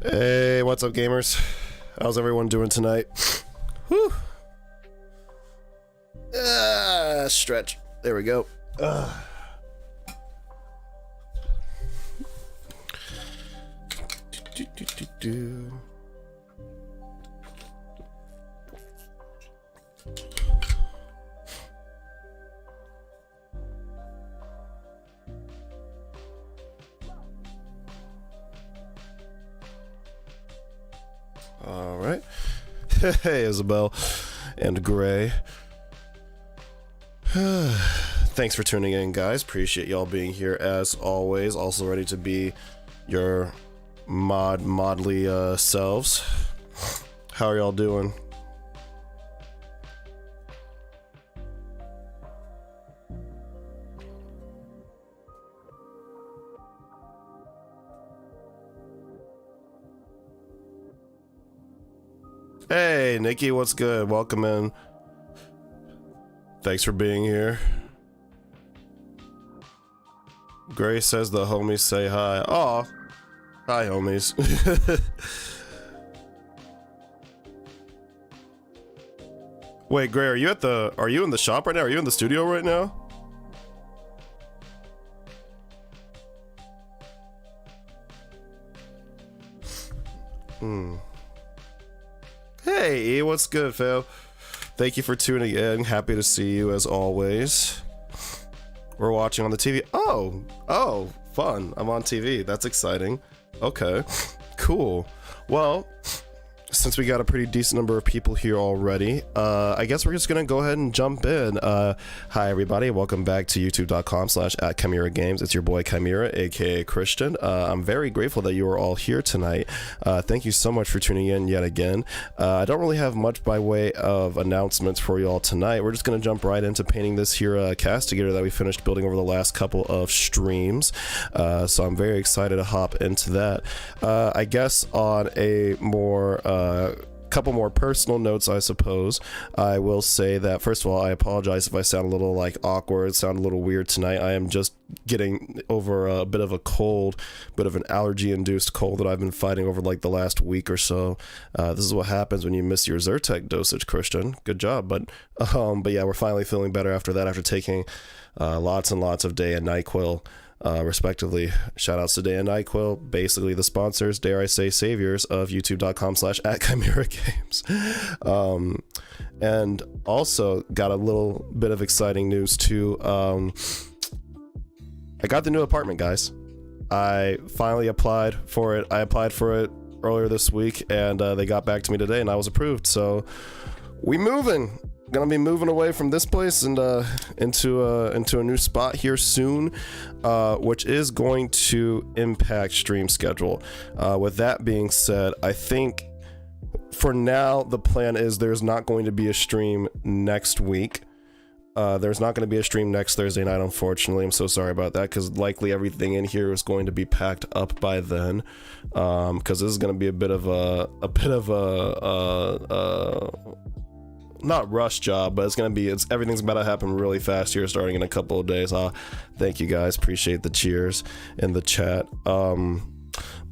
Hey, what's up, gamers? How's everyone doing tonight? Whew. Stretch. There we go. Do. All right. Hey, Isabel and Gray. Thanks for tuning in, guys. Appreciate y'all being here as always. Also ready to be your modly selves. How are y'all doing? Hey, Nikki, what's good? Welcome in. Thanks for being here. Grace says the homies say hi. Aw. Hi, homies. Wait, Gray, are you in the shop right now? Are you in the studio right now? Hey, E, what's good, fam? Thank you for tuning in. Happy to see you as always. We're watching on the TV. Oh, fun. I'm on TV. That's exciting. Okay, cool. Well, since we got a pretty decent number of people here already, I guess we're just gonna go ahead and jump in. Hi everybody, welcome back to youtube.com/@ChimeraGames. It's your boy Chimera, aka Christian. I'm very grateful that you are all here tonight. Thank you so much for tuning in yet again. I don't really have much by way of announcements for you all tonight. We're just gonna jump right into painting this here Castigator that we finished building over the last couple of streams. So I'm very excited to hop into that. I guess on a more couple more personal notes, I suppose. I will say that, first of all, I apologize if I sound a little like awkward, sound a little weird tonight. I am just getting over a bit of a cold, bit of an allergy-induced cold that I've been fighting over like the last week or so. This is what happens when you miss your Zyrtec dosage, Christian. Good job, but yeah, we're finally feeling better after that, after taking lots and lots of Day and NyQuil, respectively. Shoutouts to Day and NyQuil, basically the sponsors, dare I say saviors, of youtube.com/@ChimeraGames. And also got a little bit of exciting news too. I got the new apartment, guys. I finally applied for it. I applied for it earlier this week, and they got back to me today, and I was approved. So we moving. Gonna be moving away from this place and into a new spot here soon, which is going to impact stream schedule. With that being said, I think for now the plan is there's not going to be a stream next week. There's not going to be a stream next Thursday night, unfortunately. I'm so sorry about that, because likely everything in here is going to be packed up by then. Because this is going to be a bit of a not rush job, but everything's about to happen really fast here, starting in a couple of days. Thank you guys, appreciate the cheers in the chat. But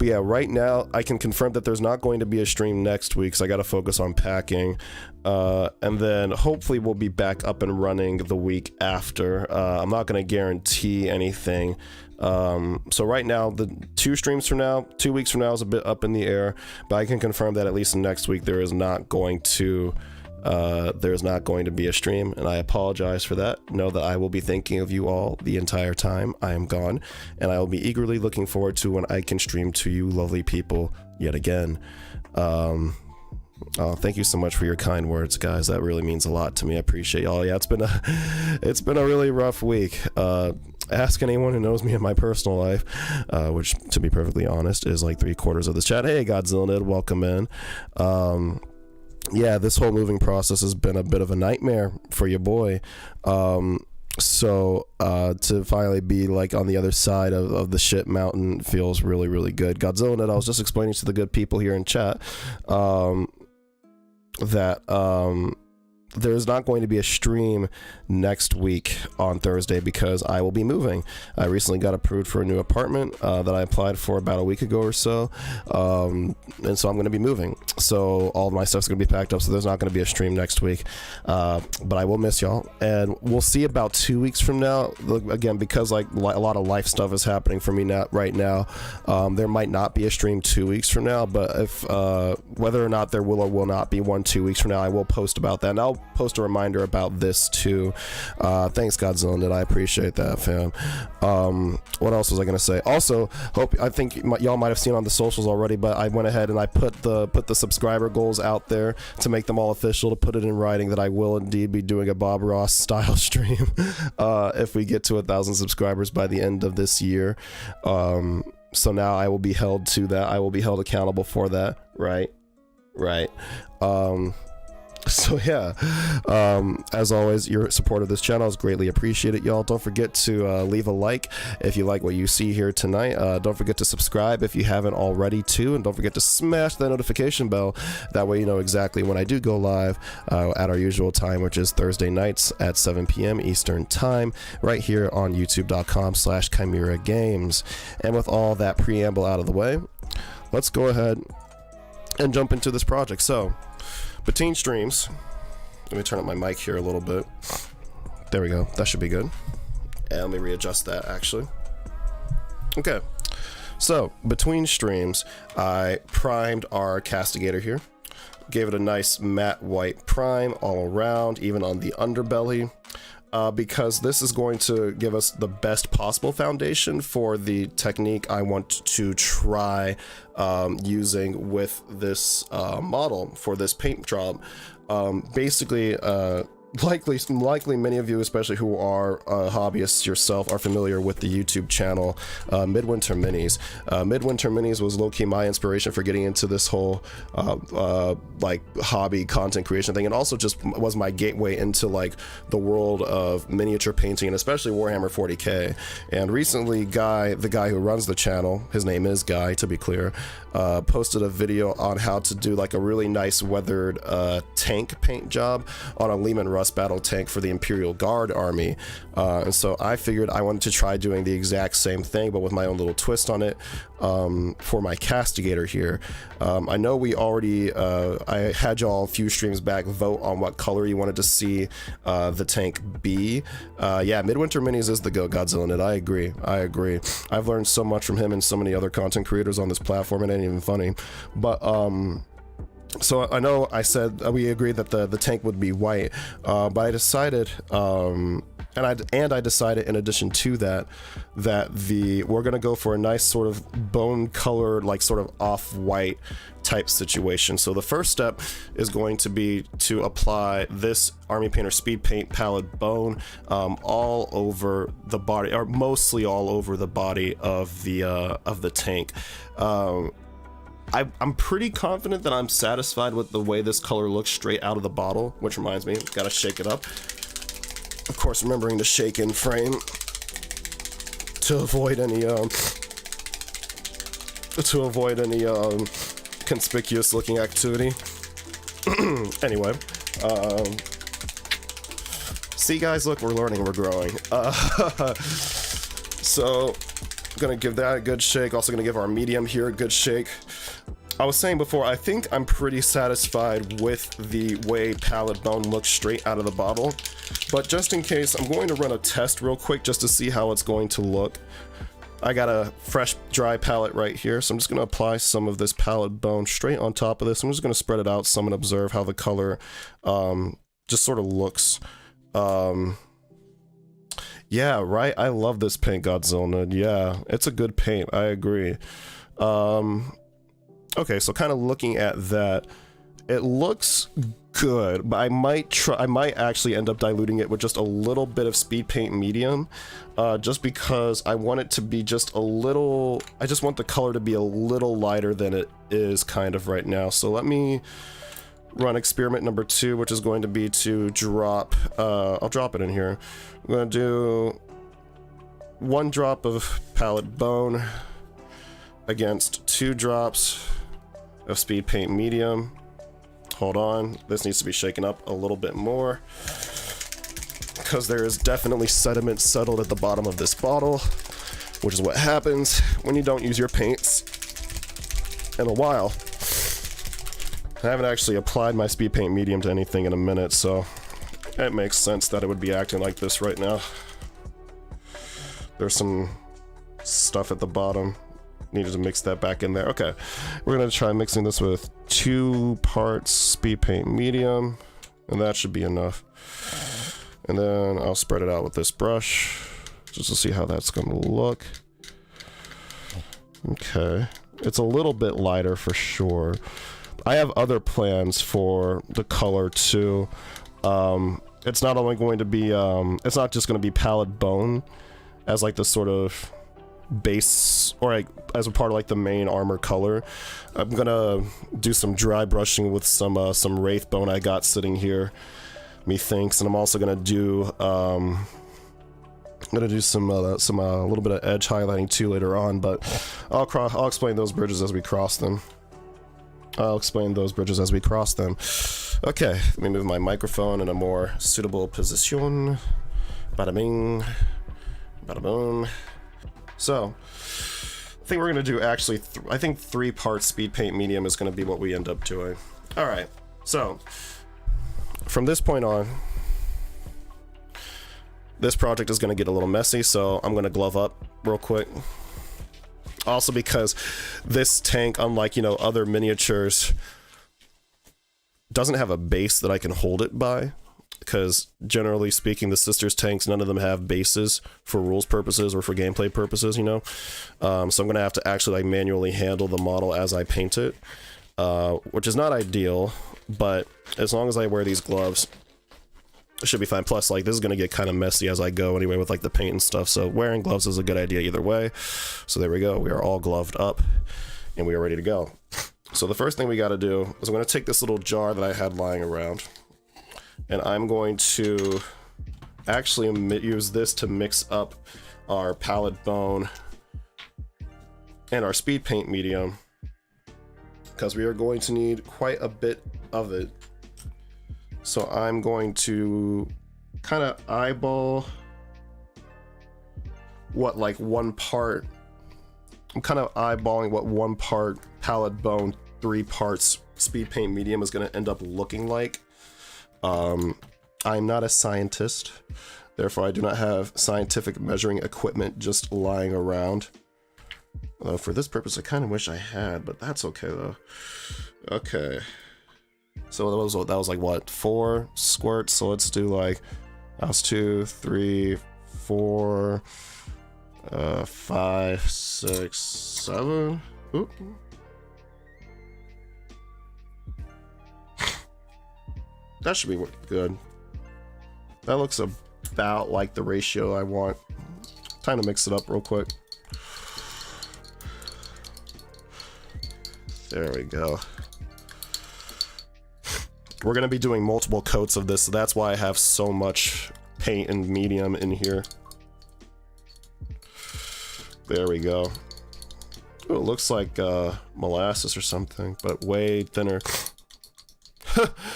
yeah, right now I can confirm that there's not going to be a stream next week, so I got to focus on packing, and then hopefully we'll be back up and running the week after. I'm not going to guarantee anything. So right now, the 2 weeks from now is a bit up in the air, but I can confirm that at least next week there's not going to be a stream, and I apologize for that. Know that I will be thinking of you all the entire time I am gone, and I will be eagerly looking forward to when I can stream to you lovely people yet again. Thank you so much for your kind words, guys. That really means a lot to me. I appreciate y'all. Yeah, it's been a really rough week. Ask anyone who knows me in my personal life, which, to be perfectly honest, is like 3/4 of this chat. Hey, Godzilla, welcome in. Yeah, this whole moving process has been a bit of a nightmare for your boy. So to finally be like on the other side of the shit mountain feels really, really good. Godzilla, I was just explaining to the good people here in chat that there's not going to be a stream next week on Thursday because I will be moving. I recently got approved for a new apartment that I applied for about a week ago or so, and so I'm going to be moving. So all of my stuff's going to be packed up, so there's not going to be a stream next week, but I will miss y'all, and we'll see about 2 weeks from now. Again, because like a lot of life stuff is happening for me right now, there might not be a stream 2 weeks from now, but if whether or not there will or will not be one 2 weeks from now, I will post about that, and I'll post a reminder about this too. Thanks, Godzilla. I appreciate that, fam. What else was I gonna say? Also, I think y'all might have seen on the socials already, but I went ahead and I put the subscriber goals out there to make them all official, to put it in writing that I will indeed be doing a Bob Ross style stream if we get to 1,000 subscribers by the end of this year. So now I will be held to that. I will be held accountable for that. Right. So yeah, as always, your support of this channel is greatly appreciated, y'all. Don't forget to leave a like if you like what you see here tonight. Don't forget to subscribe if you haven't already too, and don't forget to smash that notification bell. That way you know exactly when I do go live at our usual time, which is Thursday nights at 7 p.m. Eastern time, right here on youtube.com/Chimera Games. And with all that preamble out of the way, let's go ahead and jump into this project. So between streams, let me turn up my mic here a little bit. There we go. That should be good. And let me readjust that, actually. Okay. So, between streams, I primed our Castigator here. Gave it a nice matte white prime all around, even on the underbelly. Because this is going to give us the best possible foundation for the technique I want to try using with this model for this paint job. Basically, likely many of you, especially who are hobbyists yourself, are familiar with the YouTube channel Midwinter Minis. Midwinter Minis was low-key my inspiration for getting into this whole like hobby content creation thing, and also just was my gateway into like the world of miniature painting, and especially Warhammer 40k. And recently the guy who runs the channel, his name is Guy to be clear, posted a video on how to do like a really nice weathered tank paint job on a Lehman Russ battle tank for the Imperial Guard army, and so I figured I wanted to try doing the exact same thing but with my own little twist on it for my Castigator here. I know we already I had y'all a few streams back vote on what color you wanted to see the tank be. Yeah, Midwinter Minis is the go, Godzilla, and I agree. I've learned so much from him and so many other content creators on this platform. It ain't even funny, but so I know I said we agreed that the tank would be white, but I decided, and I decided in addition to that, we're gonna go for a nice sort of bone color, like sort of off-white type situation. So the first step is going to be to apply this Army Painter Speed Paint Palette Bone all over the body, or mostly all over the body of the tank. I'm pretty confident that I'm satisfied with the way this color looks straight out of the bottle, which reminds me, gotta shake it up. Of course, remembering to shake in frame to avoid any conspicuous looking activity. Anyway, see guys, look, we're learning, we're growing. So gonna give that a good shake. Also gonna give our medium here a good shake. I was saying before, I think I'm pretty satisfied with the way palette bone looks straight out of the bottle, but just in case, I'm going to run a test real quick just to see how it's going to look. I got a fresh dry palette right here, so I'm just going to apply some of this palette bone straight on top of this. I'm just going to spread it out some and observe how the color just sort of looks. Yeah, right, I love this paint, Godzilla. Yeah, it's a good paint, I agree. Okay, so kind of looking at that, it looks good, but I might actually end up diluting it with just a little bit of speed paint medium, just because I want it to be just a little, I just want the color to be a little lighter than it is kind of right now. So let me run experiment number 2, which is going to be to drop, I'll drop it in here. I'm going to do 1 drop of palette bone against 2 drops of speed paint medium. Hold on, this needs to be shaken up a little bit more because there is definitely sediment settled at the bottom of this bottle, which is what happens when you don't use your paints in a while. I haven't actually applied my speed paint medium to anything in a minute, so it makes sense that it would be acting like this right now. There's some stuff at the bottom. Needed to mix that back in there. Okay, we're gonna try mixing this with 2 parts speed paint medium And that should be enough. And then I'll spread it out with this brush, just to see how that's going to look. Okay. It's a little bit lighter for sure. I have other plans for the color too. It's not only going to be, it's not just going to be pallid bone as like the sort of base, or like as a part of like the main armor color. I'm gonna do some dry brushing with some wraith bone I got sitting here, methinks, and I'm also gonna do some a little bit of edge highlighting too later on, but I'll explain those bridges as we cross them. Okay, let me move my microphone in a more suitable position. Bada bing, bada boom. So, I think we're gonna do actually, I think 3-part speed paint medium is gonna be what we end up doing. Alright, so, from this point on, this project is gonna get a little messy, so I'm gonna glove up real quick. Also because this tank, unlike, you know, other miniatures, doesn't have a base that I can hold it by. Because generally speaking, the sisters tanks, none of them have bases for rules purposes or for gameplay purposes, you know. So I'm gonna have to actually like manually handle the model as I paint it, which is not ideal, but as long as I wear these gloves, it should be fine. Plus, like, this is gonna get kind of messy as I go anyway with like the paint and stuff, so wearing gloves is a good idea either way. So there we go, we are all gloved up and we are ready to go. So the first thing we gotta do is I'm gonna take this little jar that I had lying around, and I'm going to actually use this to mix up our pallid bone and our speed paint medium, because we are going to need quite a bit of it. So I'm going to kind of eyeball what like 1 part, I'm kind of eyeballing what 1 part pallid bone, 3 parts speed paint medium is going to end up looking like. I'm not a scientist, therefore I do not have scientific measuring equipment just lying around. For this purpose I kind of wish I had, but that's okay though. Okay. So that was like what, 4 squirts? So let's do like, that was 2, 3, 4, 5, 6, 7. Oop. That should be good. That looks about like the ratio I want. Time to mix it up real quick. There we go. We're gonna be doing multiple coats of this, so that's why I have so much paint and medium in here. There we go. Ooh, it looks like molasses or something, but way thinner.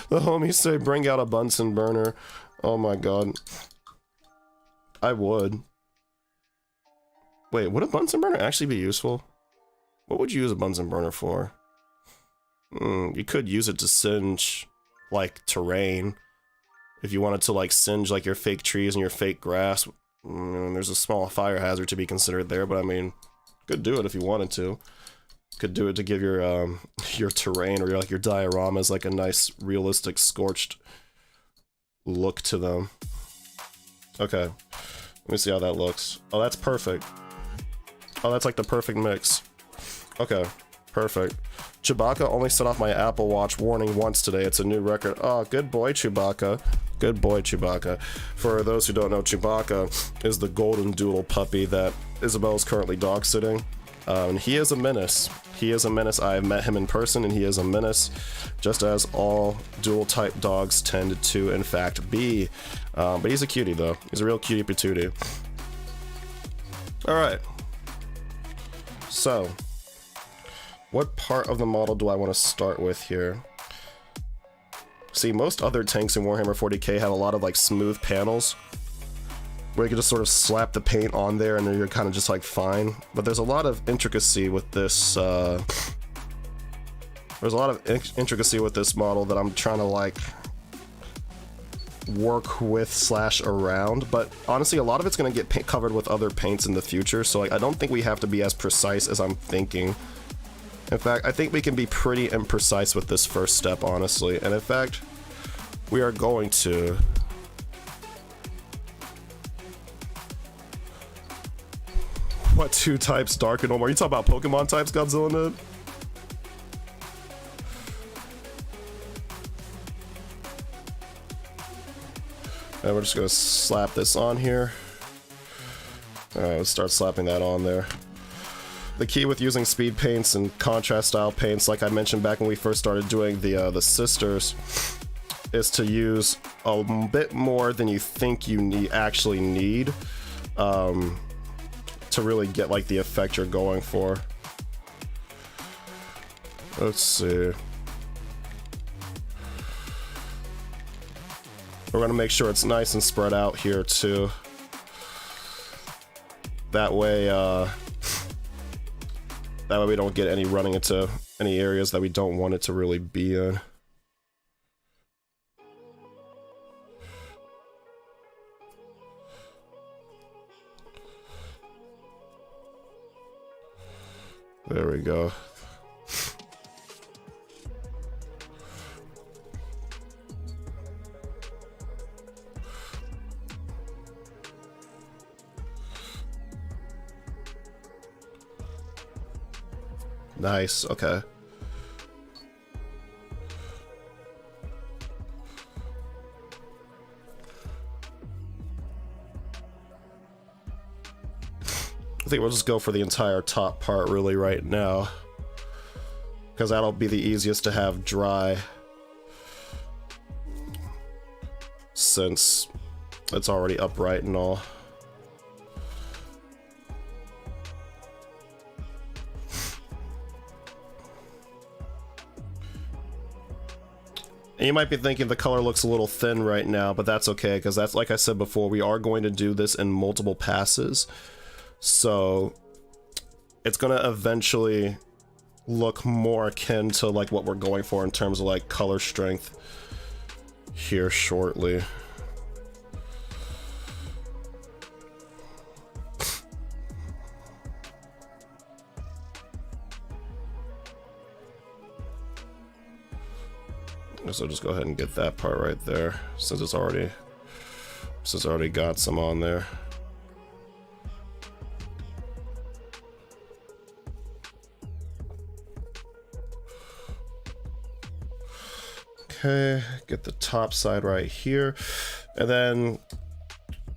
The homies say bring out a Bunsen burner. Oh my god. I would. Wait, would a Bunsen burner actually be useful? What would you use a Bunsen burner for? You could use it to singe, like, terrain. If you wanted to, like, singe, like, your fake trees and your fake grass. There's a small fire hazard to be considered there, but I mean, could do it if you wanted to. Could do it to give your terrain or like your dioramas like a nice realistic scorched look to them. Okay, let me see how that looks. Oh, that's perfect. Oh, that's like the perfect mix. Okay, perfect. Chewbacca only set off my Apple Watch warning once today. It's a new record. Oh, good boy, Chewbacca. Good boy, Chewbacca. For those who don't know, Chewbacca is the golden doodle puppy that Isabel's currently dog sitting. And he is a menace. He is a menace. I have met him in person, and he is a menace, just as all dual-type dogs tend to, in fact, be. But he's a cutie, though. He's a real cutie patootie. Alright. So, what part of the model do I want to start with here? See, most other tanks in Warhammer 40k have a lot of, like, smooth panels, where you can just sort of slap the paint on there and then you're kind of just like fine. But there's a lot of intricacy with this, intricacy with this model that I'm trying to like work with / around. But honestly, a lot of it's going to get covered with other paints in the future, so like, I don't think we have to be as precise as I'm thinking. In fact, I think we can be pretty imprecise with this first step, honestly. And in fact, we are going to what 2 types, dark and normal? Are you talking about Pokemon types, Godzilla Nerd? And we're just gonna slap this on here. Alright, let's start slapping that on there. The key with using speed paints and contrast style paints, like I mentioned back when we first started doing the sisters, is to use a bit more than you think you actually need to really get like the effect you're going for. Let's see. We're gonna make sure it's nice and spread out here too. That way we don't get any running into any areas that we don't want it to really be in. There we go. Nice, okay. I think we'll just go for the entire top part really right now, because that'll be the easiest to have dry, since it's already upright and all. And you might be thinking the color looks a little thin right now, but that's okay, because that's, like I said before, we are going to do this in multiple passes. So it's going to eventually look more akin to like what we're going for in terms of like color strength here shortly. So just go ahead and get that part right there, since it's already got some on there. Okay, get the top side right here, and then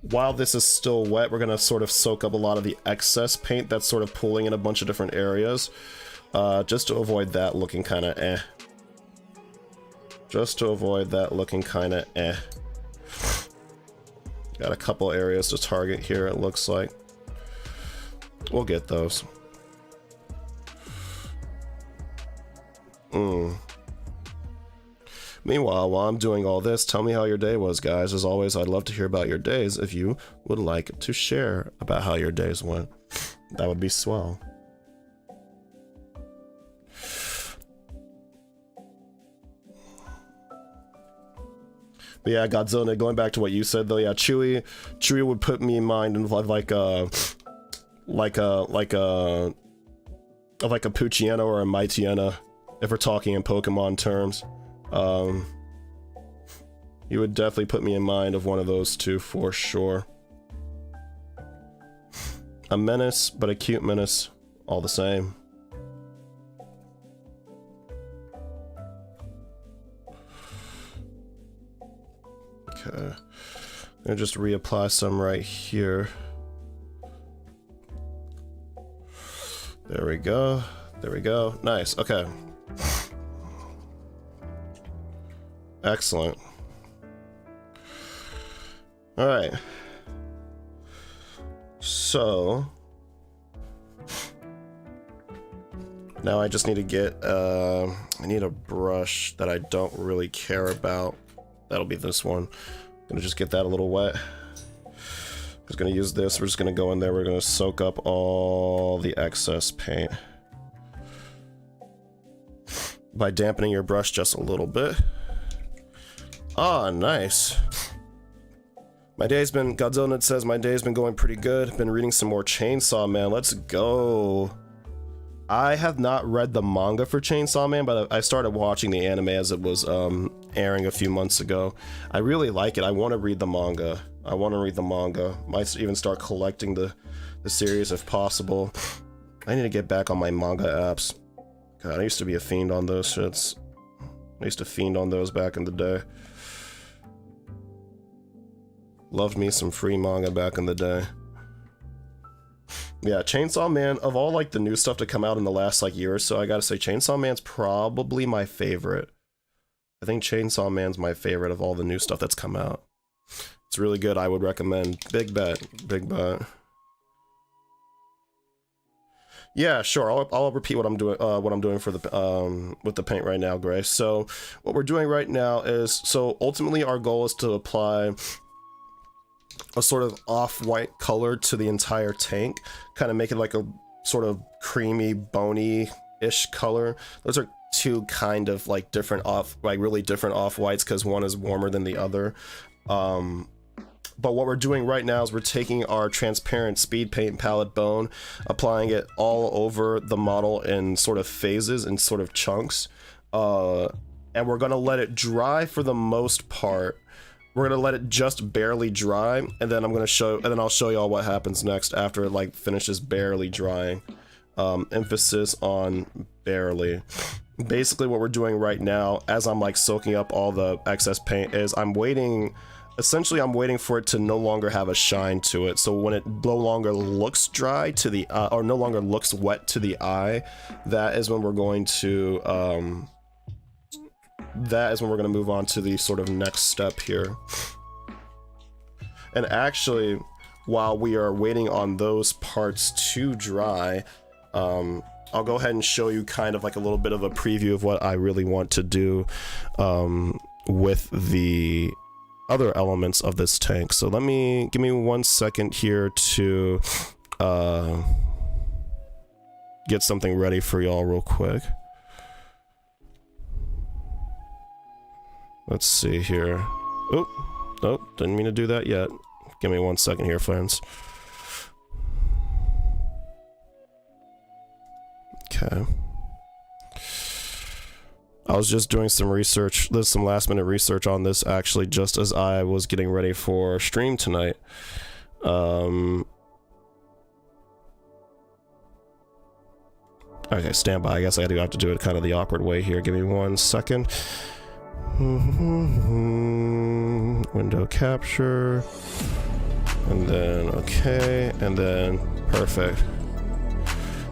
while this is still wet, we're gonna sort of soak up a lot of the excess paint that's sort of pooling in a bunch of different areas, just to avoid that looking kind of eh. Just to avoid that looking kind of eh. Got a couple areas to target here, it looks like. We'll get those. Meanwhile, while I'm doing all this, tell me how your day was, guys. As always, I'd love to hear about your days if you would like to share about how your days went. That would be swell. But yeah, Godzilla, going back to what you said though, yeah, Chewie would put me in mind of like a Poochyena or a Mightyena, if we're talking in Pokemon terms. You would definitely put me in mind of one of those two for sure. A menace, but a cute menace, all the same. Okay, I'm gonna just reapply some right here. There we go. There we go. Nice. Okay. Excellent. All right. So now I just need to get I need a brush that I don't really care about. That'll be this one. I'm gonna just get that a little wet. Just gonna use this. We're just gonna go in there. We're gonna soak up all the excess paint by dampening your brush just a little bit. Ah, nice. My day's been, Godzilla says, my day's been going pretty good. Been reading some more Chainsaw Man. Let's go. I have not read the manga for Chainsaw Man, but I started watching the anime as it was airing a few months ago. I really like it. I want to read the manga. Might even start collecting the series if possible. I need to get back on my manga apps. God, I used to be a fiend on those shits. I used to fiend on those back in the day. Loved me some free manga back in the day. Yeah, Chainsaw Man, of all like the new stuff to come out in the last like year or so, I gotta say Chainsaw Man's probably my favorite. I think Chainsaw Man's my favorite of all the new stuff that's come out. It's really good. I would recommend. Big bet. Big bet. Yeah, sure. I'll repeat what I'm doing. What I'm doing for the with the paint right now, Grace. So what we're doing right now is, so ultimately our goal is to apply a sort of off-white color to the entire tank, kind of make it like a sort of creamy, bony-ish color. Those are two kind of like different really different off-whites, because one is warmer than the other. But what we're doing right now is we're taking our transparent speed paint palette bone, applying it all over the model in sort of phases and sort of chunks, and we're gonna let it dry for the most part. We're gonna let it just barely dry, and then I'll show y'all what happens next after it like finishes barely drying. Emphasis on barely. Basically what we're doing right now, as I'm like soaking up all the excess paint, is I'm waiting for it to no longer have a shine to it. So when it no longer looks dry to the or no longer looks wet to the eye, that is when we're going to move on to the sort of next step here. And actually, while we are waiting on those parts to dry, I'll go ahead and show you kind of like a little bit of a preview of what I really want to do with the other elements of this tank. So give me 1 second here to get something ready for y'all real quick. Let's see here. Oh, didn't mean to do that yet. Give me 1 second here, friends. Okay. I was just doing some research, there's some last minute research on this actually, just as I was getting ready for stream tonight. Okay, stand by. I guess I do have to do it kind of the awkward way here. Give me 1 second. Window capture. And then, okay, and then, perfect.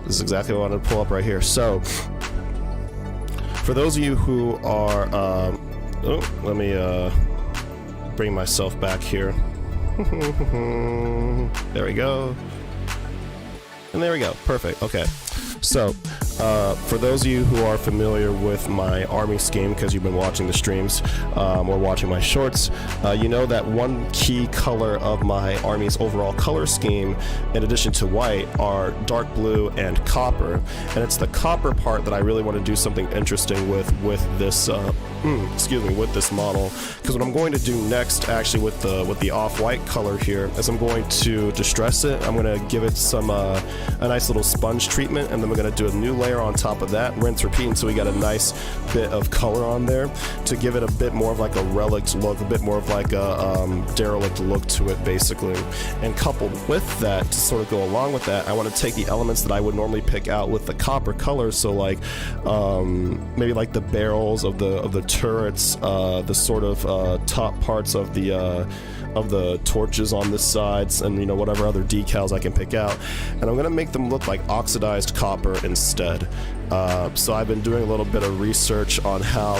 This is exactly what I wanted to pull up right here. So, for those of you who are, let me bring myself back here. There we go. And there we go. Perfect. Okay. So, for those of you who are familiar with my army scheme, because you've been watching the streams or watching my shorts, you know that one key color of my army's overall color scheme, in addition to white, are dark blue and copper. And it's the copper part that I really want to do something interesting with this with this model, because what I'm going to do next, actually, with the off-white color here, is I'm going to distress it. I'm going to give it some a nice little sponge treatment, and then we're going to do a new layer on top of that, rinse, repeat, until we got a nice bit of color on there to give it a bit more of like a relict look, a bit more of like a derelict look to it, basically. And coupled with that, to sort of go along with that, I want to take the elements that I would normally pick out with the copper color, so like maybe like the barrels of the turrets, the sort of top parts of the torches on the sides, and whatever other decals I can pick out, and I'm gonna make them look like oxidized copper instead. So I've been doing a little bit of research on how,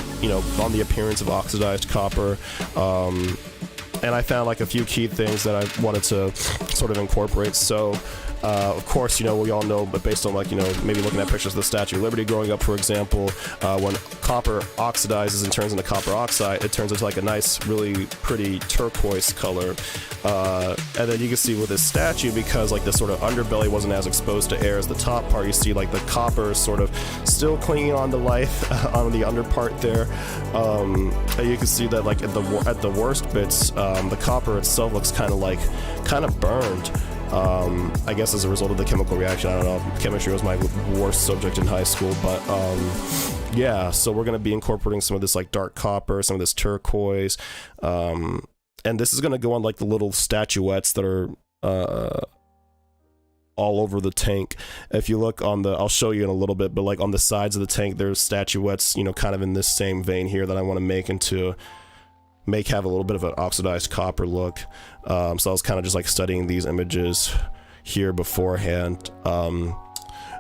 on the appearance of oxidized copper, and I found like a few key things that I wanted to sort of incorporate. So of course, we all know, but based on like, maybe looking at pictures of the Statue of Liberty growing up, for example, when copper oxidizes and turns into copper oxide, it turns into like a nice, really pretty turquoise color. And then you can see with this statue, because like the sort of underbelly wasn't as exposed to air as the top part, you see like the copper is sort of still clinging on to life on the under part there. And you can see that like at the worst bits, the copper itself looks kind of burned. I guess as a result of the chemical reaction. I don't know, chemistry was my worst subject in high school, but yeah, so we're going to be incorporating some of this like dark copper, some of this turquoise, and this is going to go on like the little statuettes that are all over the tank. If you look on the, I'll show you in a little bit, but like on the sides of the tank, there's statuettes, you know, kind of in this same vein here that I want to have a little bit of an oxidized copper look. So I was kind of just like studying these images here beforehand.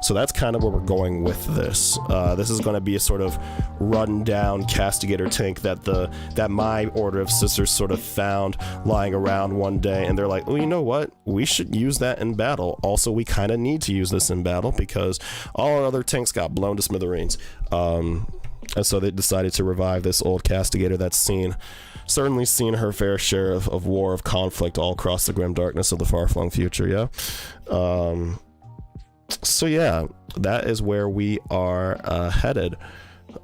So that's kind of where we're going with this. This is going to be a sort of run-down Castigator tank that my Order of Sisters sort of found lying around one day, and they're like, oh, you know what? We should use that in battle. Also, we kind of need to use this in battle because all our other tanks got blown to smithereens. And so they decided to revive this old Castigator that's certainly seen her fair share of war, of conflict all across the grim darkness of the far-flung future, yeah? So yeah, that is where we are headed.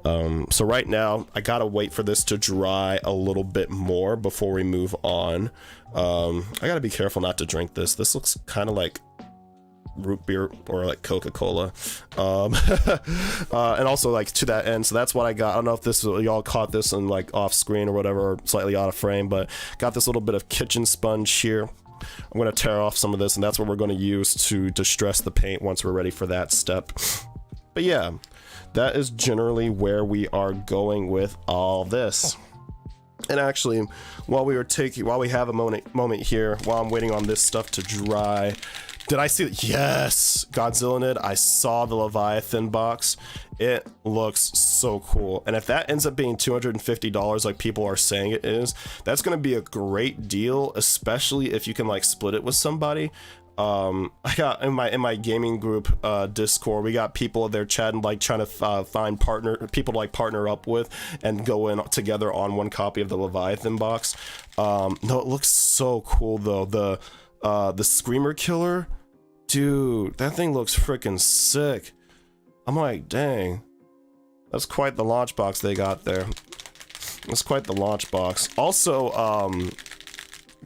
So right now, I gotta wait for this to dry a little bit more before we move on. I gotta be careful not to drink this. This looks kind of like root beer or like Coca-Cola. And also like to that end, so that's what I got. I don't know if this y'all caught this in like off screen or whatever, or slightly out of frame, but got this little bit of kitchen sponge here. I'm going to tear off some of this, and that's what we're going to use to distress the paint once we're ready for that step. But yeah, that is generally where we are going with all this. And actually, while we have a moment here, while I'm waiting on this stuff to dry, did I see it? Yes, Godzillanid. I saw the Leviathan box. It looks so cool. And if that ends up being $250 like people are saying it is, that's going to be a great deal, especially if you can like split it with somebody. I got in my gaming group Discord, we got people there chatting, like trying to find people to like partner up with and go in together on one copy of the Leviathan box. No, it looks so cool though. The Screamer Killer, dude, that thing looks freaking sick. I'm like, dang, that's quite the launch box they got there. That's quite the launch box. Also,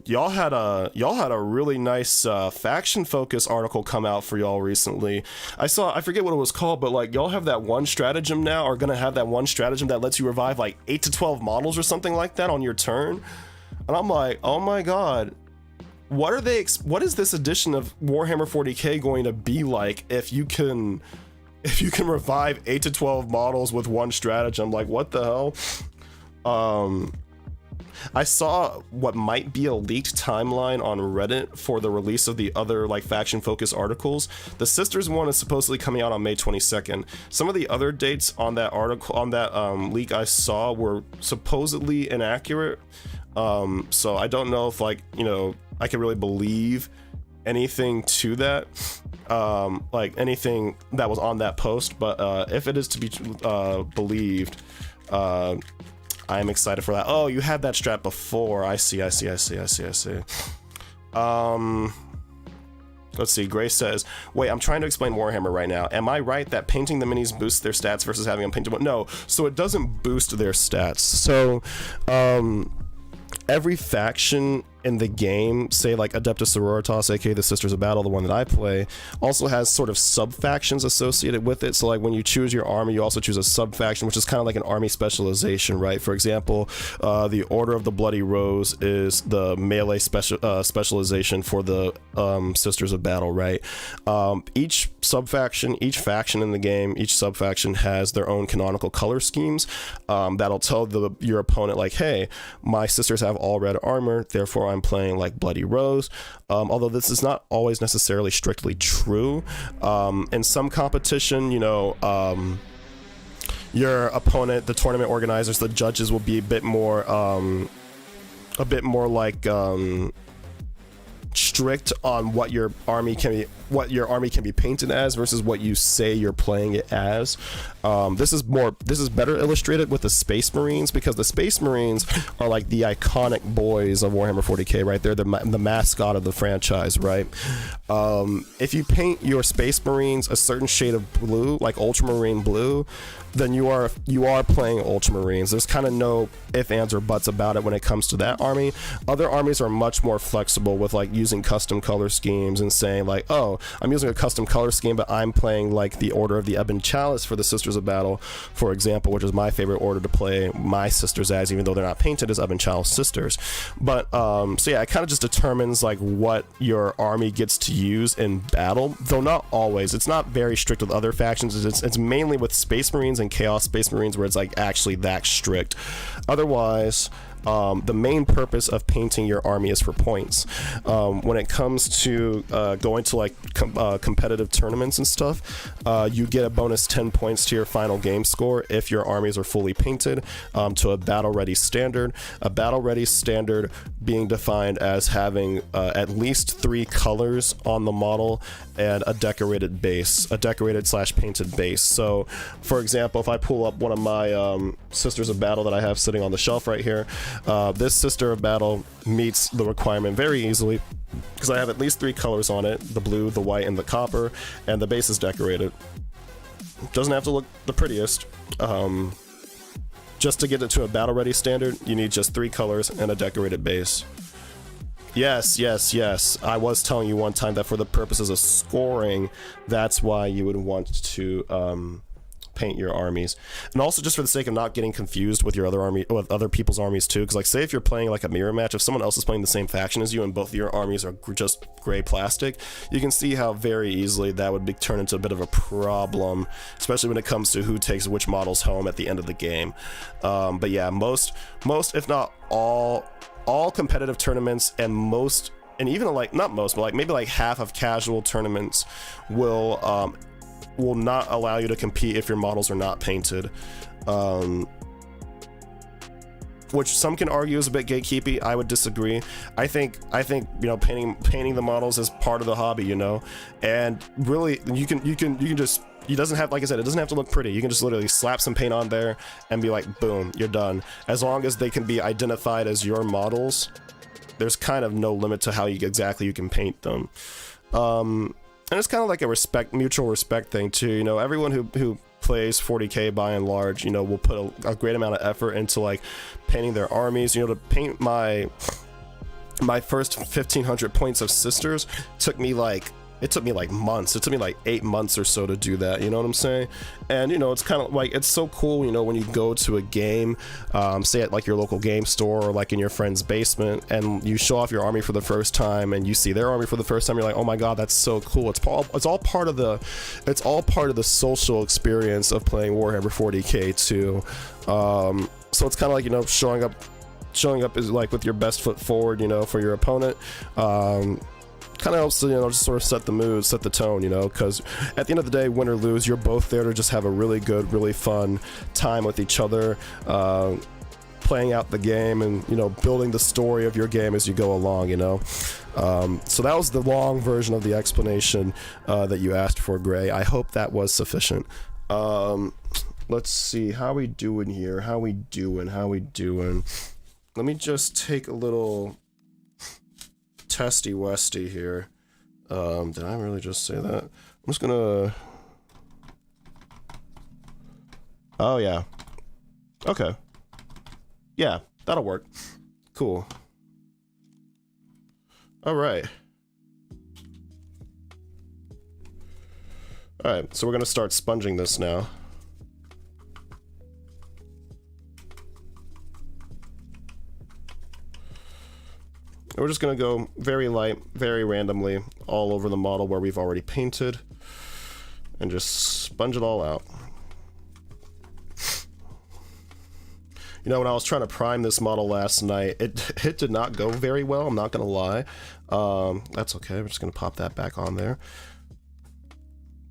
y'all had a really nice faction focus article come out for y'all recently. I forget what it was called, but like y'all have that one stratagem now, or gonna have that one stratagem that lets you revive like 8 to 12 models or something like that on your turn. And I'm like, oh my god. What is this edition of Warhammer 40k going to be like if you can revive 8 to 12 models with one stratagem? Like, what the hell? I saw what might be a leaked timeline on Reddit for the release of the other like faction focus articles. The Sisters one is supposedly coming out on May 22nd. Some of the other dates on that article, on that leak I saw, were supposedly inaccurate. So I don't know if, like, you know, I can really believe anything to that, like anything that was on that post, but if it is to be believed, I am excited for that. Oh, you had that strat before. I see. Let's see, Grace says, wait, I'm trying to explain Warhammer right now. Am I right that painting the minis boosts their stats versus having them painted? No, so it doesn't boost their stats. So, every faction in the game, say like Adepta Sororitas, aka the Sisters of Battle, the one that I play, also has sort of sub-factions associated with it. So like when you choose your army, you also choose a sub-faction, which is kind of like an army specialization, right? For example, the Order of the Bloody Rose is the melee specialization for the Sisters of Battle, right? Each faction in the game, each sub-faction has their own canonical color schemes that'll tell your opponent, like, hey, my sisters have all red armor, therefore I'm playing like Bloody Rose. Although this is not always necessarily strictly true. In some competition, you know, your opponent, the tournament organizers, the judges will be a bit more like strict on what your army can be painted as versus what you say you're playing it as. This is better illustrated with the Space Marines, because the Space Marines are like the iconic boys of Warhammer 40k, right? They're the mascot of the franchise, right? If you paint your Space Marines a certain shade of blue, like ultramarine blue, then you are playing Ultramarines. There's kind of no ifs, ands, or buts about it when it comes to that army. Other armies are much more flexible with like using custom color schemes and saying like, oh, I'm using a custom color scheme, but I'm playing like the Order of the Ebon Chalice for the Sisters of Battle, for example, which is my favorite order to play my sisters as, even though they're not painted as Ebon Chalice sisters. But so yeah, it kind of just determines like what your army gets to use in battle, though not always. It's not very strict with other factions. It's mainly with Space Marines and Chaos Space Marines where it's like actually that strict. Otherwise, the main purpose of painting your army is for points. When it comes to going to like competitive tournaments and stuff, you get a bonus 10 points to your final game score if your armies are fully painted to a battle ready standard. A battle ready standard being defined as having at least 3 colors on the model and a decorated base, a decorated / painted base. So for example, if I pull up one of my Sisters of Battle that I have sitting on the shelf right here, this Sister of Battle meets the requirement very easily because I have at least 3 colors on it: the blue, the white, and the copper, and the base is decorated. Doesn't have to look the prettiest. Just to get it to a battle ready standard, you need just 3 colors and a decorated base. Yes. I was telling you one time that for the purposes of scoring, that's why you would want to paint your armies, and also just for the sake of not getting confused with your other army, with other people's armies too, because like say if you're playing like a mirror match, if someone else is playing the same faction as you and both of your armies are just gray plastic, you can see how very easily that would be turned into a bit of a problem, especially when it comes to who takes which models home at the end of the game. But yeah, most if not all competitive tournaments, and most, and even like not most, but like maybe like half of casual tournaments will not allow you to compete if your models are not painted, which some can argue is a bit gatekeepy. I would disagree. I think you know, painting the models is part of the hobby, you know, and really you can just, it doesn't have, like I said, it doesn't have to look pretty. You can just literally slap some paint on there and be like, boom, you're done. As long as they can be identified as your models, there's kind of no limit to how exactly you can paint them. And it's kind of like a mutual respect thing too. You know, everyone who plays 40k by and large, you know, will put a great amount of effort into like painting their armies. You know, to paint my first 1500 points of sisters took me like months. It took me like 8 months or so to do that, you know what I'm saying? And you know, it's kind of like, it's so cool, you know, when you go to a game, say at like your local game store or like in your friend's basement, and you show off your army for the first time and you see their army for the first time, you're like, oh my god, that's so cool. It's all part of the social experience of playing Warhammer 40k too. So it's kind of like, you know, showing up is like with your best foot forward, you know, for your opponent. Kind of helps to, you know, just sort of set the mood, set the tone, you know, because at the end of the day, win or lose, you're both there to just have a really good, really fun time with each other, playing out the game and, you know, building the story of your game as you go along, you know. So that was the long version of the explanation that you asked for, Gray. I hope that was sufficient. Let's see, how we doing here? How we doing? Let me just take a little testy westy here. Did I really just say that? I'm just gonna, oh yeah, okay, yeah, that'll work. Cool. All right, so we're gonna start sponging this now. We're just going to go very light, very randomly, all over the model where we've already painted, and just sponge it all out. You know, when I was trying to prime this model last night, it did not go very well, I'm not going to lie. That's okay, we're just going to pop that back on there.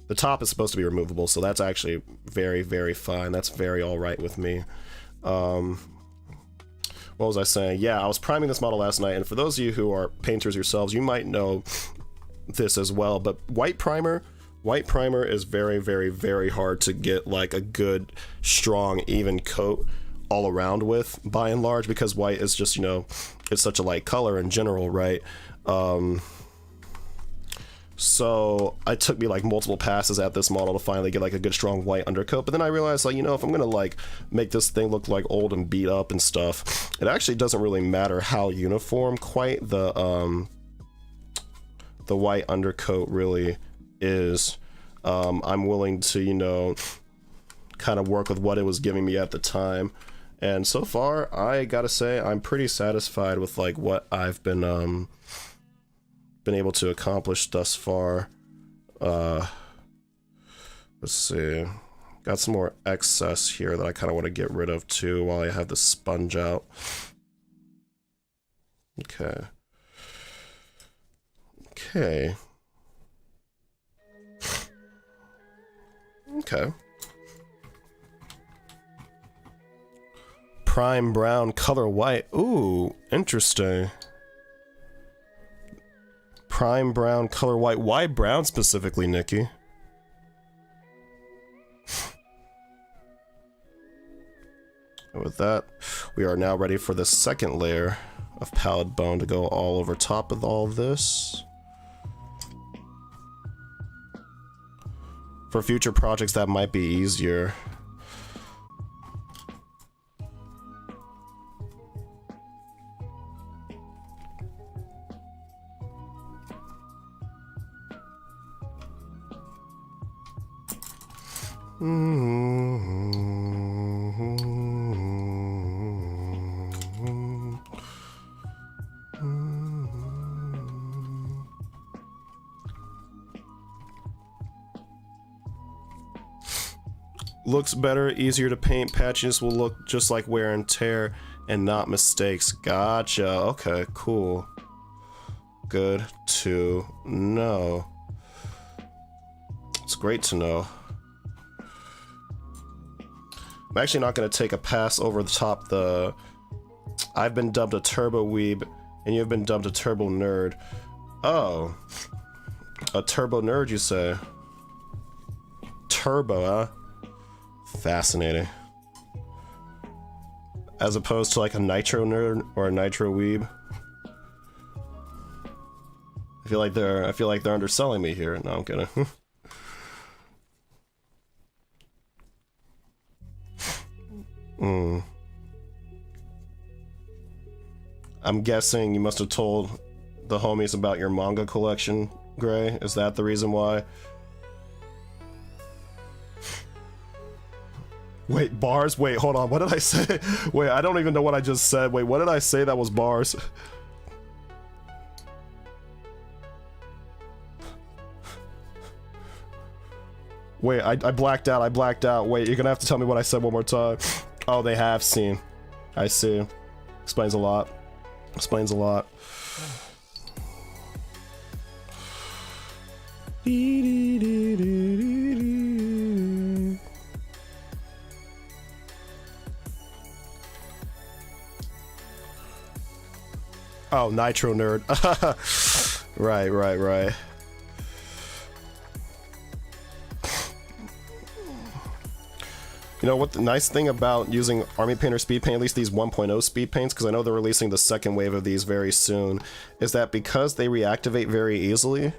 The top is supposed to be removable, so that's actually very, very fine. That's very alright with me. What was I saying? Yeah, I was priming this model last night, and for those of you who are painters yourselves, you might know this as well, but white primer is very, very, very hard to get like a good, strong, even coat all around with, by and large, because white is just, you know, it's such a light color in general, right? So it took me like multiple passes at this model to finally get like a good strong white undercoat, but then I realized, like, you know, if I'm gonna like make this thing look like old and beat up and stuff, it actually doesn't really matter how uniform quite the the white undercoat really is. I'm willing to, you know, kind of work with what it was giving me at the time. And so far, I gotta say, I'm pretty satisfied with like what I've been able to accomplish thus far. Let's see. Got some more excess here that I kind of want to get rid of too while I have the sponge out. Okay. Okay. Okay. Prime brown, color white. Ooh, interesting. Prime brown, color white. Why brown specifically, Nikki? And with that, we are now ready for the second layer of pallid bone to go all over top of all of this. For future projects, that might be easier. Looks better, easier to paint. Patches will look just like wear and tear and not mistakes. Gotcha. Okay, cool. Good to know. It's great to know. I'm actually not going to take a pass over the top the... I've been dubbed a turbo weeb, and you've been dubbed a turbo nerd. Oh. A turbo nerd, you say? Turbo, huh? Fascinating. As opposed to like a nitro nerd or a nitro weeb. I feel like they're underselling me here. No, I'm kidding. I'm guessing you must have told the homies about your manga collection, Gray. Is that the reason why? Wait, bars? Wait, hold on. What did I say? Wait, I don't even know what I just said. Wait, what did I say that was bars? Wait, I blacked out. I blacked out. Wait, you're gonna have to tell me what I said one more time. Oh, they have seen. I see. Explains a lot. Explains a lot. Oh, Nitro Nerd. Right. You know what the nice thing about using Army Painter Speed Paint, at least these 1.0 speed paints, because I know they're releasing the second wave of these very soon, is that because they reactivate very easily,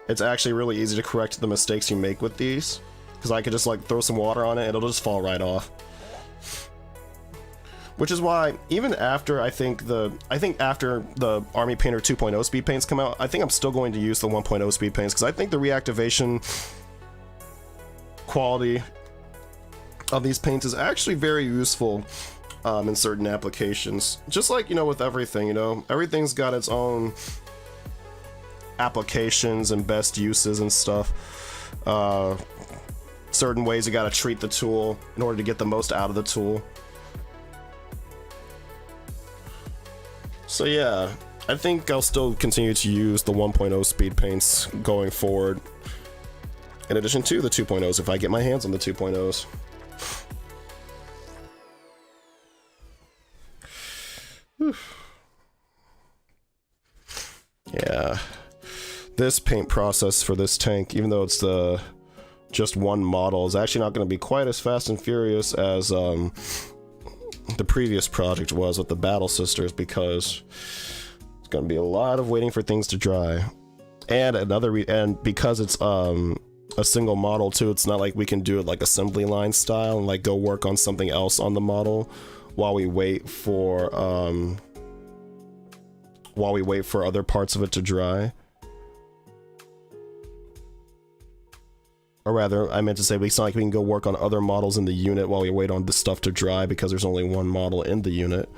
it's actually really easy to correct the mistakes you make with these. Because I could just like throw some water on it, it'll just fall right off. Which is why, even after after the Army Painter 2.0 speed paints come out, I think I'm still going to use the 1.0 speed paints, because I think the reactivation quality of these paints is actually very useful in certain applications. Just like, you know, with everything, you know, everything's got its own applications and best uses and stuff. Certain ways you gotta treat the tool in order to get the most out of the tool. So yeah, I think I'll still continue to use the 1.0 speed paints going forward, in addition to the 2.0s if I get my hands on the 2.0s. Yeah, this paint process for this tank, even though it's just one model, is actually not going to be quite as fast and furious as the previous project was with the Battle Sisters, because it's going to be a lot of waiting for things to dry, and and because it's a single model too, it's not like we can do it like assembly line style and like go work on something else on the model while we wait for while we wait for other parts of it to dry. Or rather, I meant to say, it's not like we can go work on other models in the unit while we wait on the stuff to dry because there's only one model in the unit.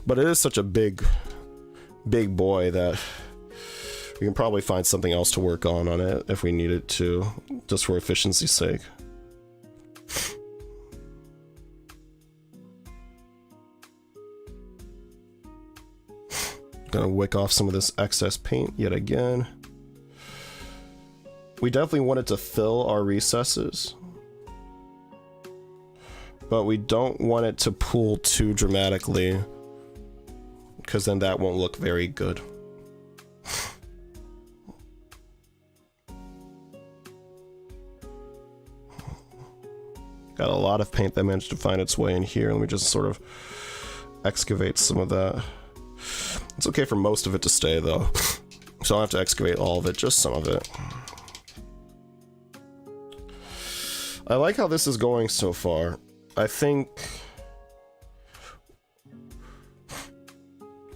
But it is such a big boy that we can probably find something else to work on it if we need it to, just for efficiency's sake. Gonna wick off some of this excess paint yet again. We definitely wanted to fill our recesses, but we don't want it to pool too dramatically, because then that won't look very good. Got a lot of paint that managed to find its way in here. Let me just sort of excavate some of that. It's okay for most of it to stay though, so I don't have to excavate all of it, just some of it. I like how this is going so far. I think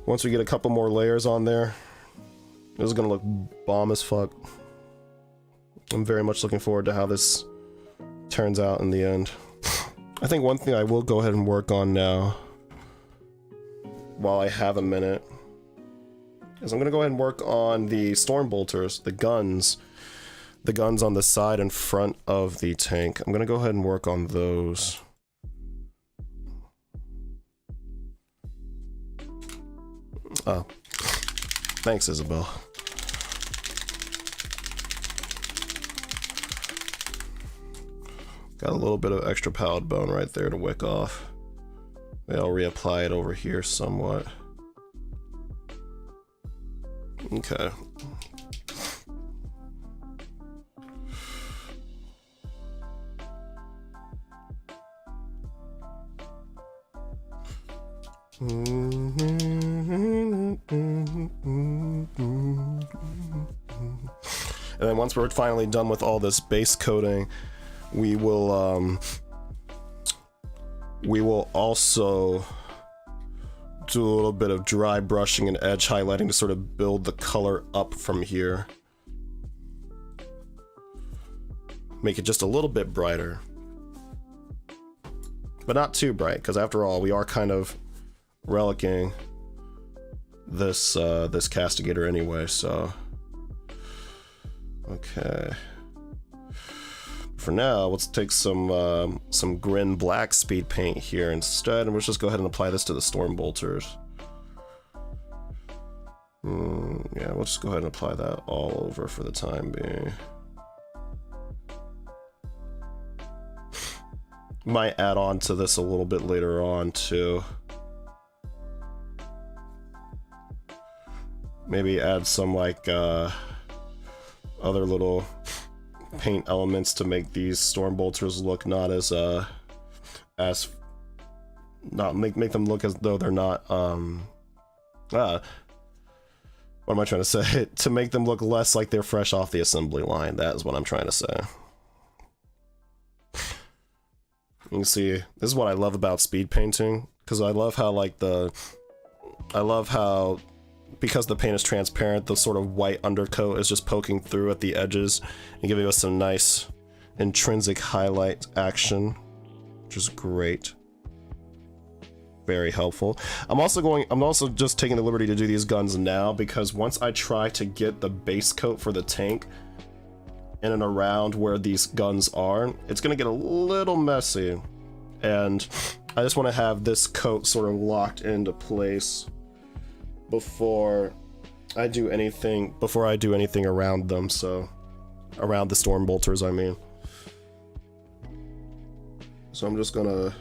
once we get a couple more layers on there, this is gonna look bomb as fuck. I'm very much looking forward to how this turns out in the end. I think one thing I will go ahead and work on now, while I have a minute, is I'm gonna go ahead and work on the storm bolters, the guns on the side and front of the tank. I'm gonna go ahead and work on those. Oh, thanks, Isabel. Got a little bit of extra pallid bone right there to wick off. Maybe I'll reapply it over here somewhat. Okay. And then once we're finally done with all this base coating, we will also do a little bit of dry brushing and edge highlighting to sort of build the color up from here. Make it just a little bit brighter. But not too bright, because after all, we are kind of relicking this this castigator anyway, so... Okay. For now, let's take some Grin Black speed paint here instead, and let's just go ahead and apply this to the storm bolters. Yeah, we'll just go ahead and apply that all over for the time being. Might add on to this a little bit later on too. Maybe add some like other little paint elements to make these storm bolters look not as make them look as though they're not what am I trying to say? To make them look less like they're fresh off the assembly line. That is what I'm trying to say. You can see, this is what I love about speed painting, because I love how because the paint is transparent, the sort of white undercoat is just poking through at the edges and giving us some nice intrinsic highlight action, which is great. Very helpful. I'm also just taking the liberty to do these guns now, because once I try to get the base coat for the tank in and around where these guns are, it's gonna get a little messy, and I just want to have this coat sort of locked into place before I do anything around them, so around the storm bolters, I mean. So I'm just gonna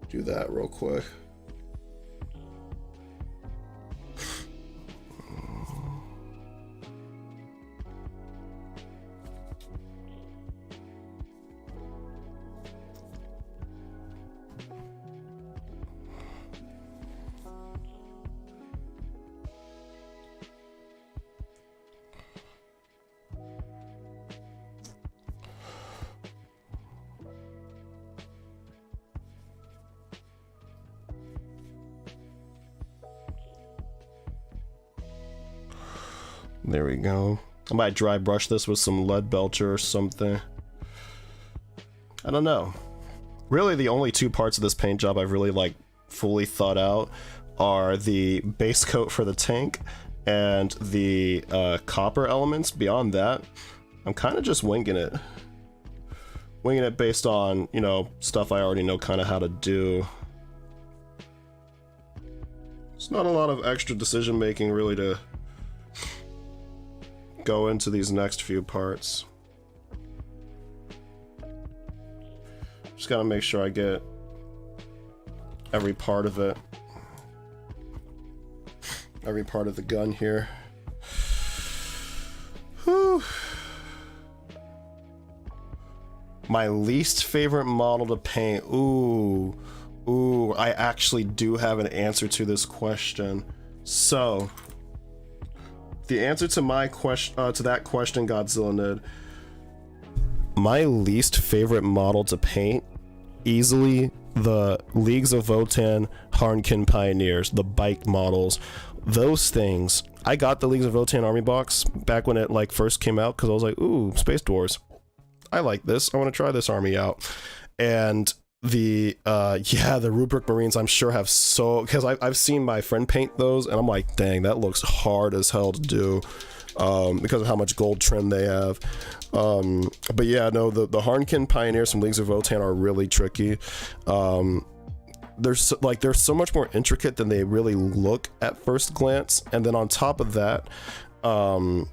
do that real quick. There we go. I might dry brush this with some lead belcher or something. I don't know. Really, the only two parts of this paint job I've really like fully thought out are the base coat for the tank and the copper elements. Beyond that, I'm kind of just winging it. Winging it based on, you know, stuff I already know kind of how to do. It's not a lot of extra decision making really to go into these next few parts. Just gotta make sure I get every part of it. Every part of the gun here. Whew. My least favorite model to paint. Ooh. Ooh, I actually do have an answer to this question. So, the answer to my question, to that question, Godzilla Nid. My least favorite model to paint, easily the Leagues of Votann Harnkin Pioneers, the bike models. Those things. I got the Leagues of Votann army box back when it like first came out because I was like, ooh, Space Dwarves. I like this. I want to try this army out. And the the Rubric Marines I'm sure have so, because I've seen my friend paint those and I'm like, dang, that looks hard as hell to do because of how much gold trim they have. But yeah, no, the Harnkin Pioneers from Leagues of Votann are really tricky. They're so much more intricate than they really look at first glance, and then on top of that, I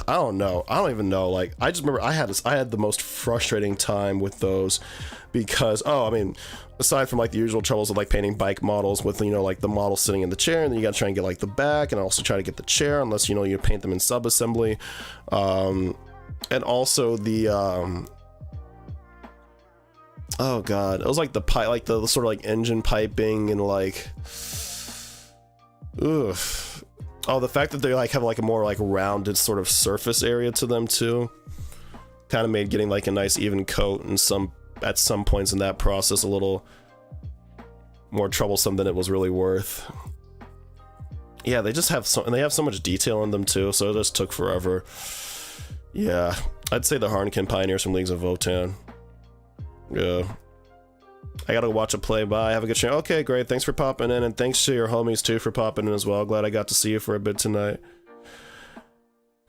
don't know, I don't even know, like, I just remember I had the most frustrating time with those because, I mean, aside from like the usual troubles of like painting bike models with, you know, like the model sitting in the chair, and then you gotta try and get like the back and also try to get the chair unless, you know, you paint them in sub-assembly, and also the oh god, it was like the pipe, like the sort of like engine piping and like, ugh. Oh, the fact that they like have like a more like rounded sort of surface area to them too, kind of made getting like a nice even coat and at some points in that process a little more troublesome than it was really worth. Yeah, they just have and they have so much detail in them too, so it just took forever. Yeah, I'd say the Harnkin Pioneers from Leagues of Votann. Yeah. I gotta watch a play. Bye. Have a good show. Okay, great. Thanks for popping in, and thanks to your homies too for popping in as well. Glad I got to see you for a bit tonight.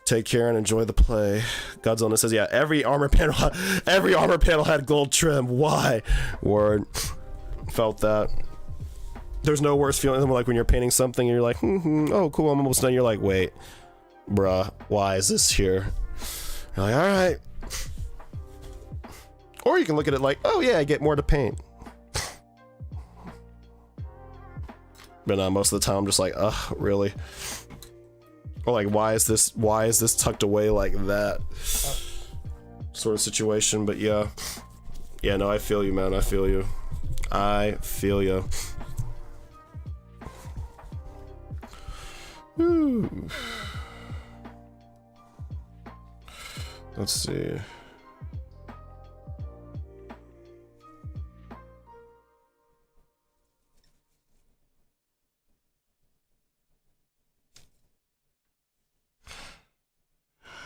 Take care and enjoy the play. Godzilla says, yeah, every armor panel had gold trim. Why? Word. Felt that. There's no worse feeling than like when you're painting something and you're like, oh cool, I'm almost done. You're like, wait, bruh, why is this here? You're like, alright. Or you can look at it like, oh yeah, I get more to paint. But most of the time I'm just like, ugh, really? Or like, why is this tucked away like that? Sort of situation, but yeah. Yeah, no, I feel you, man, I feel you. I feel you. Whew. Let's see.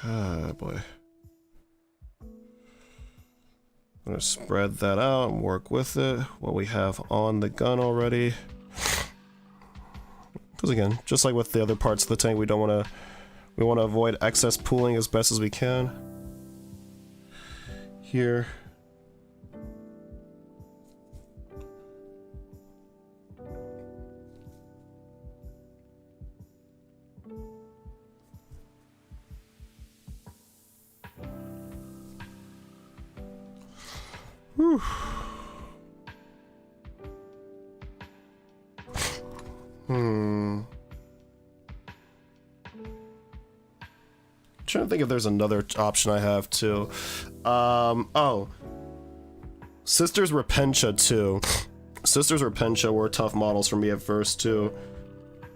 Ah, boy. I'm gonna spread that out and work with it, what we have on the gun already. Because again, just like with the other parts of the tank, we want to avoid excess pooling as best as we can. Here. Whew. Trying to think if there's another option I have too. Oh, Sisters Repentia too. Sisters Repentia were tough models for me at first too,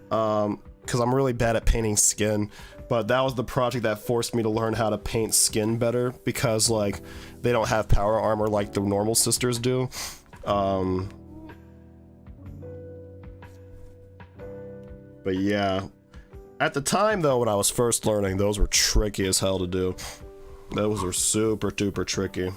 because I'm really bad at painting skin. But that was the project that forced me to learn how to paint skin better, because like they don't have power armor like the normal sisters do. But yeah, At the time, though, when I was first learning, those were tricky as hell to do. Those were super duper tricky.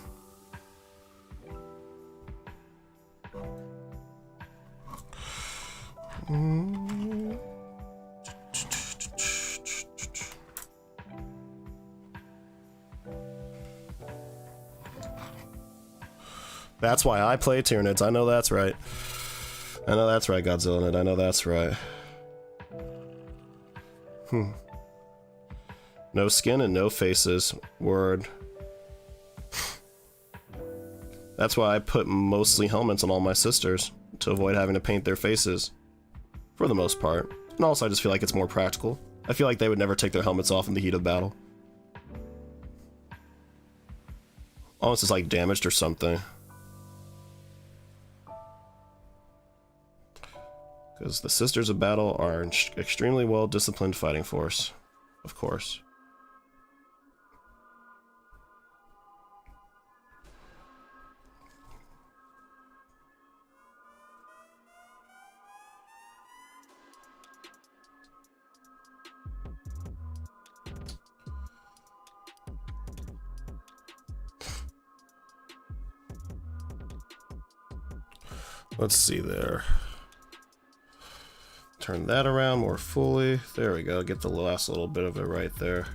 That's why I play Tyranids. I know that's right. I know that's right, Godzilla. I know that's right. No skin and no faces. Word. That's why I put mostly helmets on all my sisters, to avoid having to paint their faces. For the most part. And also I just feel like it's more practical. I feel like they would never take their helmets off in the heat of battle. Unless it's like damaged or something. Because the Sisters of Battle are an extremely well-disciplined fighting force. Of course. Let's see there. Turn that around more fully. There we go. Get the last little bit of it right there.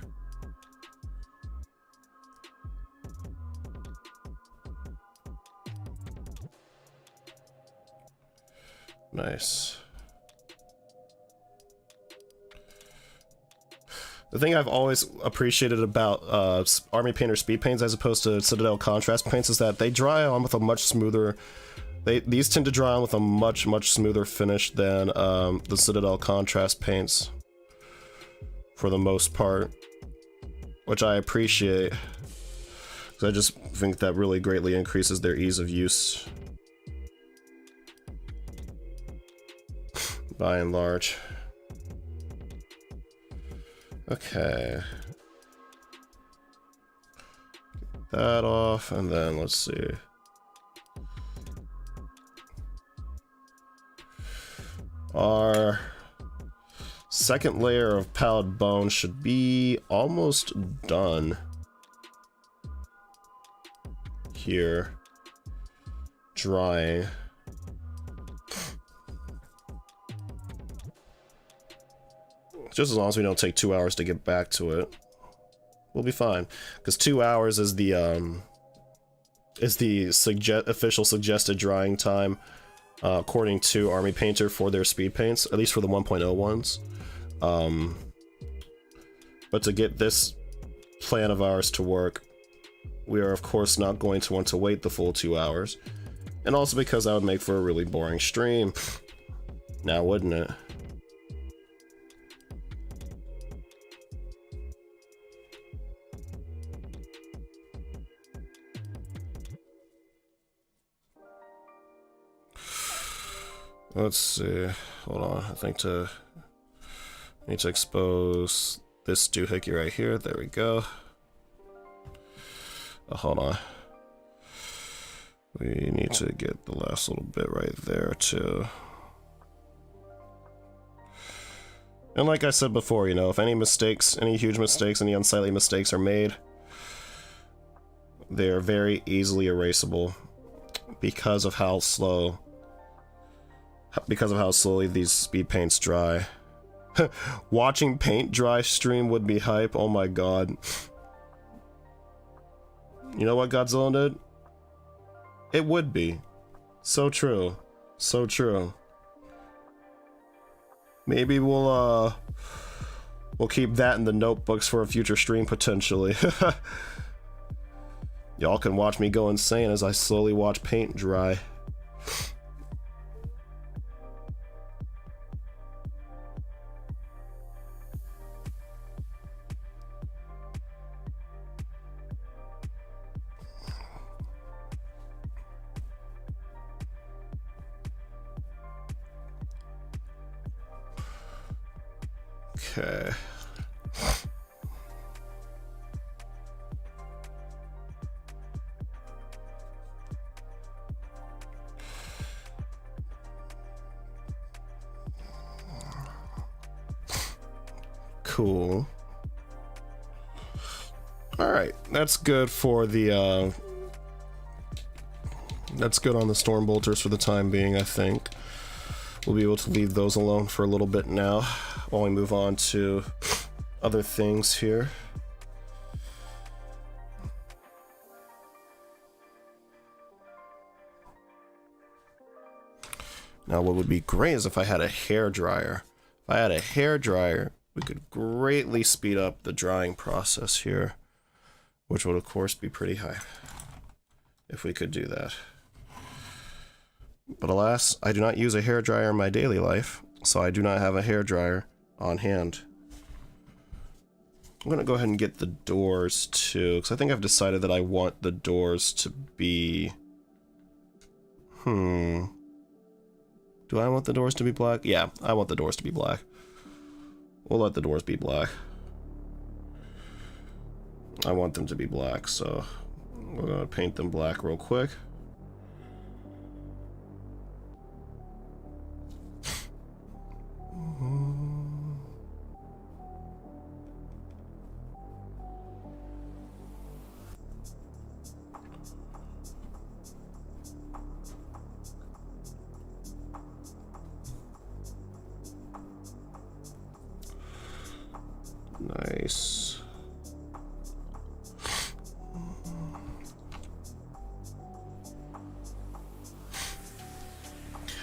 Nice. The thing I've always appreciated about Army Painter speed paints as opposed to Citadel contrast paints is that they dry on with a much smoother... These tend to dry on with a much smoother finish than the Citadel contrast paints, for the most part, which I appreciate, because I just think that really greatly increases their ease of use, by and large. Okay. Get that off, and then let's see. Our second layer of pallid bone should be almost done here, drying. Just as long as we don't take 2 hours to get back to it, we'll be fine. Because 2 hours is the official suggested drying time. According to Army Painter for their speed paints, at least for the 1.0 ones. But to get this plan of ours to work, we are of course not going to want to wait the full 2 hours. And also because that would make for a really boring stream. Now wouldn't it? Let's see. Hold on. I think I need to expose this doohickey right here. There we go. Oh, hold on. We need to get the last little bit right there too. And like I said before, you know, if any mistakes, any huge mistakes, any unsightly mistakes are made, they are very easily erasable because of how slowly these speed paints dry. Watching paint dry stream would be hype. Oh my god. You know what Godzilla did? It would be. So true. So true. Maybe we'll keep that in the notebooks for a future stream potentially. Y'all can watch me go insane as I slowly watch paint dry. Okay. cool. Alright, that's good for the, that's good on the storm bolters for the time being, I think. We'll be able to leave those alone for a little bit now, while we move on to other things here. Now, what would be great is if I had a hairdryer. If I had a hairdryer, we could greatly speed up the drying process here, which would, of course, be pretty high if we could do that. But alas, I do not use a hairdryer in my daily life, so I do not have a hairdryer on hand. I'm gonna go ahead and get the doors too, because I think I've decided that I want the doors to be... Do I want the doors to be black? Yeah, I want the doors to be black. We'll let the doors be black. I want them to be black, so we're gonna paint them black real quick. Nice.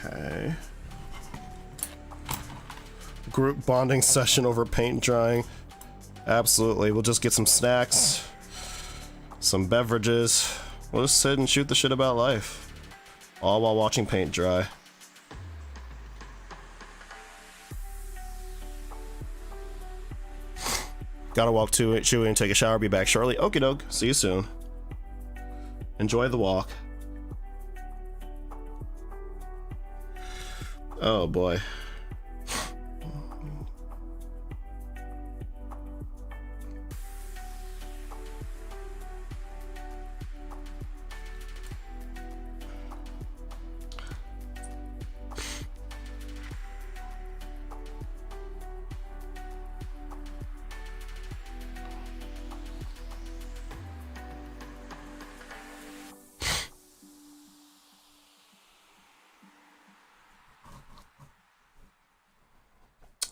Okay. Group bonding session over paint drying. Absolutely. We'll just get some snacks, some beverages. We'll just sit and shoot the shit about life, all while watching paint dry. Gotta walk to it, chew it, and take a shower. Be back shortly. Okie doke. See you soon. Enjoy the walk. Oh boy.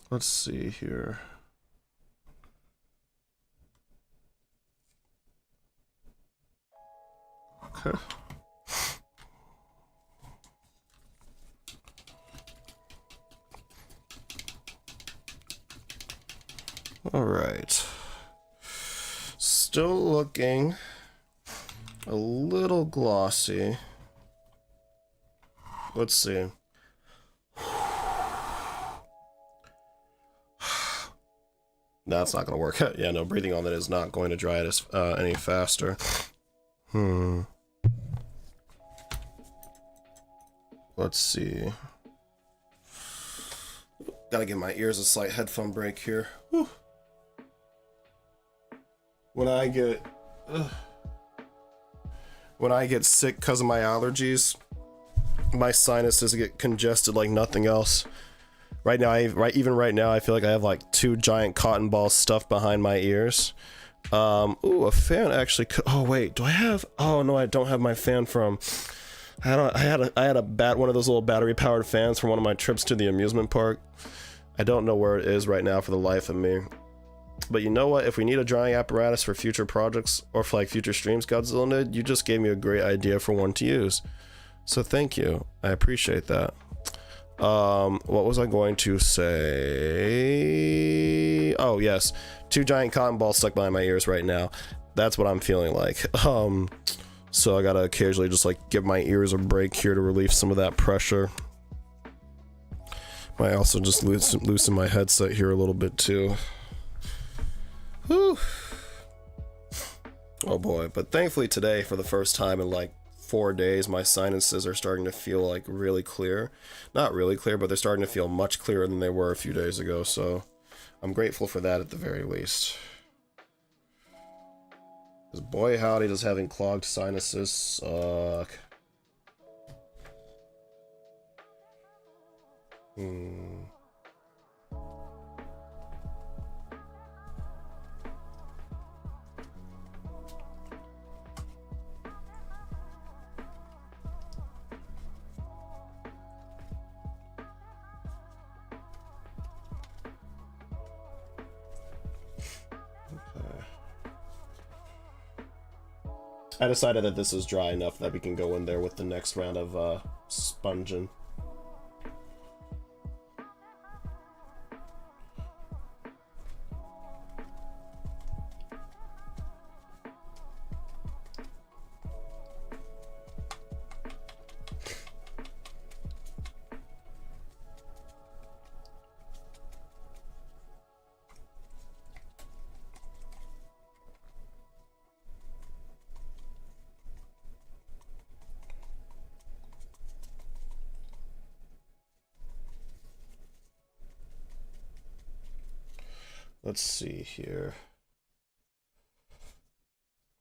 Let's see here. Okay. All right. Still looking a little glossy. Let's see. That's not going to work. Yeah, no, breathing on that is not going to dry it any faster. Let's see. Gotta give my ears a slight headphone break here. Whew. When I get sick because of my allergies, my sinuses get congested like nothing else. Right now, even right now, I feel like I have like 2 giant cotton balls stuffed behind my ears. Ooh, a fan actually. Oh wait, do I have? Oh no, I don't have my fan from. I had one of those little battery-powered fans from one of my trips to the amusement park. I don't know where it is right now for the life of me. But you know what? If we need a drying apparatus for future projects or for like future streams, Godzilla, you just gave me a great idea for one to use. So thank you. I appreciate that. What was I going to say? Oh, yes. 2 giant cotton balls stuck behind my ears right now. That's what I'm feeling like. So I gotta occasionally just like give my ears a break here to relieve some of that pressure. Might also just loosen my headset here a little bit too. Whew. Oh boy. But thankfully today, for the first time in like 4 days, my sinuses are starting to feel like really clear. Not really clear, but they're starting to feel much clearer than they were a few days ago, so I'm grateful for that at the very least. Because boy howdy does having clogged sinuses suck. I decided that this is dry enough that we can go in there with the next round of sponging. Let's see here.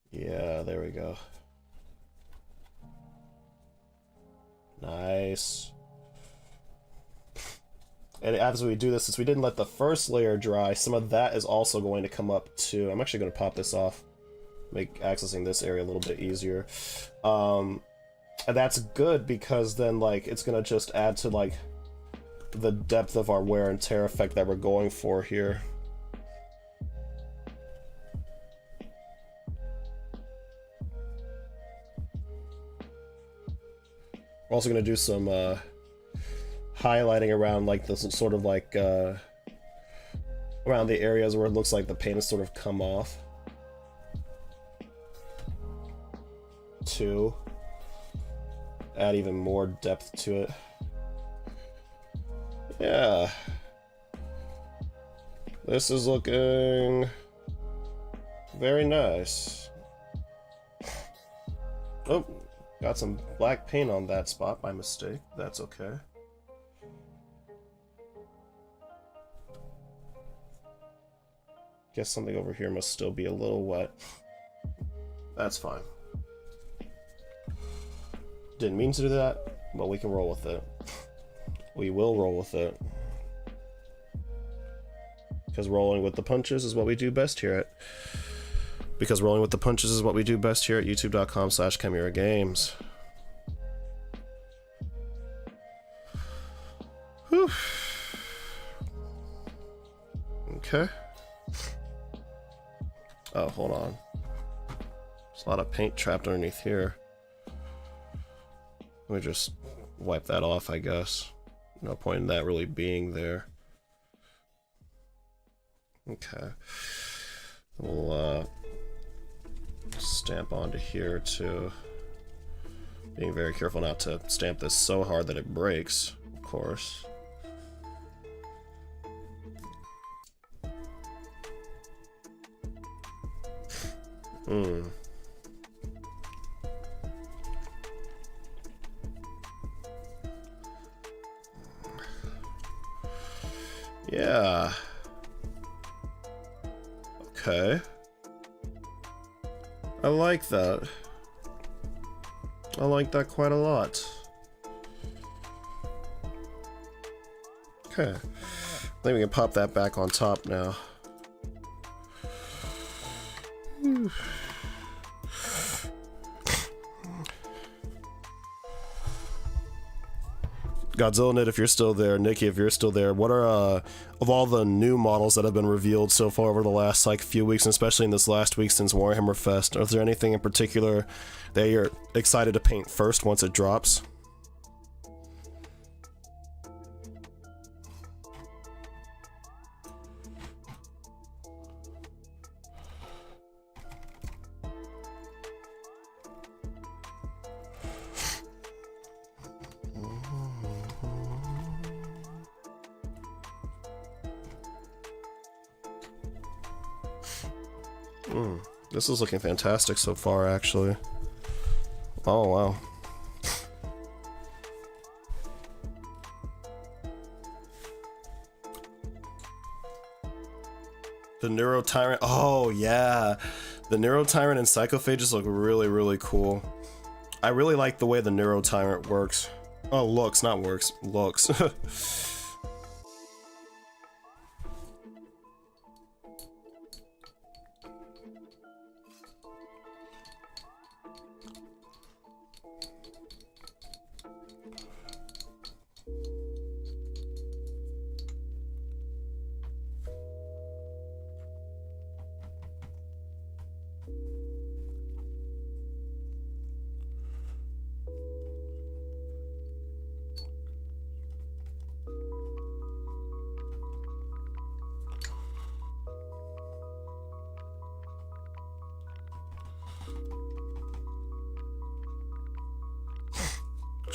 Yeah, there we go. Nice. And as we do this, since we didn't let the first layer dry, some of that is also going to come up too. I'm actually going to pop this off. Make accessing this area a little bit easier. And that's good because then, like, it's going to just add to, like, the depth of our wear and tear effect that we're going for here. We're also going to do some highlighting around, like, this sort of, like, around the areas where it looks like the paint has sort of come off. To add even more depth to it. Yeah. This is looking very nice. Oh. Got some black paint on that spot by mistake. That's okay. Guess something over here must still be a little wet. That's fine. Didn't mean to do that, but we can roll with it. We will roll with it. Because rolling with the punches is what we do best here at... Because rolling with the punches is what we do best here at youtube.com/ChimeraGames. Whew. Okay. Oh, hold on. There's a lot of paint trapped underneath here. Let me just wipe that off, I guess. No point in that really being there. Okay. We'll, stamp onto here too. Being very careful not to stamp this so hard that it breaks, of course. Yeah. Okay. I like that. I like that quite a lot. Okay. I think we can pop that back on top now. Godzilla Knit, if you're still there, Nikki, if you're still there, what are, of all the new models that have been revealed so far over the last, like, few weeks, and especially in this last week since Warhammer Fest, is there anything in particular that you're excited to paint first once it drops? This is looking fantastic so far, actually. Oh, wow. The Neuro Tyrant. Oh, yeah. The Neuro Tyrant and Psychophages look really, really cool. I really like the way the Neuro Tyrant works. Oh, looks, not works. Looks.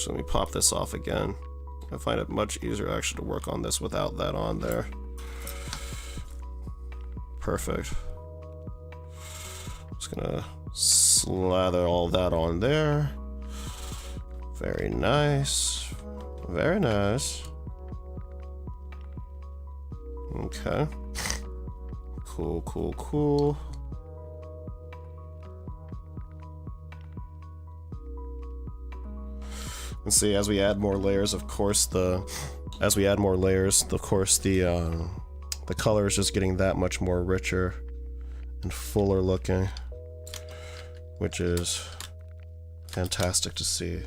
Actually, let me pop this off again. I find it much easier actually to work on this without that on there. Perfect. Just gonna slather all that on there. Very nice. Very nice. Okay. Cool, cool, cool. And see, as we add more layers, of course, the color is just getting that much more richer and fuller looking, which is fantastic to see.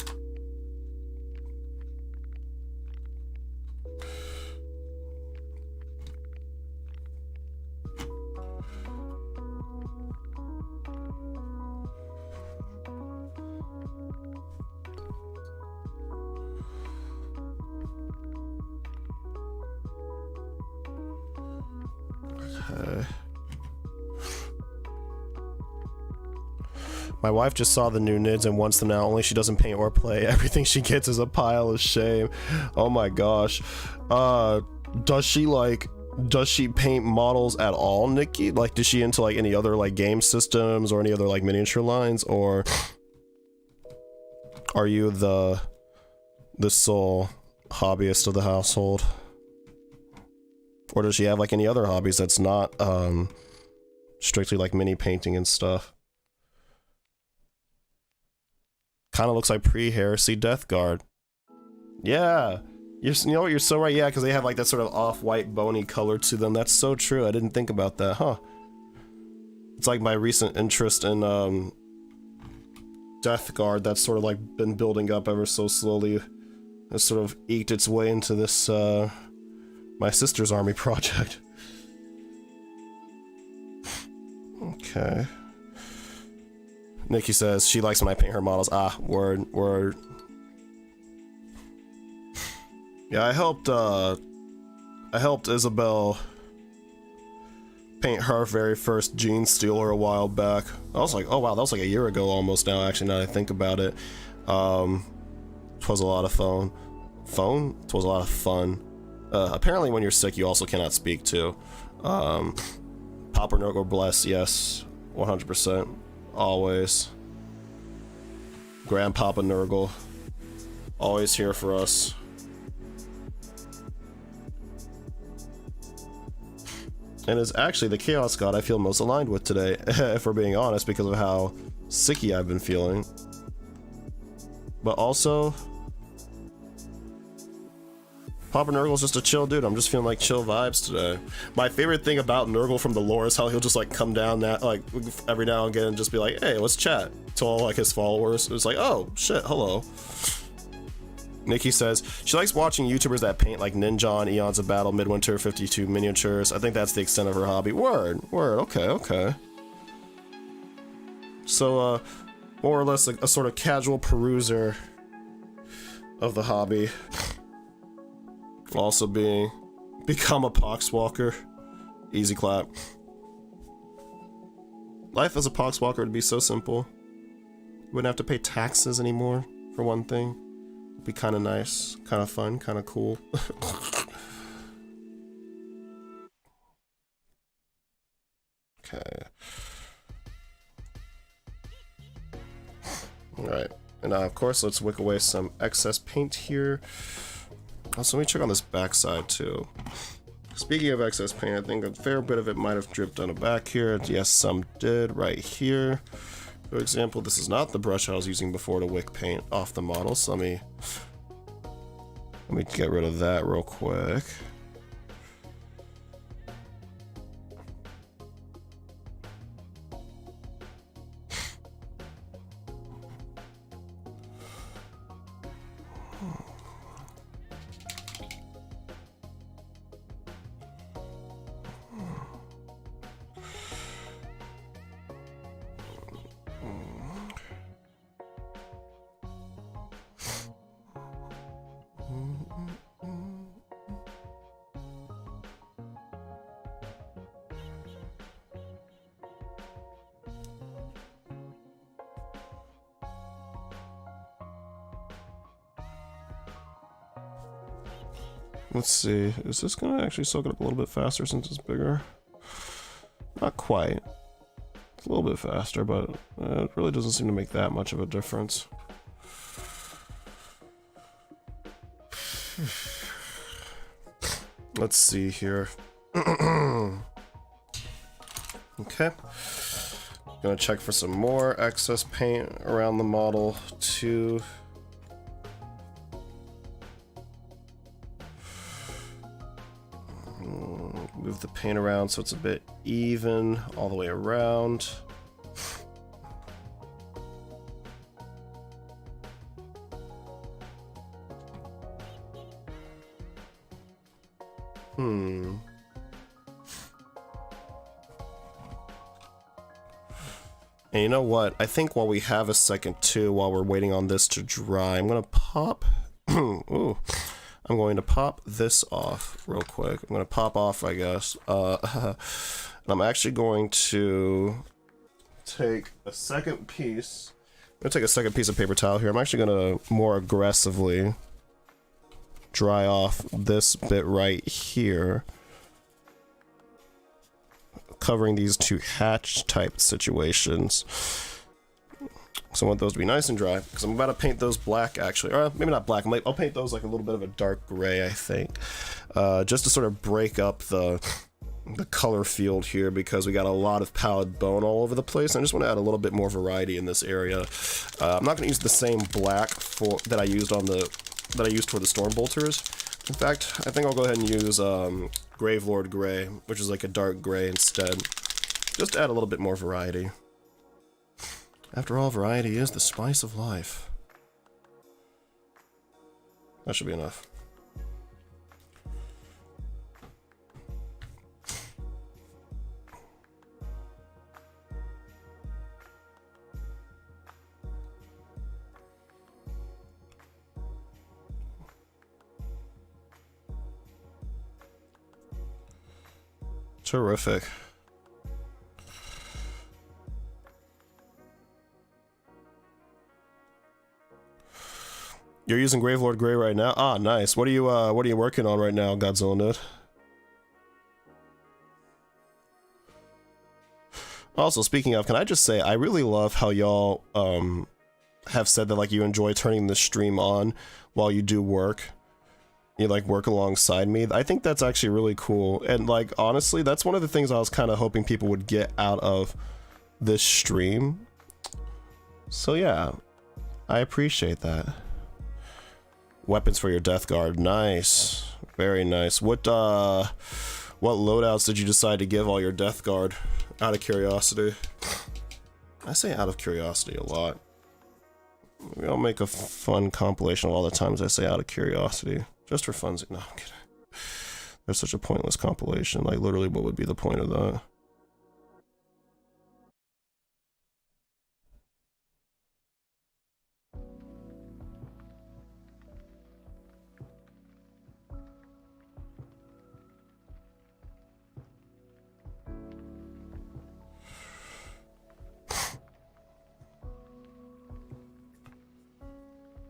My wife just saw the new NIDs and wants them now, only she doesn't paint or play. Everything she gets is a pile of shame. Oh my gosh. Does she paint models at all, Nikki? Like, is she into like any other like game systems or any other like miniature lines, or are you the sole hobbyist of the household? Or does she have like any other hobbies that's not strictly like mini painting and stuff? Kind of looks like pre-heresy Death Guard. Yeah, you know what? You're so right. Yeah, because they have like that sort of off-white bony color to them. That's so true. I didn't think about that, huh? It's like my recent interest in Death Guard that's sort of like been building up ever so slowly. Has sort of eked its way into this my sister's army project. Okay. Nikki says she likes when I paint her models. Ah, word, word. Yeah, I helped Isabel paint her very first Gene Stealer a while back. I was like, oh wow, that was like a year ago almost now, actually, now that I think about it. It was a lot of fun. It was a lot of fun. Apparently when you're sick, you also cannot speak too. Papa Nurgle bless, yes, 100%. Always. Grandpapa Nurgle. Always here for us. And is actually the Chaos God I feel most aligned with today, if we're being honest, because of how sicky I've been feeling. But also, Papa Nurgle's just a chill dude. I'm just feeling like chill vibes today. My favorite thing about Nurgle from the lore is how he'll just like come down that like every now and again and just be like, hey, let's chat to all like his followers. It's like, oh shit, hello. Nikki says she likes watching YouTubers that paint like Ninja and Eons of Battle, Midwinter 52 miniatures. I think that's the extent of her hobby. Word, okay, okay. So more or less a sort of casual peruser of the hobby. Also become a poxwalker. Easy clap. Life as a poxwalker would be so simple. You wouldn't have to pay taxes anymore, for one thing. It'd be kind of nice, kind of fun, kind of cool. Okay. Alright. And now, of course, let's wick away some excess paint here. Also, let me check on this backside too. Speaking of excess paint, I think a fair bit of it might have dripped on the back here. Yes, some did right here. For example, this is not the brush I was using before to wick paint off the model, so let me get rid of that real quick. Let's see, is this gonna actually soak it up a little bit faster since it's bigger? Not quite. It's a little bit faster, but it really doesn't seem to make that much of a difference. Let's see here. Okay. Gonna check for some more excess paint around the model too. Move the paint around so it's a bit even all the way around. And you know what? I think while we have a second too, while we're waiting on this to dry, I'm gonna pop. Ooh. I'm going to pop this off real quick. I'm going to pop off, I guess. And I'm actually going to take a second piece. I'm going to take a second piece of paper towel here. I'm actually going to more aggressively dry off this bit right here, covering these two hatch type situations. So I want those to be nice and dry, because I'm about to paint those black, actually. Or maybe not black, I'll paint those like a little bit of a dark gray, I think. Just to sort of break up the color field here, because we got a lot of pallid bone all over the place. I just want to add a little bit more variety in this area. I'm not going to use the same black that I used for the Storm Bolters. In fact, I think I'll go ahead and use Gravelord Gray, which is like a dark gray instead. Just to add a little bit more variety. After all, variety is the spice of life. That should be enough. Terrific. You're using Gravelord Grey right now? Ah, nice. What are you working on right now, Godzilla Nerd? Also, speaking of, can I just say, I really love how y'all have said that like you enjoy turning the stream on while you do work. You like work alongside me. I think that's actually really cool. And like honestly, that's one of the things I was kind of hoping people would get out of this stream. So yeah, I appreciate that. Weapons for your Death Guard. Nice. Very nice. What loadouts did you decide to give all your Death Guard? Out of curiosity. I say out of curiosity a lot. Maybe I'll make a fun compilation of all the times I say out of curiosity. Just for funsies. No, I'm kidding. That's such a pointless compilation. Like, literally, what would be the point of that?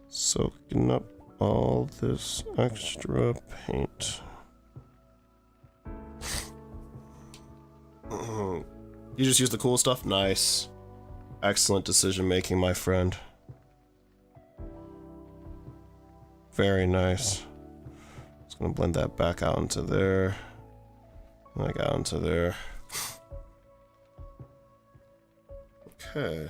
Soaking up all this extra paint. You just use the cool stuff? Nice. Excellent decision making, my friend. Very nice. Just gonna blend that back out into there. Like out into there. Okay.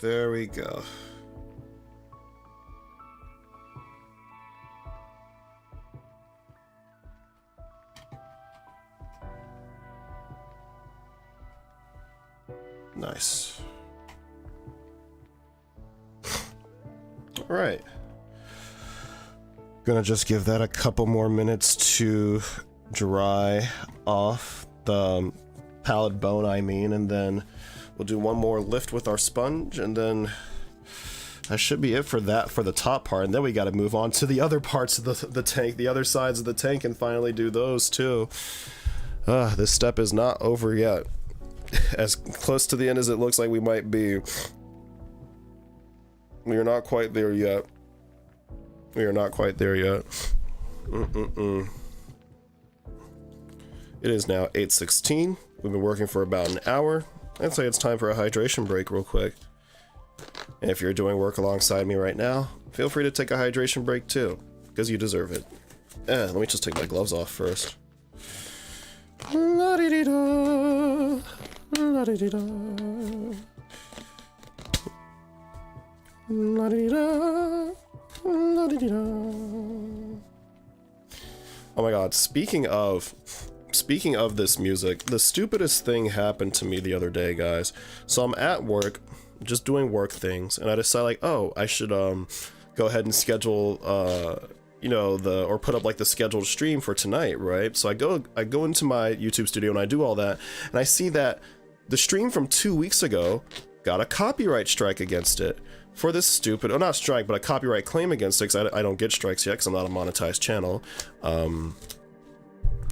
There we go. Nice. All right. Gonna just give that a couple more minutes to dry off the pallid bone, and then we'll do one more lift with our sponge, and then that should be it for the top part. And then we got to move on to the other parts of the tank, the other sides of the tank, and finally do those too. This step is not over yet. as close to the end as it looks like we might be. We are not quite there yet. We are not quite there yet. It is now 8:16. We've been working for about an hour. I'd say it's time for a hydration break real quick. And if you're doing work alongside me right now, feel free to take a hydration break too, because you deserve it. Let me just take my gloves off first. La-di-di-da, la-di-di-da, la-di-di-da, la-di-di-da. Oh my god, speaking of this music, the stupidest thing happened to me the other day, guys. So I'm at work, just doing work things, and I decide like, oh, I should go ahead and schedule you know, or put up like the scheduled stream for tonight, right? So I go into my YouTube studio and I do all that, and I see that the stream from 2 weeks ago got a copyright strike against it for this stupid, oh, not strike, but a copyright claim against it, because I don't get strikes yet because I'm not a monetized channel.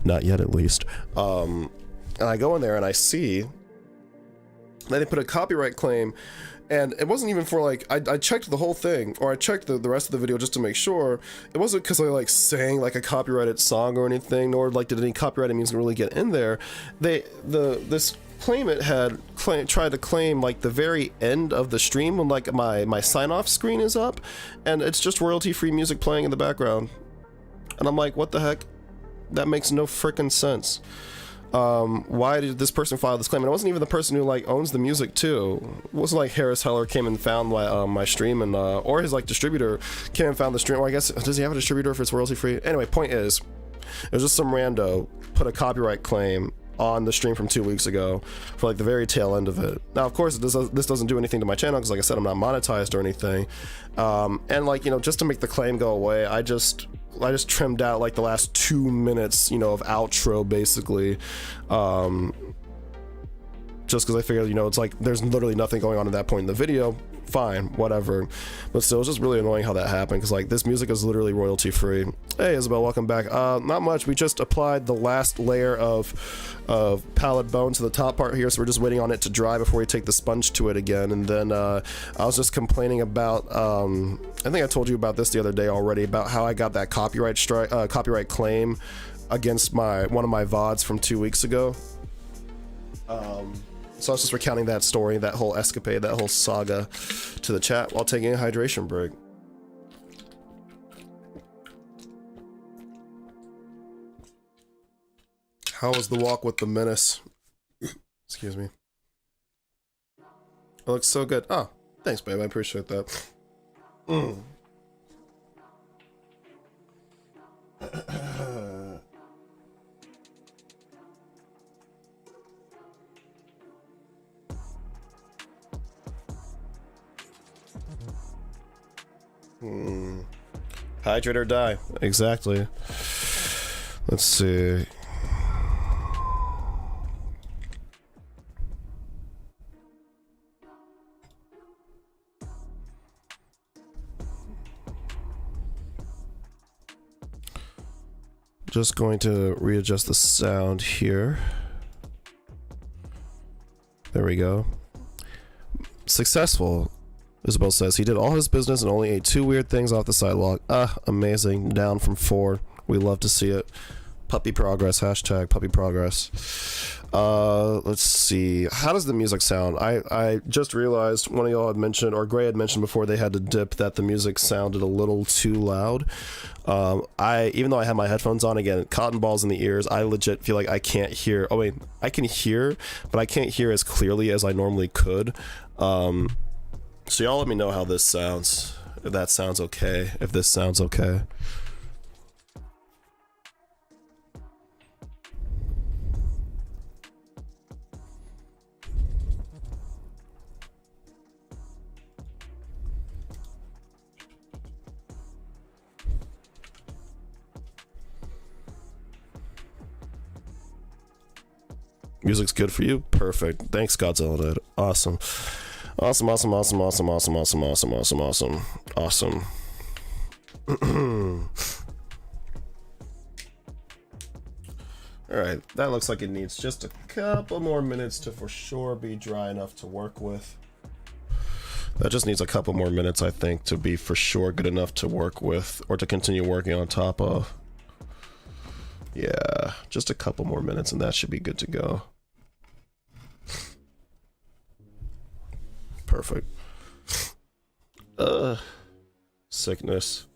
Not yet, at least. And I go in there and I see that they put a copyright claim, and it wasn't even for like, I checked the whole thing, or I checked the rest of the video just to make sure. It wasn't because I like sang like a copyrighted song or anything, nor like did any copyrighted music really get in there. This claimant had tried to claim like the very end of the stream when like my sign-off screen is up, and it's just royalty-free music playing in the background. And I'm like, what the heck? That makes no frickin' sense. Why did this person file this claim? And it wasn't even the person who like owns the music too. It wasn't like Harris Heller came and found my stream, and or his like distributor came and found the stream. Or I guess, does he have a distributor if it's royalty free? Anyway, point is, it was just some rando put a copyright claim on the stream from 2 weeks ago for like the very tail end of it. Now, of course, this doesn't do anything to my channel because, like I said, I'm not monetized or anything. And like, you know, just to make the claim go away, I just trimmed out like the last 2 minutes, you know, of outro basically. Just because I figured, you know, it's like there's literally nothing going on at that point in the video. Fine, whatever. But still, it's just really annoying how that happened, because like this music is literally royalty free. Hey Isabel, welcome back. Not much. We just applied the last layer of palette bone to the top part here, so we're just waiting on it to dry before we take the sponge to it again. And then I was just complaining about I think I told you about this the other day already, about how I got that copyright claim against one of my VODs from 2 weeks ago. So I was just recounting that story, that whole escapade, that whole saga to the chat while taking a hydration break. How was the walk with the menace? Excuse me. It looks so good. Oh, thanks, babe. I appreciate that. Hydrate or die. Exactly. Let's see. Just going to readjust the sound here. There we go. Successful. Isabel says he did all his business and only ate 2 weird things off the sidewalk. Ah, amazing. Down from 4. We love to see it. Puppy progress. Hashtag puppy progress. Let's see. How does the music sound? I just realized one of y'all had mentioned, or Gray had mentioned before they had to dip, that the music sounded a little too loud. Even though I have my headphones on, again, cotton balls in the ears, I legit feel like I can't hear. Oh wait, I can hear, but I can't hear as clearly as I normally could. So y'all let me know how this sounds. If that sounds okay. If this sounds okay. Music's good for you? Perfect. Thanks, Godzilla Dad. Awesome. Awesome, awesome, awesome, awesome, awesome, awesome, awesome, awesome, awesome, awesome. Alright, that looks like it needs just a couple more minutes to for sure be dry enough to work with. That just needs a couple more minutes, I think, to be for sure good enough to work with, or to continue working on top of. Yeah, just a couple more minutes and that should be good to go. Perfect. Sickness.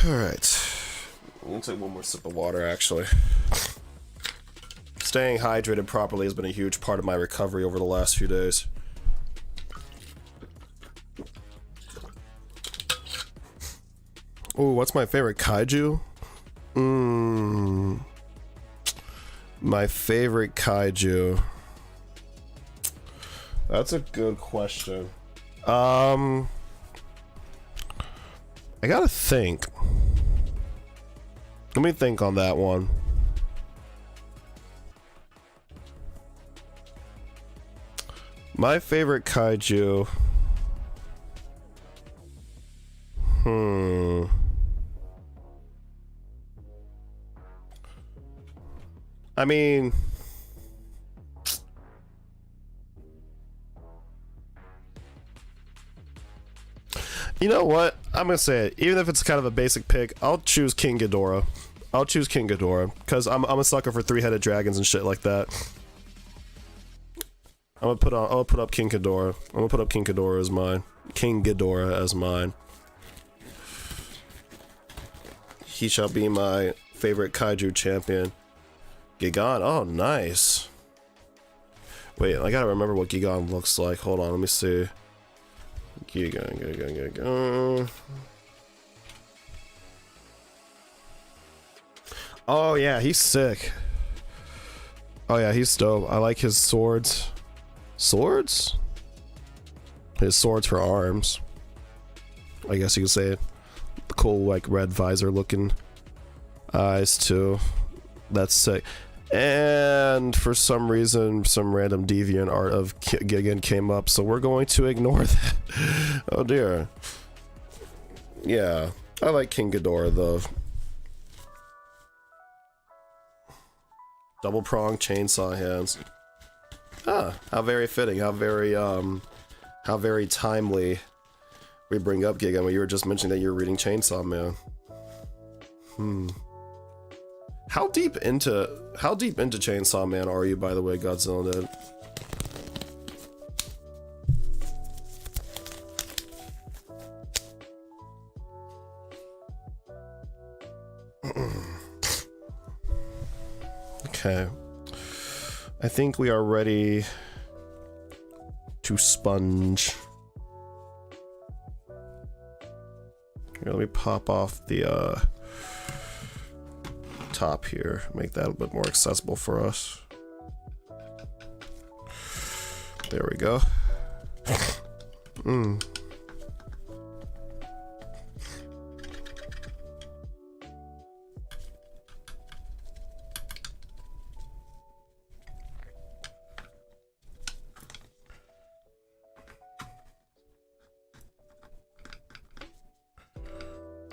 Alright. I'm gonna take one more sip of water, actually. Staying hydrated properly has been a huge part of my recovery over the last few days. Ooh, what's my favorite kaiju? My favorite kaiju. That's a good question. I gotta think. Let me think on that one. My favorite kaiju. I mean, you know what? I'm gonna say it. Even if it's kind of a basic pick, I'll choose King Ghidorah. I'll choose King Ghidorah because I'm a sucker for three-headed dragons and shit like that. I'll put up King Ghidorah. I'm gonna put up King Ghidorah as mine. King Ghidorah as mine. He shall be my favorite kaiju champion. Gigan, oh nice. Wait, I gotta remember what Gigan looks like. Hold on, let me see. Gigan. Oh yeah, he's sick. Oh yeah, he's dope. I like his swords. Swords? His swords for arms. I guess you could say it. The cool, like, red visor looking eyes too. That's sick. And for some reason, some random deviant art of Gigan came up, so we're going to ignore that. Oh dear. Yeah, I like King Ghidorah though. Double pronged chainsaw hands. Ah, how very fitting. How very timely we bring up Gigan when you were just mentioning that you were reading Chainsaw Man. How deep into Chainsaw Man are you, by the way, Godzilla Dead? Okay. I think we are ready to sponge. Here, let me pop off the top here, make that a bit more accessible for us. There we go.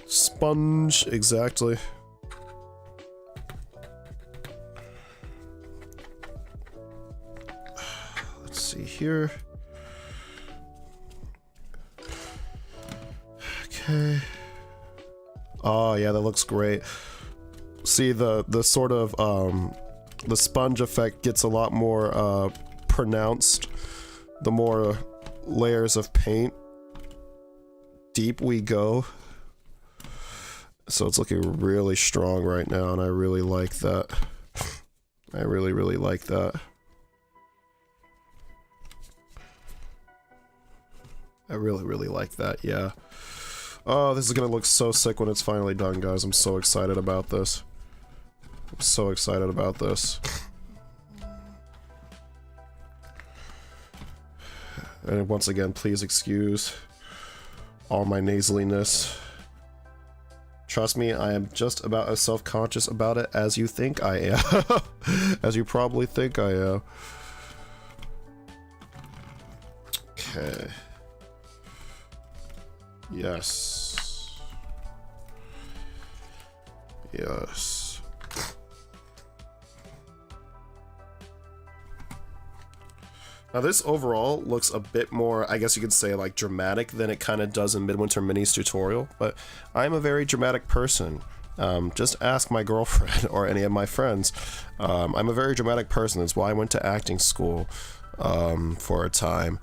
Sponge, exactly. Let's see here. Okay. Oh yeah, that looks great. See, the sort of the sponge effect gets a lot more pronounced the more layers of paint deep we go. So it's looking really strong right now, and I really like that. I really, really like that. I really, really like that, yeah. Oh, this is gonna look so sick when it's finally done, guys. I'm so excited about this. I'm so excited about this. And once again, please excuse all my nasaliness. Trust me, I am just about as self-conscious about it as you think I am. As you probably think I am. Okay. Yes. Yes. Now this overall looks a bit more, I guess you could say, like dramatic than it kind of does in Midwinter Minis tutorial, but I'm a very dramatic person. Just ask my girlfriend or any of my friends. I'm a very dramatic person. That's why I went to acting school for a time.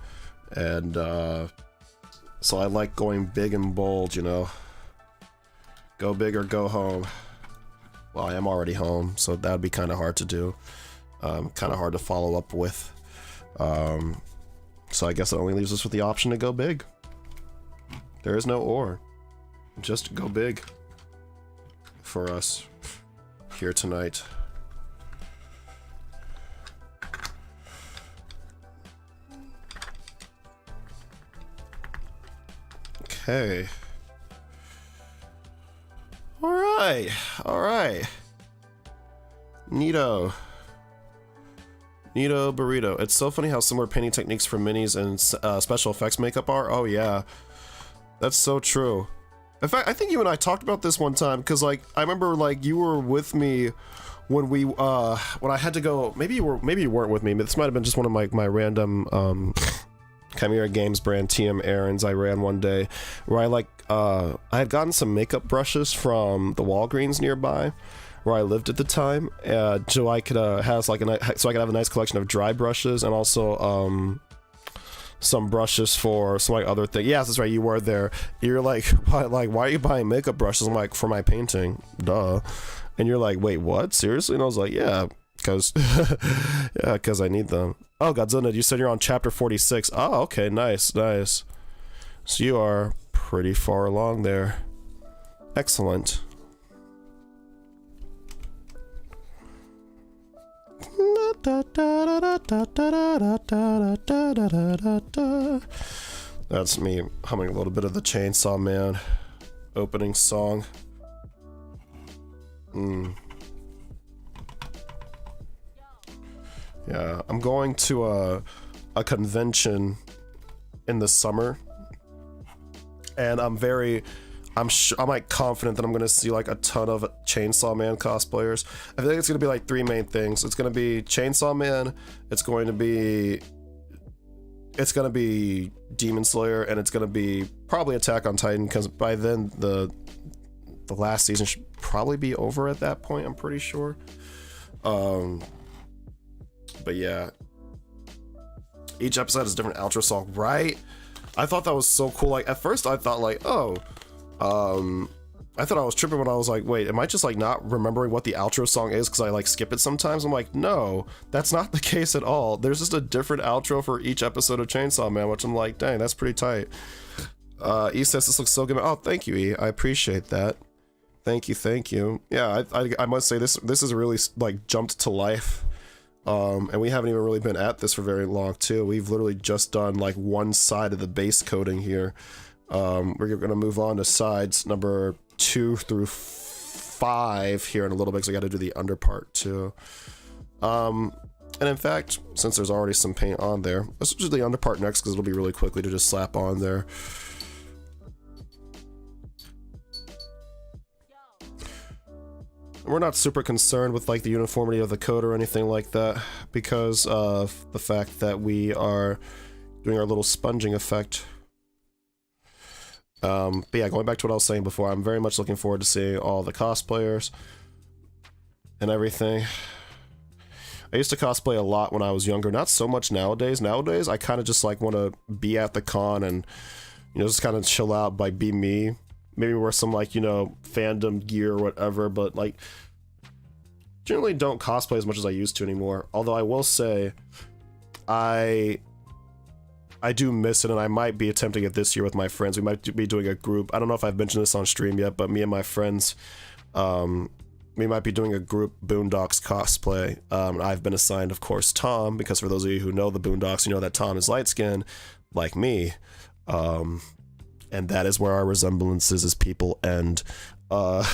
And so I like going big and bold, you know. Go big or go home. Well, I am already home, so that would be kind of hard to do. Kind of hard to follow up with. So I guess it only leaves us with the option to go big. There is no or. Just go big for us here tonight. Okay. Alright. Alright. Neato. Neato burrito. It's so funny how similar painting techniques for minis and special effects makeup are. Oh yeah. That's so true. In fact, I think you and I talked about this one time, because like I remember like you were with me when we when I had to go, maybe you weren't with me, but this might have been just one of my random Chimera Games brand TM errands I ran one day, where I had gotten some makeup brushes from the Walgreens nearby where I lived at the time, so I could have a nice collection of dry brushes and also some brushes for some like other thing. Yes, that's right, you were there. You're like, why are you buying makeup brushes? I'm like, for my painting, duh. And you're like, wait, what? Seriously? And I was like, yeah, because yeah, because I need them. Oh, Godzilla, you said you're on chapter 46. Oh, okay, nice, nice. So you are pretty far along there. Excellent. That's me humming a little bit of the Chainsaw Man opening song. Yeah, I'm going to a convention in the summer, and I'm like confident that I'm gonna see like a ton of Chainsaw Man cosplayers. I think it's gonna be like three main things. It's gonna be Chainsaw Man, it's going to be Demon Slayer, and it's gonna be probably Attack on Titan, because by then the last season should probably be over at that point, I'm pretty sure. But yeah, each episode has a different outro song, right? I thought that was so cool. Like at first I thought like, oh, I thought I was tripping when I was like, wait, am I just like not remembering what the outro song is because I like skip it sometimes? I'm like, no, that's not the case at all. There's just a different outro for each episode of Chainsaw Man, which I'm like, dang, that's pretty tight. E says this looks so good. Oh, thank you, E. I appreciate that. Thank you. Yeah, I must say this is really like jumped to life. And we haven't even really been at this for very long too. We've literally just done like one side of the base coating here. We're gonna move on to sides number 2 through 5 here in a little bit, because I gotta do the under part too. And in fact, since there's already some paint on there, let's do the under part next, because it'll be really quickly to just slap on there. We're not super concerned with like the uniformity of the coat or anything like that, because of the fact that we are doing our little sponging effect. But yeah, going back to what I was saying before, I'm very much looking forward to seeing all the cosplayers and everything. I used to cosplay a lot when I was younger, not so much nowadays. Nowadays, I kind of just like want to be at the con and, you know, just kind of chill out, like be me. Maybe wear some like, you know, fandom gear or whatever, but like generally don't cosplay as much as I used to anymore. Although I will say I do miss it, and I might be attempting it this year with my friends. We might be doing a group. I don't know if I've mentioned this on stream yet, but me and my friends, we might be doing a group Boondocks cosplay. I've been assigned, of course, Tom, because for those of you who know the Boondocks, you know that Tom is light-skinned, like me. And that is where our resemblances as people end. Uh,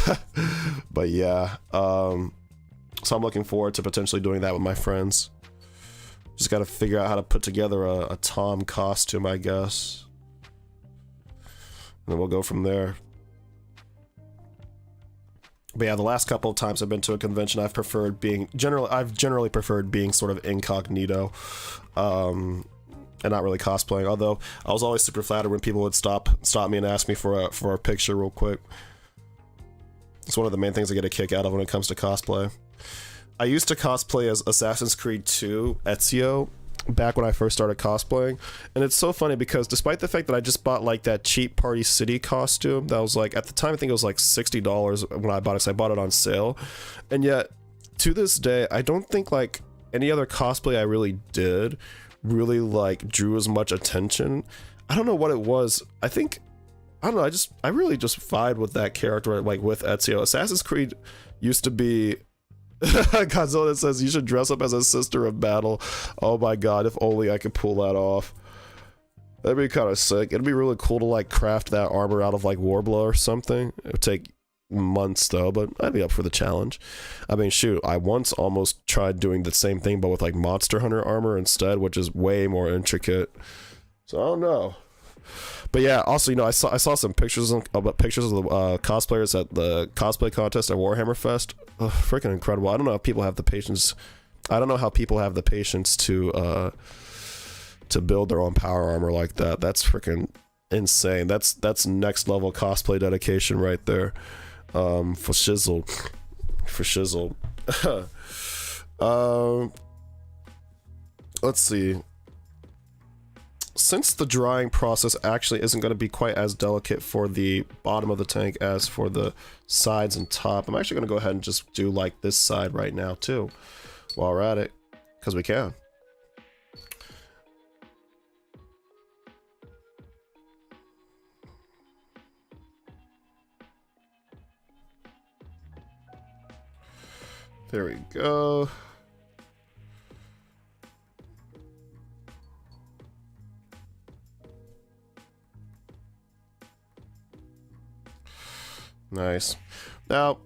but yeah, so I'm looking forward to potentially doing that with my friends. Just got to figure out how to put together a Tom costume, I guess. And then we'll go from there. But yeah, the last couple of times I've been to a convention, I've generally preferred being sort of incognito, and not really cosplaying. Although I was always super flattered when people would stop me and ask me for a picture real quick. It's one of the main things I get a kick out of when it comes to cosplay. I used to cosplay as Assassin's Creed 2 Ezio back when I first started cosplaying, and it's so funny because despite the fact that I just bought like that cheap Party City costume that was like, at the time I think it was like $60 when I bought it, so I bought it on sale, and yet to this day I don't think like any other cosplay I really did really like drew as much attention. I don't know what it was. I don't know, I really just vibed with that character, like with Ezio. Assassin's Creed used to be Godzilla says you should dress up as a sister of battle. Oh my god, if only I could pull that off. That'd be kind of sick. It'd be really cool to like craft that armor out of like Warbler or something. It would take months though, but I'd be up for the challenge. I mean, shoot, I once almost tried doing the same thing but with like Monster Hunter armor instead, which is way more intricate. So I don't know. But yeah, also, you know, I saw some pictures of the cosplayers at the cosplay contest at Warhammer Fest. Oh, freaking incredible. I don't know if people have the patience. I don't know how people have the patience to build their own power armor like that. That's freaking insane. That's next level cosplay dedication right there. For shizzle. Let's see. Since the drying process actually isn't going to be quite as delicate for the bottom of the tank as for the sides and top, I'm actually going to go ahead and just do like this side right now too, while we're at it, because we can. There we go. Nice. Now,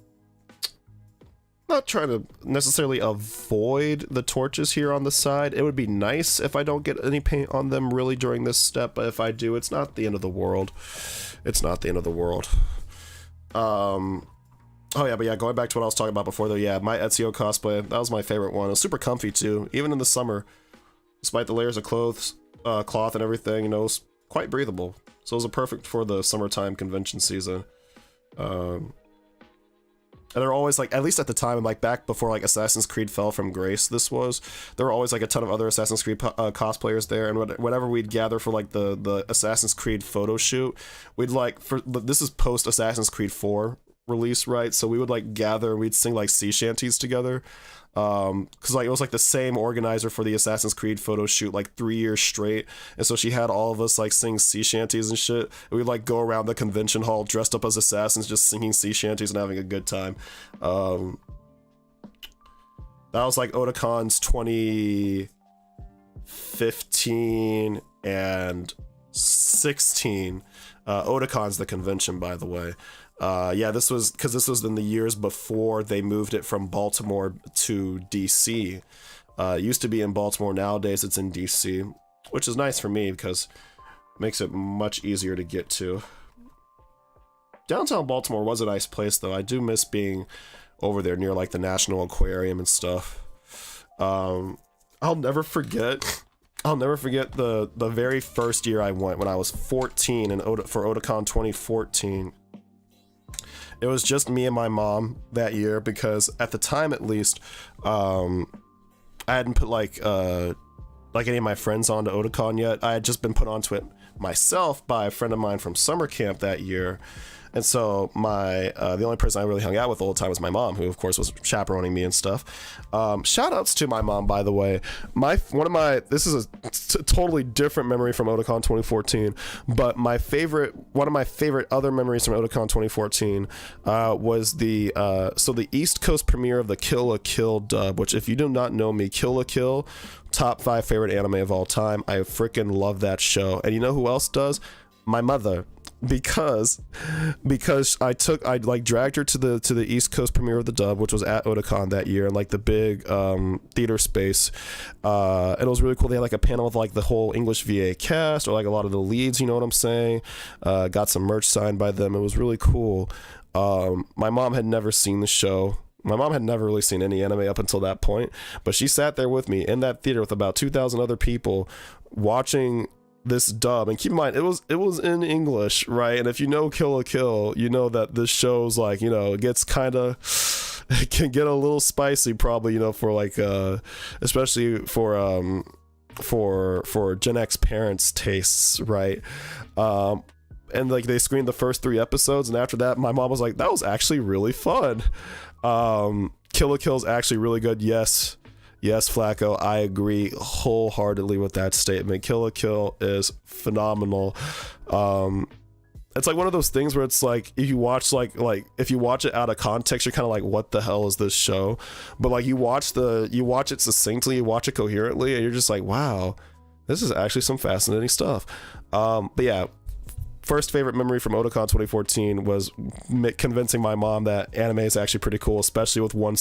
not trying to necessarily avoid the torches here on the side. It would be nice if I don't get any paint on them really during this step, but if I do, it's not the end of the world. It's not the end of the world. Oh yeah, but yeah, going back to what I was talking about before though, yeah, my Ezio cosplay, that was my favorite one. It was super comfy too, even in the summer. Despite the layers of cloth and everything, you know, it was quite breathable. So it was perfect for the summertime convention season. And they're always like, at least at the time, like back before like Assassin's Creed fell from grace, there were always like a ton of other Assassin's Creed cosplayers there, and whenever we'd gather for like the Assassin's Creed photo shoot, we'd like, this is post Assassin's Creed 4 release, right? So we would like gather and we'd sing like sea shanties together. Because like it was like the same organizer for the Assassin's Creed photo shoot like 3 years straight, and so she had all of us like sing sea shanties and shit, and we'd like go around the convention hall dressed up as assassins just singing sea shanties and having a good time. That was like Otacon's 2015 and 16. Otacon's the convention, by the way. Yeah, this was in the years before they moved it from Baltimore to DC. It used to be in Baltimore, nowadays it's in DC, which is nice for me because it makes it much easier to get to. Downtown Baltimore was a nice place though. I do miss being over there near like the National Aquarium and stuff. I'll never forget the very first year I went when I was 14 for Otakon 2014. It was just me and my mom that year because at the time, at least, I hadn't put like any of my friends onto Otakon yet. I had just been put onto it myself by a friend of mine from summer camp that year. And so the only person I really hung out with all the time was my mom, who of course was chaperoning me and stuff. Shout outs to my mom, by the way. This is a totally different memory from Otakon 2014, but one of my favorite other memories from Otakon 2014 was the East Coast premiere of the Kill la Kill dub, which if you do not know me, Kill la Kill, top 5 favorite anime of all time. I freaking love that show. And you know who else does? My mother. because I like dragged her to the East Coast premiere of the dub, which was at Otakon that year, in like the big theater space, and it was really cool. They had like a panel with like the whole English VA cast, or like a lot of the leads, you know what I'm saying. Got some merch signed by them. It was really cool. My mom had never seen the show. My mom had never really seen any anime up until that point, but she sat there with me in that theater with about 2,000 other people watching this dub. And keep in mind, it was in English, right? And if you know Kill la Kill, you know that this show's like, you know, it gets kind of, it can get a little spicy probably, you know, for like especially for Gen X parents' tastes, right? And like they screened the first 3 episodes, and after that my mom was like, that was actually really fun. Kill la Kill's actually really good. Yes, Flacco, I agree wholeheartedly with that statement. Kill la Kill is phenomenal. It's like one of those things where it's like, if you watch like if you watch it out of context, you're kind of like, what the hell is this show? But like you watch it succinctly, you watch it coherently, and you're just like, wow, this is actually some fascinating stuff. But yeah, first favorite memory from Otakon 2014 was convincing my mom that anime is actually pretty cool, especially with one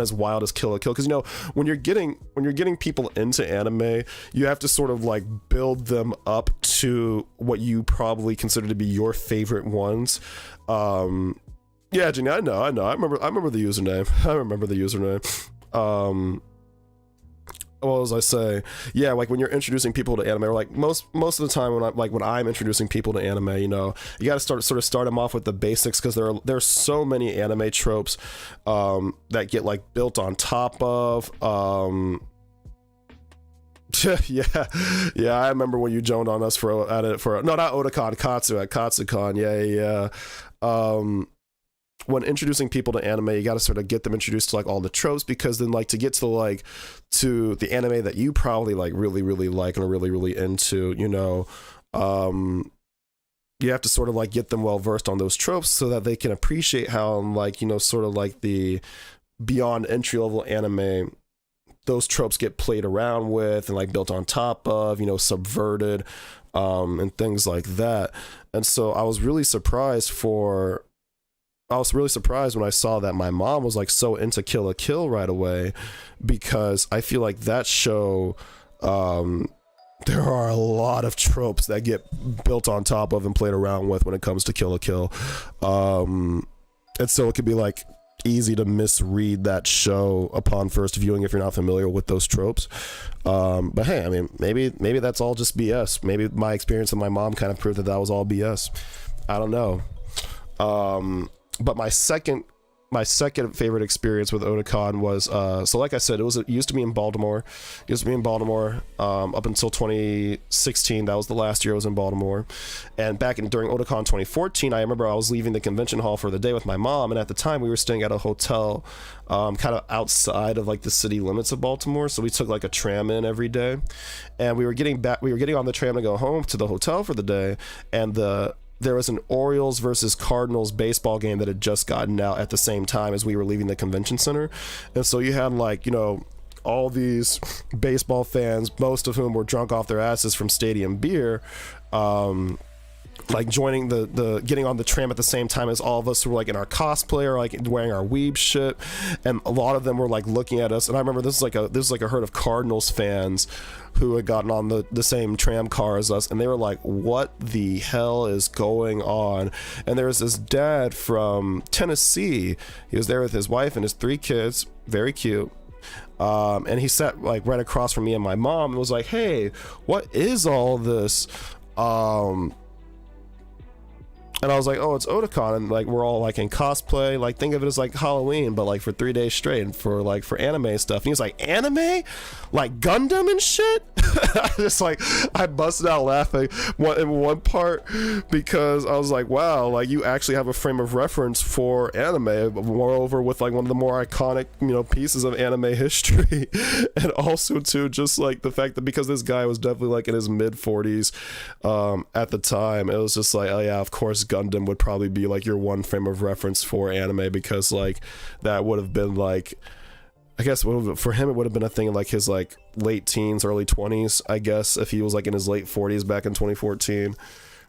as wild as Kill la Kill. Because, you know, when you're getting people into anime, you have to sort of like build them up to what you probably consider to be your favorite ones. Yeah, Jenny, I know. I remember the username. Well, as I say, yeah, like when you're introducing people to anime, or like most of the time when I'm introducing people to anime, you know, you got to start them off with the basics, because there's so many anime tropes that get like built on top of. Yeah, I remember when you joned on us for not Otakon, Katsu at Katsukon. Yeah. When introducing people to anime, you got to sort of get them introduced to like all the tropes, because then like to get to the anime that you probably like really like and are really into, you know, you have to sort of like get them well versed on those tropes so that they can appreciate how, like, you know, sort of like the beyond entry level anime, those tropes get played around with and like built on top of, you know, subverted, and things like that. And so I was really surprised when I saw that my mom was like so into Kill la Kill right away, because I feel like that show, there are a lot of tropes that get built on top of and played around with when it comes to Kill la Kill. And so it could be like easy to misread that show upon first viewing if you're not familiar with those tropes. But hey, I mean, maybe that's all just BS. Maybe my experience with my mom kind of proved that was all BS. I don't know. But my second favorite experience with Otakon was, so like I said, it used to be in Baltimore. Up until 2016. That was the last year I was in Baltimore. And during Otakon 2014, I remember I was leaving the convention hall for the day with my mom, and at the time we were staying at a hotel kind of outside of like the city limits of Baltimore. So we took like a tram in every day, and we were getting on the tram to go home to the hotel for the day, and there was an Orioles versus Cardinals baseball game that had just gotten out at the same time as we were leaving the convention center. And so you had like, you know, all these baseball fans, most of whom were drunk off their asses from stadium beer, like joining getting on the tram at the same time as all of us who were like in our cosplay or like wearing our weeb shit. And a lot of them were like looking at us. And I remember this was like a herd of Cardinals fans who had gotten on the same tram car as us, and they were like, what the hell is going on? And there was this dad from Tennessee. He was there with his wife and his 3 kids, very cute. And he sat like right across from me and my mom and was like, hey, what is all this? And I was like, oh, it's Otakon, and like we're all like in cosplay, like think of it as like Halloween, but like for 3 days straight, and for anime stuff. And he was like, anime, like Gundam and shit. I busted out laughing in one part, because I was like, wow, like you actually have a frame of reference for anime, moreover with like one of the more iconic, you know, pieces of anime history. And also too, just like the fact that because this guy was definitely like in his mid 40s at the time, it was just like, oh yeah, of course Gundam would probably be like your one frame of reference for anime, because like that would have been like, I guess for him it would have been a thing in like his like late teens, early 20s, I guess, if he was like in his late 40s back in 2014.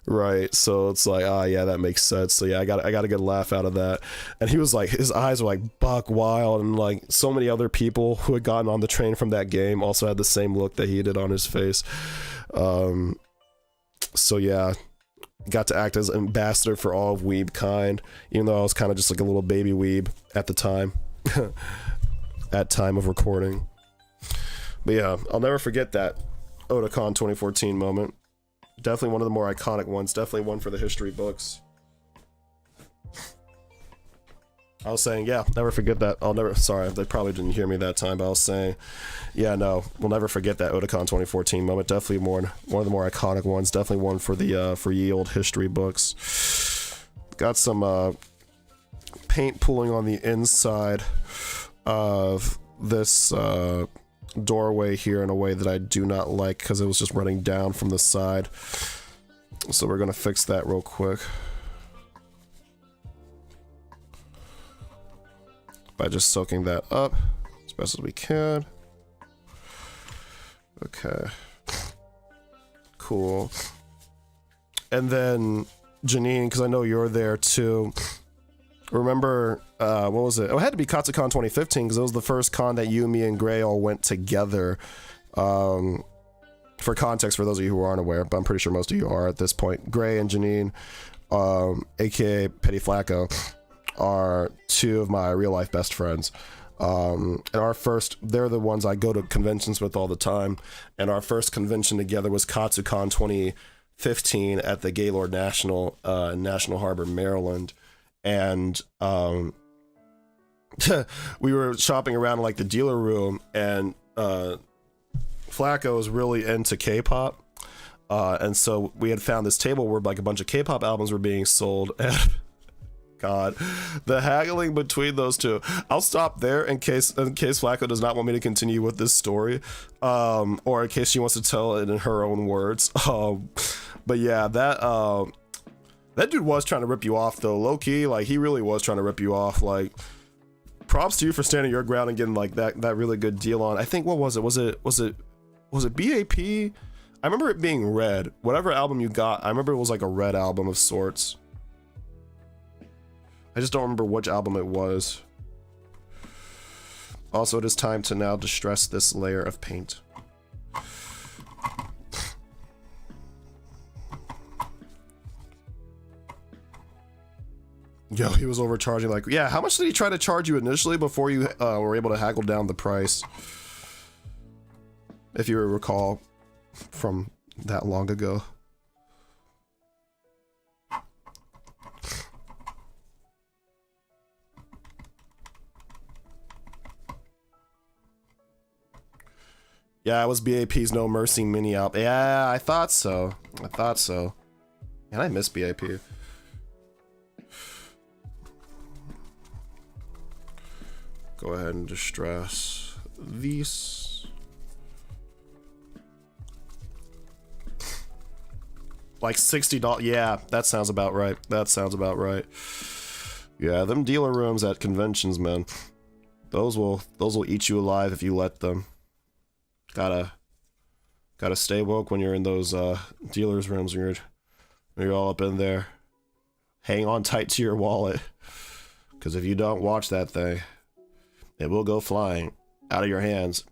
Right, so it's like, ah, yeah, that makes sense. So yeah, I got a good laugh out of that. And he was like, his eyes were like buck wild, and like so many other people who had gotten on the train from that game also had the same look that he did on his face. So yeah, got to act as ambassador for all of weeb kind, even though I was kind of just like a little baby weeb at the time, at time of recording. But yeah, I'll never forget that Otakon 2014 moment. Definitely one of the more iconic ones. Definitely one for the history books. I was saying, yeah, never forget that. Sorry, they probably didn't hear me that time, but I was saying, yeah, no, we'll never forget that Otakon 2014 moment. Definitely one of the more iconic ones. Definitely one for the for ye old history books. Got some paint pooling on the inside of this doorway here in a way that I do not like, because it was just running down from the side. So we're gonna fix that real quick by just soaking that up as best as we can. Okay, cool. And then Janine, because I know you're there too, remember, what was it? Oh, it had to be Katsucon 2015, because it was the first con that you, me, and Gray all went together. For context, for those of you who aren't aware, but I'm pretty sure most of you are at this point, Gray and Janine, aka Petty Flacco, are two of my real-life best friends. And they're the ones I go to conventions with all the time, and our first convention together was Katsucon 2015 at the Gaylord National, National Harbor, Maryland. And we were shopping around in like the dealer room, and Flacco was really into K-pop, and so we had found this table where like a bunch of K-pop albums were being sold. And God, the haggling between those two. I'll stop there in case Flacco does not want me to continue with this story, or in case she wants to tell it in her own words. But yeah, that dude was trying to rip you off though, low-key. Like, he really was trying to rip you off. Like, props to you for standing your ground and getting like that really good deal on, I think, what was it? Was it BAP? I remember it being red. Whatever album you got, I remember it was like a red album of sorts. I just don't remember which album it was. Also, it is time to now distress this layer of paint. Yo, he was overcharging. Like, yeah, how much did he try to charge you initially before you were able to haggle down the price? If you recall from that long ago. Yeah, it was BAP's No Mercy mini album. Yeah, I thought so. And I miss BAP. Go ahead and distress these. Like $60. Yeah, that sounds about right. Yeah, them dealer rooms at conventions, man. Those will eat you alive if you let them. Gotta stay woke when you're in those dealers rooms, when you're all up in there. Hang on tight to your wallet, because if you don't watch that thing, it will go flying out of your hands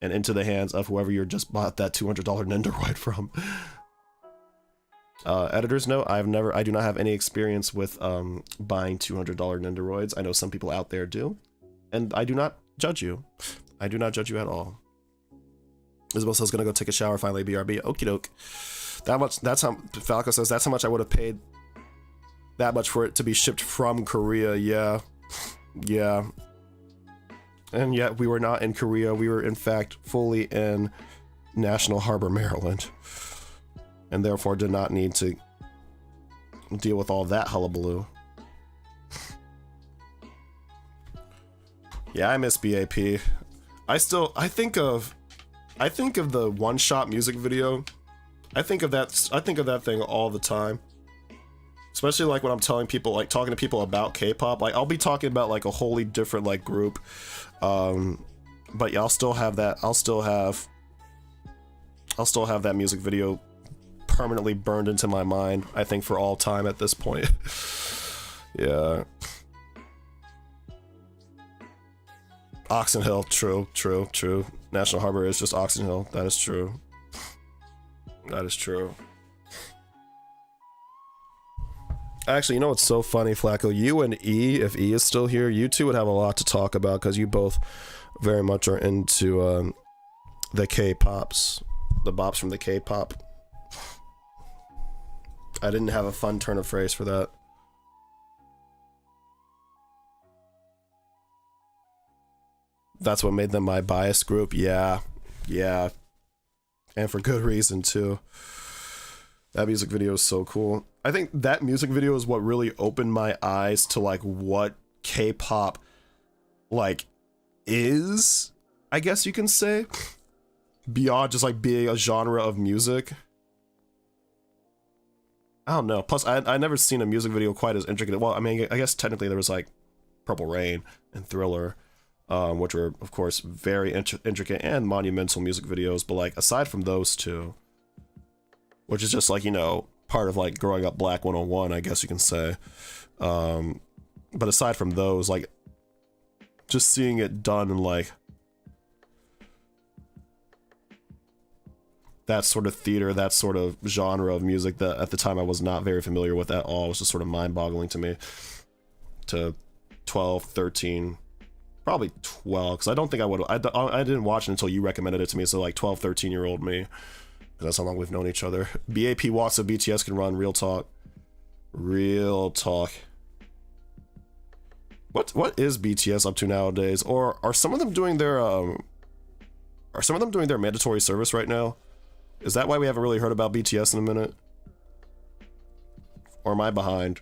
and into the hands of whoever you just bought that $200 Nendoroid from. Editor's note: I do not have any experience with buying $200 Nendoroids. I know some people out there do, and I do not judge you. I do not judge you at all. Isabel says gonna go take a shower finally. BRB. Okie doke. That's how Falco says. That's how much I would have paid. That much for it to be shipped from Korea. Yeah. And yet we were not in Korea. We were in fact fully in National Harbor, Maryland, and therefore did not need to deal with all that hullabaloo. Yeah, I miss BAP. I think of the one-shot music video. I think of that thing all the time. Especially like when I'm talking to people about K-pop. Like, I'll be talking about like a wholly different like group. But yeah, I'll still have that music video permanently burned into my mind, I think, for all time at this point. Yeah. Oxon Hill, true. National Harbor is just Oxon Hill. That is true. That is true. Actually, you know what's so funny, Flacco? You and E, if E is still here, you two would have a lot to talk about because you both very much are into the K-pops. The bops from the K-pop. I didn't have a fun turn of phrase for that. That's what made them my bias group. Yeah. And for good reason, too. That music video is so cool. I think that music video is what really opened my eyes to, like, what K-pop, like, is, I guess you can say. Beyond just, like, being a genre of music. I don't know. Plus, I never seen a music video quite as intricate. Well, I mean, I guess technically there was, like, Purple Rain and Thriller, which were, of course, very intricate and monumental music videos. But, like, aside from those two, which is just, like, you know, part of, like, growing up Black 101, I guess you can say. But aside from those, like, just seeing it done in, like, that sort of theater, that sort of genre of music that at the time I was not very familiar with at all. It was just sort of mind-boggling to me. To 12, 13, probably 12, because I don't think I would. I didn't watch it until you recommended it to me, so like 12, 13-year-old me. Because that's how long we've known each other. BAP walks so BTS can run. Real talk. Real talk. What is BTS up to nowadays? Or are some of them doing their mandatory service right now? Is that why we haven't really heard about BTS in a minute? Or am I behind?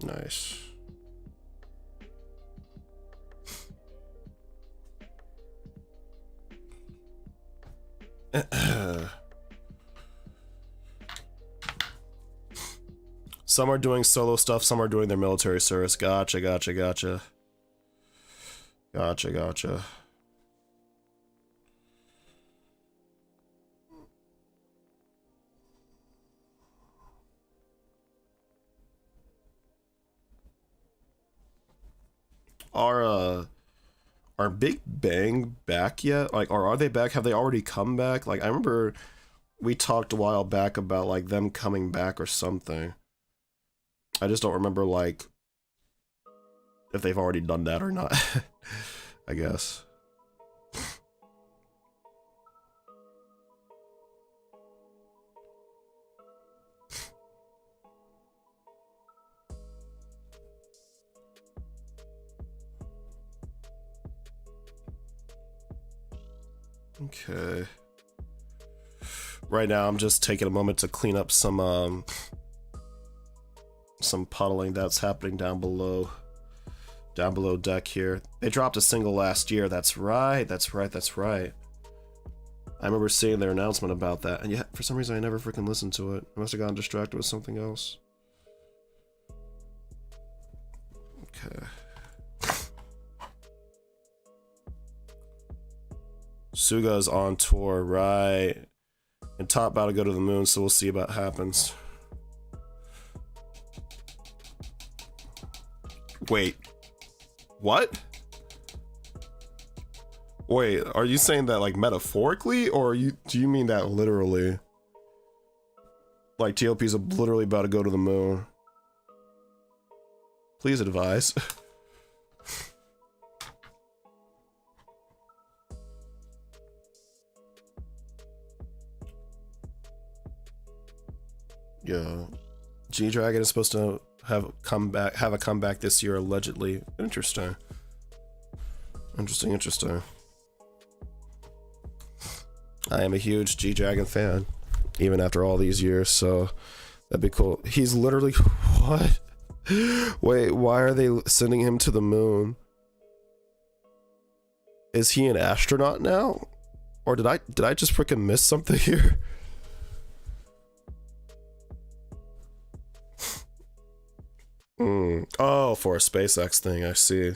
Nice. Some are doing solo stuff, some are doing their military service. Gotcha. Are Big Bang back yet? Like, or are they back? Have they already come back? Like, I remember we talked a while back about, like, them coming back or something. I just don't remember, like, if they've already done that or not. I guess. Okay. Right now, I'm just taking a moment to clean up some puddling that's happening down below deck here. They dropped a single last year. That's right. I remember seeing their announcement about that, and yet for some reason I never freaking listened to it. I must have gotten distracted with something else. Okay. Suga's on tour, right? And Top about to go to the moon, so we'll see what happens. Wait. What? Wait, are you saying that, like, metaphorically, or do you mean that literally? Like, TLP's literally about to go to the moon. Please advise. Yeah. G-Dragon is supposed to have a comeback this year, allegedly. Interesting. I am a huge G-Dragon fan, even after all these years, so that'd be cool. He's literally... What? Wait, why are they sending him to the moon? Is he an astronaut now? Or did I just freaking miss something here? Oh, for a SpaceX thing. I see.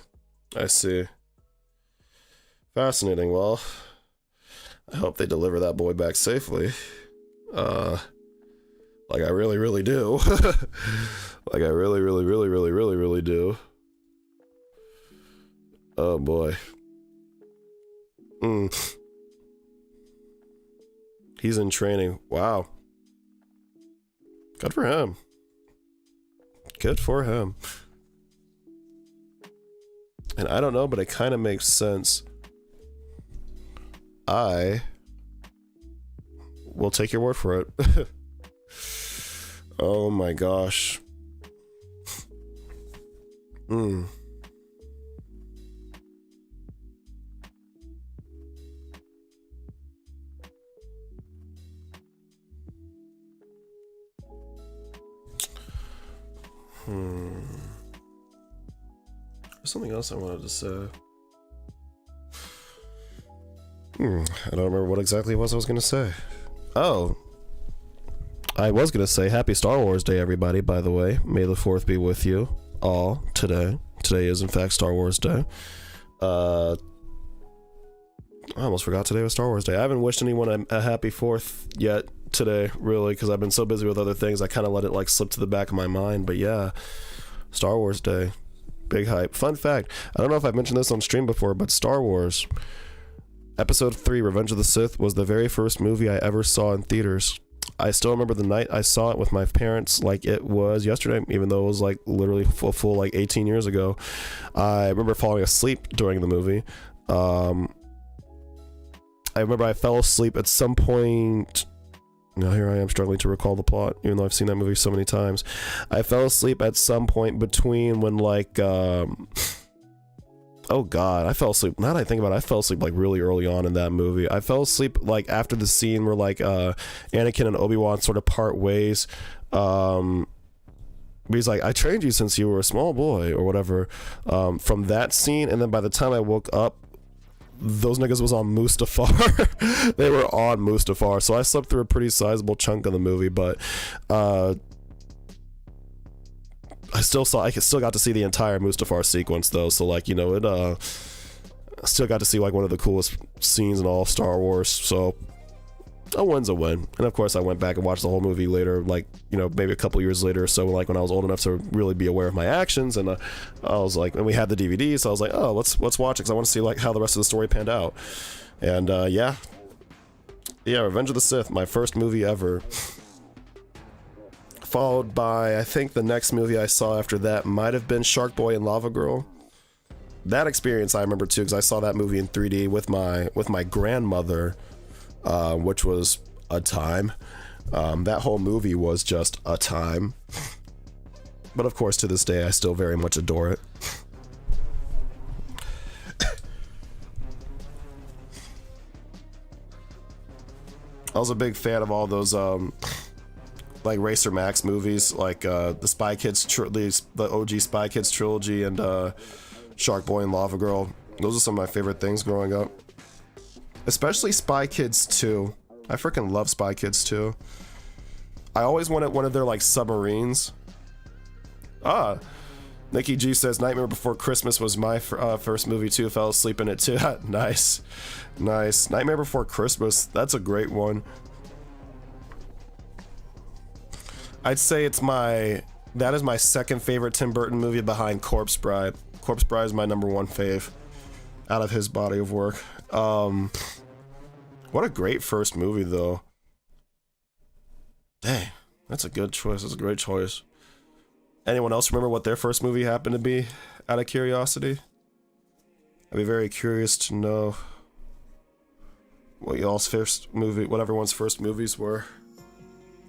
I see. Fascinating. Well, I hope they deliver that boy back safely. Like I really, really do. Like I really, really, really, really, really, really do. Oh boy. He's in training. Wow. Good for him. Good for him. And I don't know, but it kind of makes sense. I will take your word for it. Oh my gosh. There's something else I wanted to say. I don't remember what exactly it was I was going to say. Oh. I was going to say Happy Star Wars Day, everybody, by the way. May the 4th be with you all today. Today is, in fact, Star Wars Day. I almost forgot today was Star Wars Day. I haven't wished anyone a happy 4th yet today, really, because I've been so busy with other things. I kind of let it, like, slip to the back of my mind. But yeah, Star Wars Day. Big hype. Fun fact, I don't know if I've mentioned this on stream before, but Star Wars Episode 3, Revenge of the Sith, was the very first movie I ever saw in theaters. I still remember the night I saw it with my parents like it was yesterday, even though it was like literally full like 18 years ago. I remember falling asleep during the movie. I remember I fell asleep at some point. Now here I am struggling to recall the plot, even though I've seen that movie so many times. I fell asleep at some point between when like, oh god, I fell asleep. Now that I think about it, I fell asleep like really early on in that movie. I fell asleep like after the scene where like Anakin and Obi-Wan sort of part ways. He's like, I trained you since you were a small boy or whatever. From that scene, and then by the time I woke up, those niggas was on Mustafar. They were on Mustafar, so I slept through a pretty sizable chunk of the movie, but I still got to see the entire Mustafar sequence though, so like, you know, I still got to see like one of the coolest scenes in all Star Wars, so a win's a win. And of course I went back and watched the whole movie later, like, you know, maybe a couple years later or so, like when I was old enough to really be aware of my actions, and I was like, and we had the DVD, so I was like, oh, let's watch it, because I want to see like how the rest of the story panned out. And yeah, Revenge of the Sith, my first movie ever, followed by, I think the next movie I saw after that might have been Shark Boy and Lava Girl. That experience I remember too, because I saw that movie in 3D with my grandmother, which was a time. That whole movie was just a time. But of course, to this day, I still very much adore it. I was a big fan of all those like Racer Max movies, like the Spy Kids, the OG Spy Kids trilogy, and Shark Boy and Lava Girl. Those are some of my favorite things growing up. Especially Spy Kids 2. I freaking love Spy Kids 2. I always wanted one of their like submarines. Nikki G says Nightmare Before Christmas was my first movie too. Fell asleep in it too. Nice. Nightmare Before Christmas, that's a great one. I'd say that is my second favorite Tim Burton movie behind Corpse Bride. Corpse Bride is my number one fave out of his body of work. What a great first movie though. Dang, that's a good choice. That's a great choice. Anyone else remember what their first movie happened to be, out of curiosity? I'd be very curious to know what y'all's first movie, what everyone's first movies were.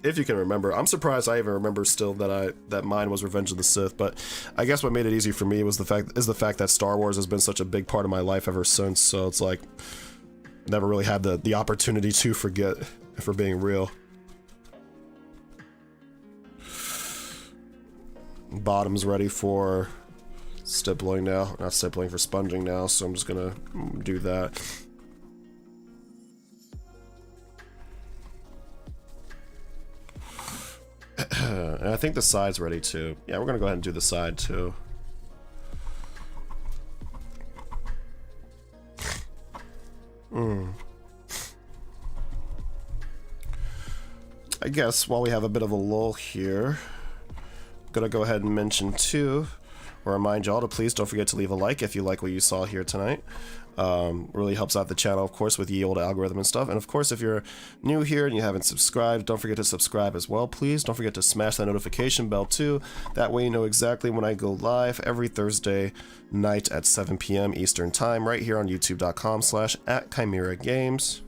If you can remember. I'm surprised I even remember still that mine was Revenge of the Sith, but I guess what made it easy for me was the fact that Star Wars has been such a big part of my life ever since, so it's like never really had the opportunity to forget, if we're being real. Bottom's ready for stippling now. Not stippling, for sponging now, so I'm just gonna do that. And I think the side's ready too. Yeah, we're gonna go ahead and do the side too. I guess while we have a bit of a lull here, I'm gonna go ahead and mention too, or remind y'all to please don't forget to leave a like if you like what you saw here tonight. Really helps out the channel, of course, with the old algorithm and stuff. And of course, if you're new here and you haven't subscribed, don't forget to subscribe as well, please. Don't forget to smash that notification bell too. That way you know exactly when I go live every Thursday night at 7 p.m. Eastern Time, right here on youtube.com/@ChimeraGames.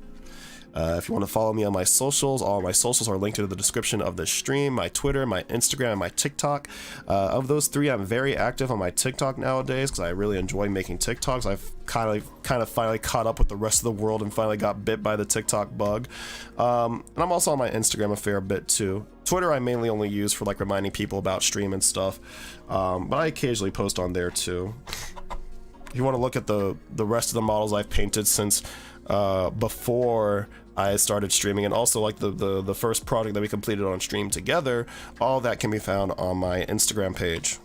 If you want to follow me on my socials, all my socials are linked in the description of the stream. My Twitter, my Instagram, and my TikTok. Of those three, I'm very active on my TikTok nowadays because I really enjoy making TikToks. I've kind of finally caught up with the rest of the world and finally got bit by the TikTok bug. And I'm also on my Instagram a fair bit too. Twitter I mainly only use for like reminding people about stream and stuff, but I occasionally post on there too. If you want to look at the rest of the models I've painted since before I started streaming, and also like the first project that we completed on stream together, all that can be found on my Instagram page.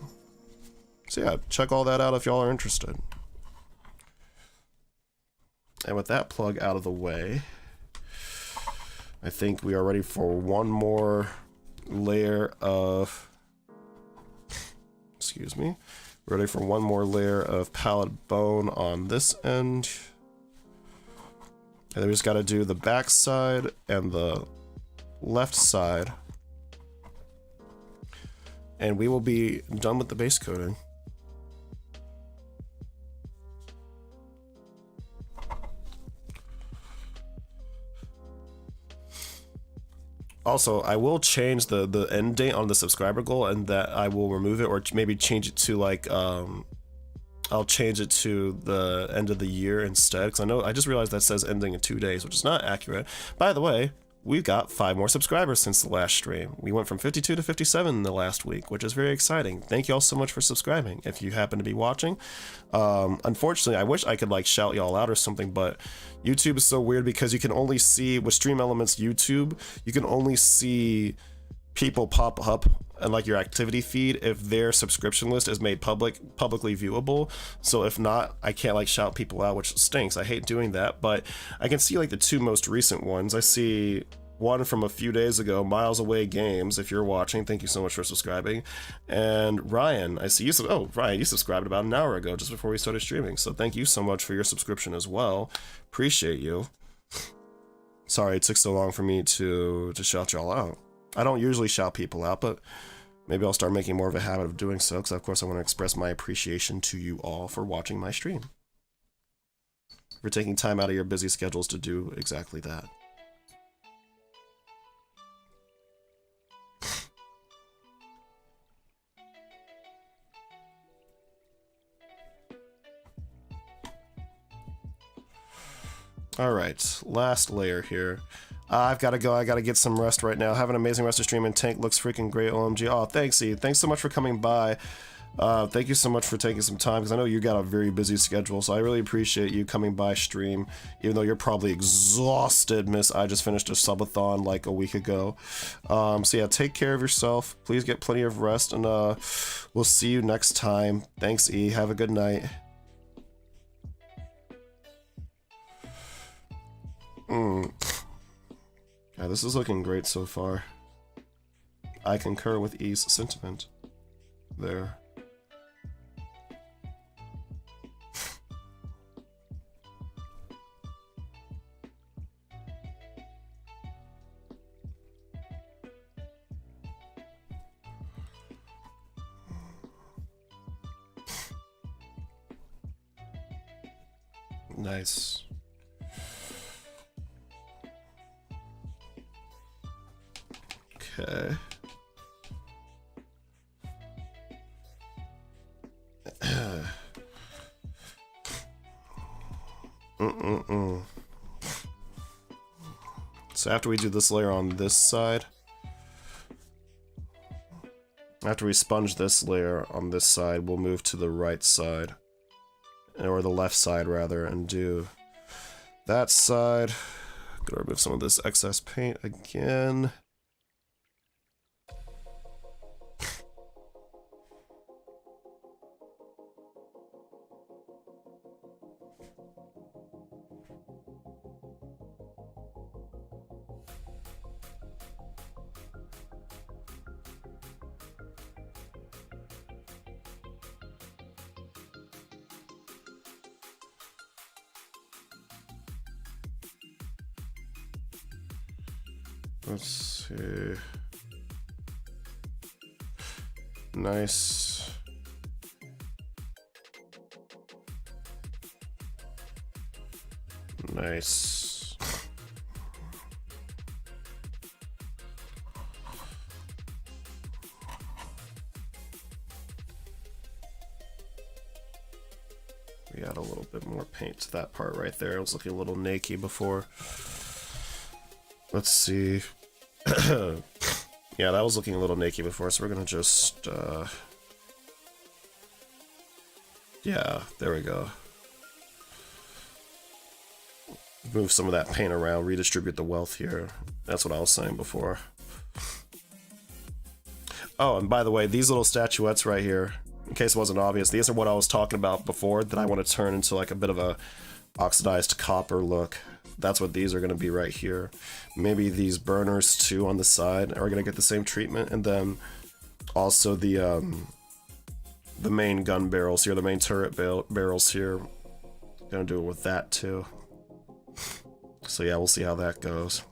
So yeah, check all that out if y'all are interested. And with that plug out of the way, I think we are ready for one more layer of, excuse me, ready for one more layer of palette bone on this end. And then we just got to do the back side and the left side. And we will be done with the base coating. Also, I will change the end date on the subscriber goal, and that I will remove it, or maybe change it to like I'll change it to the end of the year instead, because I just realized that says ending in 2 days, which is not accurate. By the way, we've got 5 more subscribers since the last stream. We went from 52 to 57 in the last week, which is very exciting. Thank you all so much for subscribing if you happen to be watching. Unfortunately, I wish I could like shout y'all out or something, but YouTube is so weird because you can only see, with Stream Elements YouTube, you can only see people pop up and like your activity feed if their subscription list is made publicly viewable. So if not, I can't like shout people out, which stinks. I hate doing that, but I can see like the 2 most recent ones. I see one from a few days ago, Miles Away Games. If you're watching, thank you so much for subscribing. And Ryan, I see you. Oh, Ryan, you subscribed about an hour ago, just before we started streaming. So thank you so much for your subscription as well. Appreciate you. Sorry it took so long for me to shout y'all out. I don't usually shout people out, but maybe I'll start making more of a habit of doing so, because of course I want to express my appreciation to you all for watching my stream. For taking time out of your busy schedules to do exactly that. Alright, last layer here. I've got to go. I got to get some rest right now. Have an amazing rest of stream, and Tank looks freaking great, OMG. Oh, thanks, E. Thanks so much for coming by. Thank you so much for taking some time, because I know you got a very busy schedule, so I really appreciate you coming by stream, even though you're probably exhausted, miss. I just finished a subathon like a week ago. So yeah, take care of yourself. Please get plenty of rest, and we'll see you next time. Thanks, E. Have a good night. Yeah, this is looking great so far. I concur with E's sentiment there. Nice. Okay. So after we do this layer on this side, After we sponge this layer on this side, we'll move to the right side. Or the left side, rather, and do that side. Gonna remove some of this excess paint again. Let's see. Nice. Nice. We add a little bit more paint to that part right there. It was looking a little naked before. Let's see. Yeah, that was looking a little naked before, so we're gonna just, yeah, there we go. Move some of that paint around, redistribute the wealth here. That's what I was saying before. Oh, and by the way, these little statuettes right here, in case it wasn't obvious, these are what I was talking about before, that I want to turn into like a bit of a oxidized copper look. That's what these are going to be right here. Maybe these burners too on the side are going to get the same treatment, and then also the main gun barrels here, the main turret barrels here. Gonna do it with that too. So yeah, we'll see how that goes.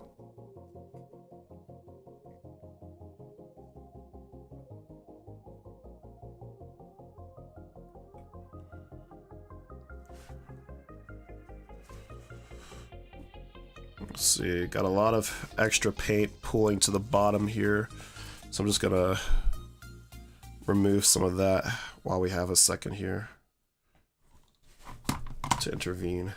Let's see, got a lot of extra paint pooling to the bottom here, so I'm just gonna remove some of that while we have a second here to intervene.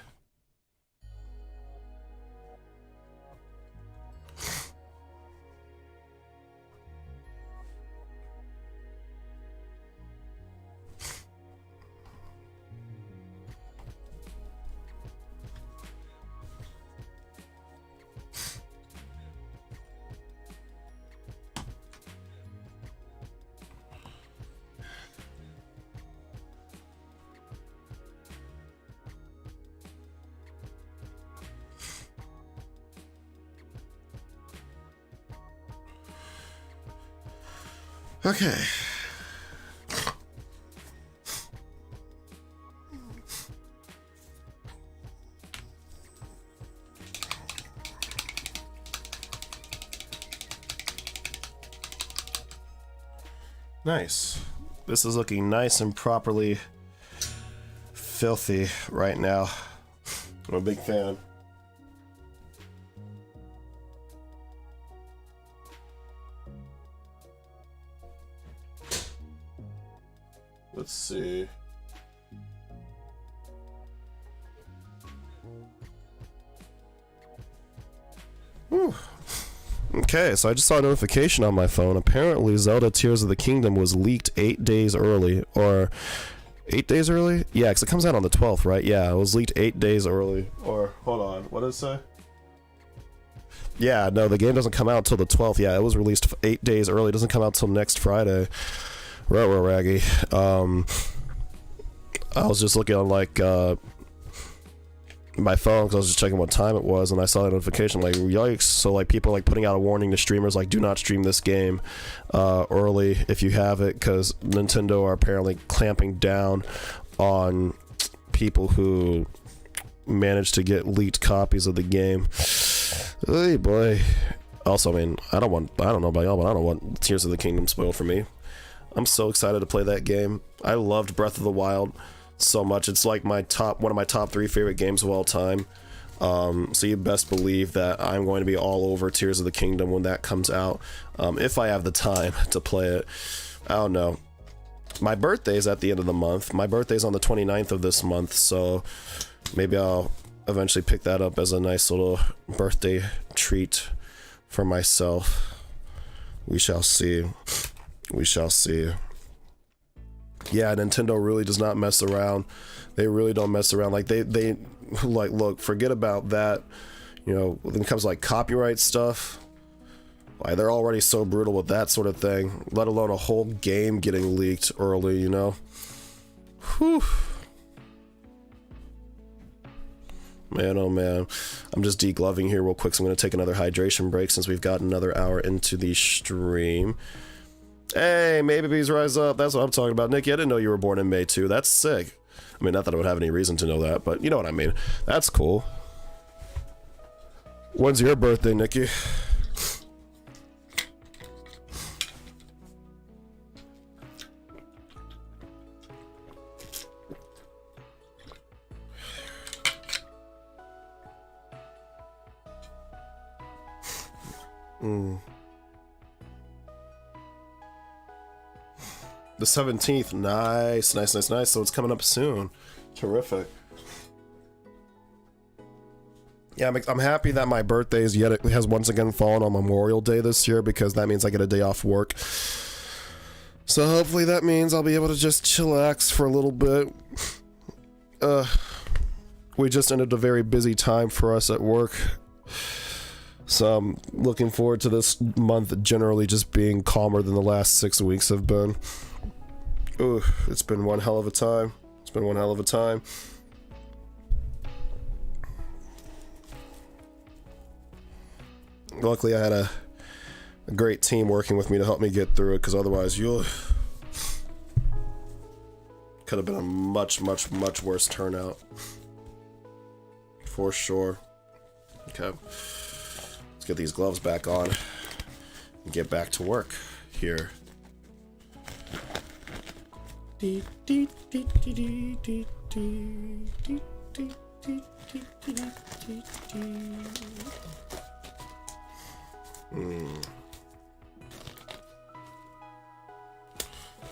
Okay. Nice. This is looking nice and properly filthy right now. I'm a big fan. Let's see. Whew. Okay, so I just saw a notification on my phone. Apparently Zelda Tears of the Kingdom was leaked 8 days early. Or 8 days early? Yeah, because it comes out on the 12th, right? Yeah, it was leaked 8 days early. Or, hold on, what did it say? Yeah, no, the game doesn't come out until the 12th. Yeah, it was released 8 days early. It doesn't come out till next Friday. Raggy. I was just looking on like my phone because I was just checking what time it was, and I saw a notification like yikes. So like people are like putting out a warning to streamers like do not stream this game early if you have it, because Nintendo are apparently clamping down on people who manage to get leaked copies of the game. Hey boy. Also, I mean, I don't know about y'all, but I don't want Tears of the Kingdom spoiled for me. I'm so excited to play that game. I loved Breath of the Wild so much. It's like one of my top 3 favorite games of all time. So you best believe that I'm going to be all over Tears of the Kingdom when that comes out, if I have the time to play it. I don't know. My birthday's at the end of the month. My birthday's on the 29th of this month, so maybe I'll eventually pick that up as a nice little birthday treat for myself. We shall see. We shall see. Yeah, Nintendo really does not mess around. They really don't mess around. Like they like, look, forget about that. You know, when it comes to like copyright stuff, like they're already so brutal with that sort of thing, let alone a whole game getting leaked early, you know? Whew. Man, oh man. I'm just degloving here real quick, so I'm going to take another hydration break since we've got another hour into the stream. Hey, Maybe Bees Rise Up. That's what I'm talking about. Nikki, I didn't know you were born in May too. That's sick. I mean, not that I would have any reason to know that, but you know what I mean. That's cool. When's your birthday, Nikki? The 17th. Nice, nice, nice, nice. So it's coming up soon. Terrific. Yeah, I'm happy that my birthday has once again fallen on Memorial Day this year, because that means I get a day off work. So hopefully that means I'll be able to just chillax for a little bit. We just ended a very busy time for us at work. So I'm looking forward to this month generally just being calmer than the last 6 weeks have been. Ooh, it's been one hell of a time. It's been one hell of a time. Luckily, I had a great team working with me to help me get through it, because otherwise could have been a much, much, much worse turnout. For sure. Okay. Let's get these gloves back on and get back to work here.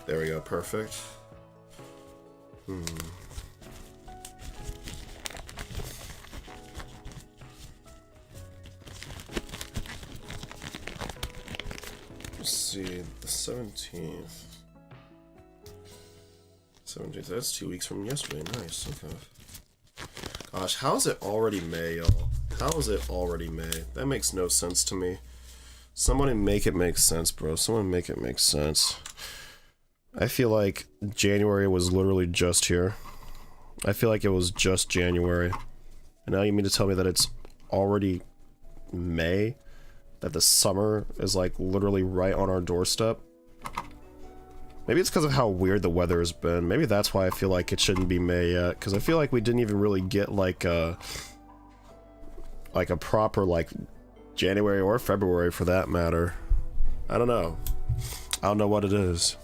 There we go, perfect. Let's see, the 17th. 17th, that's 2 weeks from yesterday. Nice, okay. Gosh, how is it already May, y'all? How is it already May? That makes no sense to me. Somebody make it make sense, bro. Someone make it make sense. I feel like January was literally just here. I feel like it was just January. And now you mean to tell me that it's already May? That the summer is like literally right on our doorstep? Maybe it's because of how weird the weather has been. Maybe that's why I feel like it shouldn't be May yet. Because I feel like we didn't even really get like a proper like January or February for that matter. I don't know. I don't know what it is.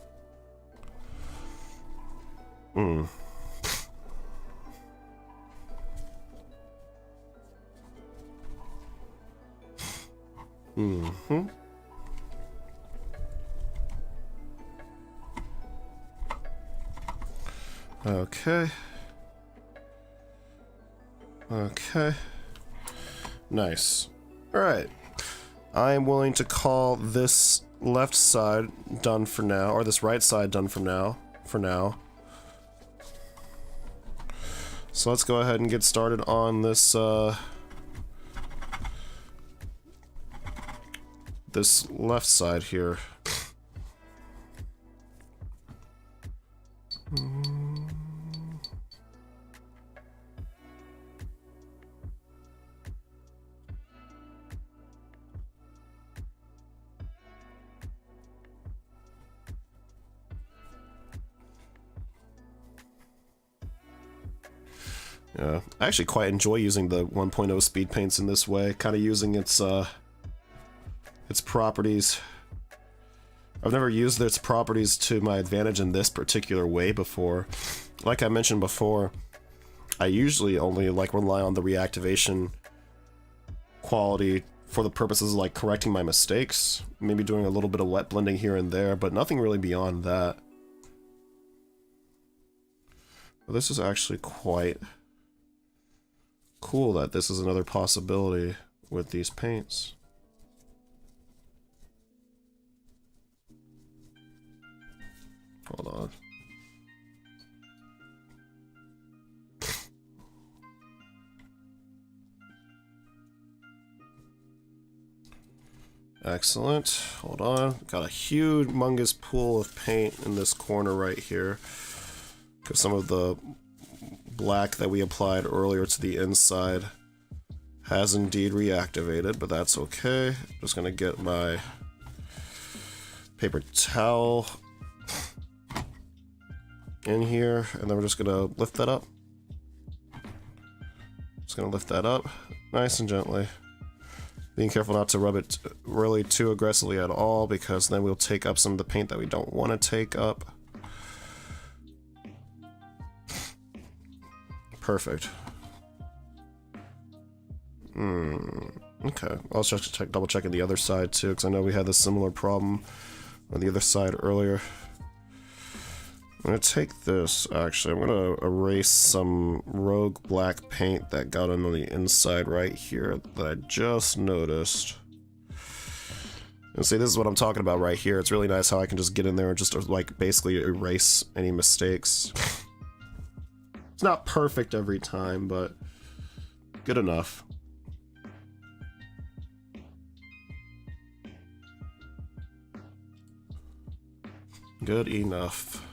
Okay. Okay. Nice. Alright. I am willing to call this left side done for now, or this right side done for now. So let's go ahead and get started on this, this left side here. Yeah, I actually quite enjoy using the 1.0 speed paints in this way, kind of using its properties. I've never used its properties to my advantage in this particular way before. Like I mentioned before, I usually only like rely on the reactivation quality for the purposes of like correcting my mistakes, maybe doing a little bit of wet blending here and there, but nothing really beyond that. But this is actually quite cool that this is another possibility with these paints. Hold on. Excellent. Hold on. Got a humongous pool of paint in this corner right here. Because some of the black that we applied earlier to the inside has indeed reactivated, but that's okay. Just gonna get my paper towel in here, and then we're just gonna lift that up. Just gonna lift that up nice and gently. Being careful not to rub it really too aggressively at all, because then we'll take up some of the paint that we don't want to take up. Perfect. Okay. I'll just double checking the other side too, because I know we had this similar problem on the other side earlier. I'm gonna take this, actually, I'm gonna erase some rogue black paint that got on the inside right here that I just noticed. And see, this is what I'm talking about right here. It's really nice how I can just get in there and just, like, basically erase any mistakes. It's not perfect every time, but good enough. Good enough.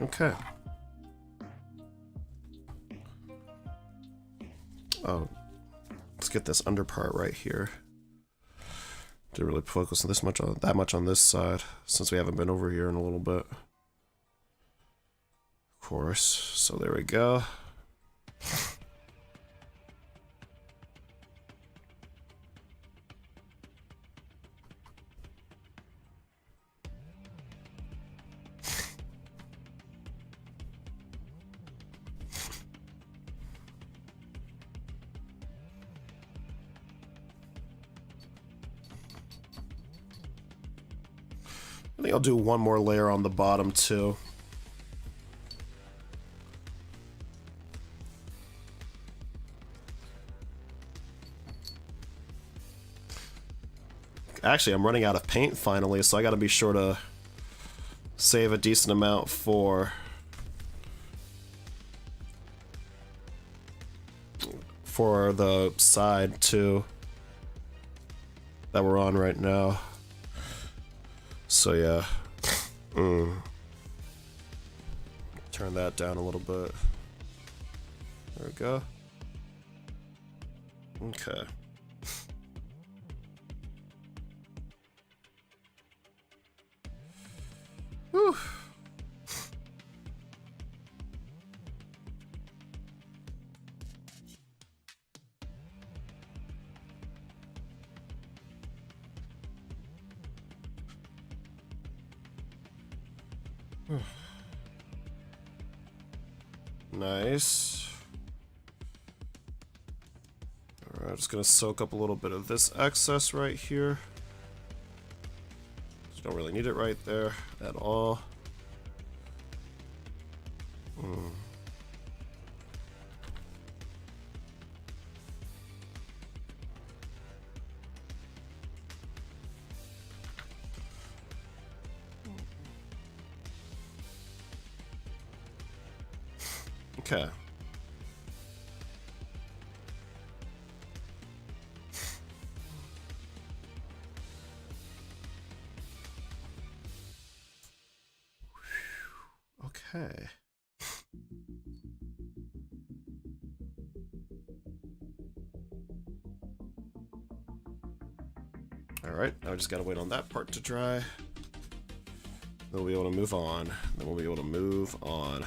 Okay. Oh, let's get this under part right here. Didn't really focus that much on this side, since we haven't been over here in a little bit. Of course. So there we go. I think I'll do one more layer on the bottom too. Actually, I'm running out of paint finally, so I gotta be sure to save a decent amount for the side too that we're on right now. So yeah, turn that down a little bit. There we go. Okay. Whew. Nice. Alright, just gonna soak up a little bit of this excess right here. Just don't really need it right there at all. Okay. Okay. Alright, now I just gotta wait on that part to dry. Then we'll be able to move on. Then we'll be able to move on.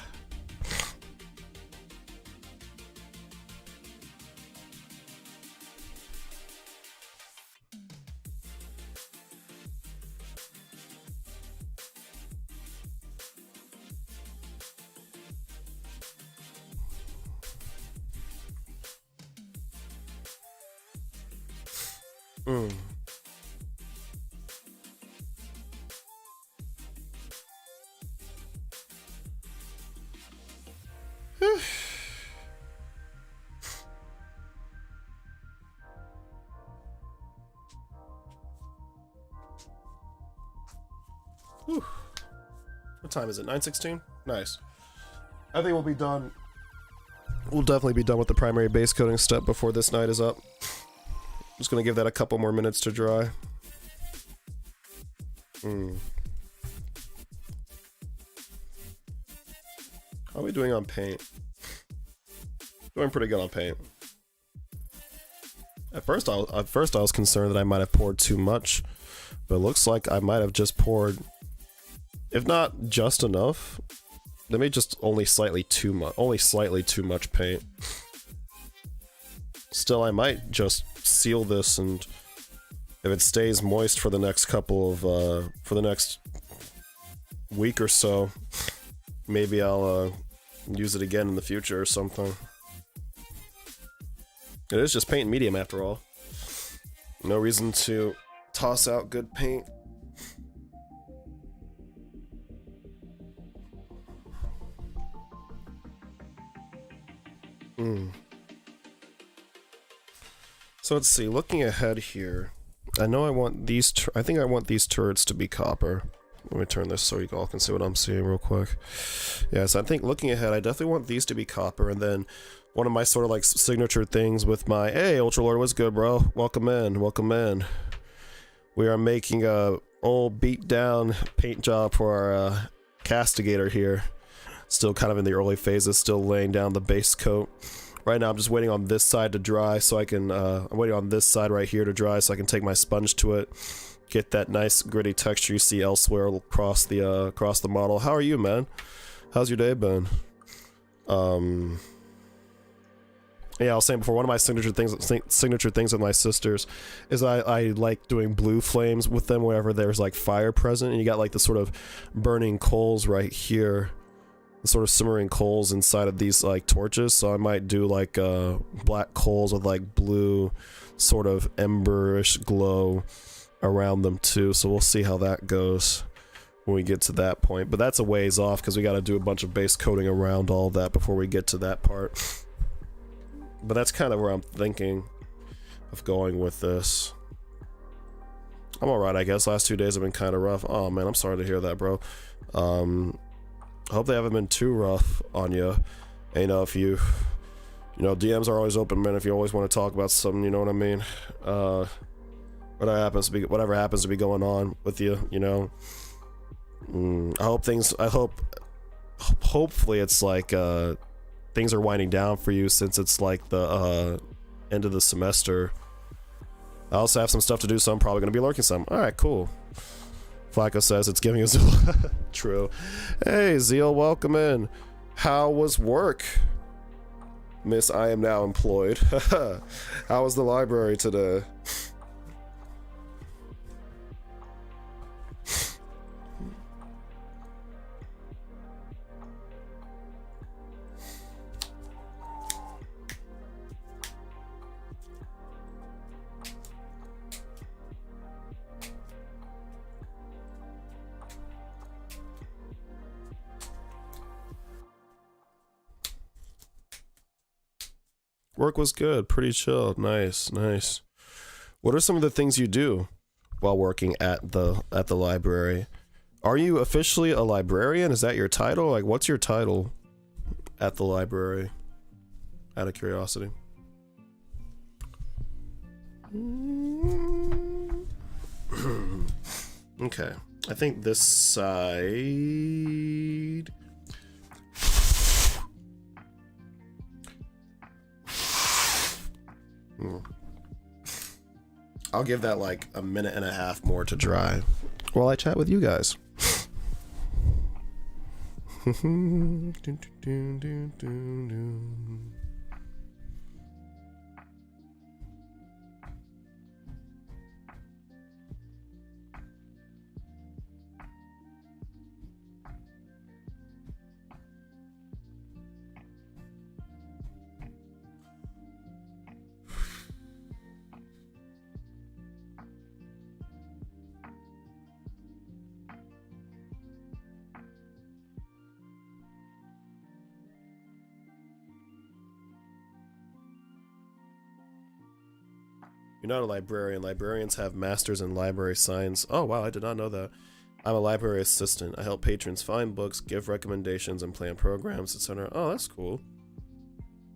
Whew. What time is it? 9:16? Nice. I think we'll be done. We'll definitely be done with the primary base coating step before this night is up. Just gonna give that a couple more minutes to dry. How are we doing on paint? Doing pretty good on paint. At first I was concerned that I might have poured too much, but it looks like I might have just poured, if not just enough, then maybe just only slightly too much paint. Still, I might just seal this, and if it stays moist for the next couple of for the next week or so, maybe I'll use it again in the future or something. It is just paint and medium after all. No reason to toss out good paint. So let's see, looking ahead here, I know I want these, I think I want these turrets to be copper. Let me turn this so you all can see what I'm seeing real quick. Yeah, so I think looking ahead, I definitely want these to be copper, and then one of my sort of like signature things with my, hey, Ultralord, what's good, bro? Welcome in, welcome in. We are making a old beat down paint job for our Castigator here. Still kind of in the early phases, still laying down the base coat. Right now I'm just waiting on this side to dry so I can, I'm waiting on this side right here to dry so I can take my sponge to it. Get that nice gritty texture you see elsewhere across the model. How are you, man? How's your day been? Yeah, I was saying before, one of my signature things with my sisters is I like doing blue flames with them wherever there's like fire present, and you got like the sort of burning coals right here, the sort of simmering coals inside of these like torches. So I might do like black coals with like blue sort of emberish glow around them too. So we'll see how that goes when we get to that point. But that's a ways off because we got to do a bunch of base coating around all that before we get to that part. But that's kind of where I'm thinking of going with this. I'm alright, I guess. Last 2 days have been kind of rough. Oh man, I'm sorry to hear that, bro. I hope they haven't been too rough on you. And, you know, if you know, DMs are always open, man. If you always want to talk about something, you know what I mean? Whatever happens to be going on with you, you know. Hopefully it's like, things are winding down for you since it's like the end of the semester. I also have some stuff to do, so I'm probably going to be lurking some. Alright, cool. Flacco says it's giving us true. Hey, Zeal, welcome in. How was work? Miss, I am now employed. How was the library today? Work was good, pretty chill, nice, nice. What are some of the things you do while working at the library? Are you officially a librarian? Is that your title? Like, what's your title at the library? Out of curiosity. Okay, I think this side. I'll give that like a minute and a half more to dry while I chat with you guys. You're not a librarian. Librarians have masters in library science. Oh wow, I did not know that. I'm a library assistant. I help patrons find books, give recommendations, and plan programs, etc. Oh, that's cool.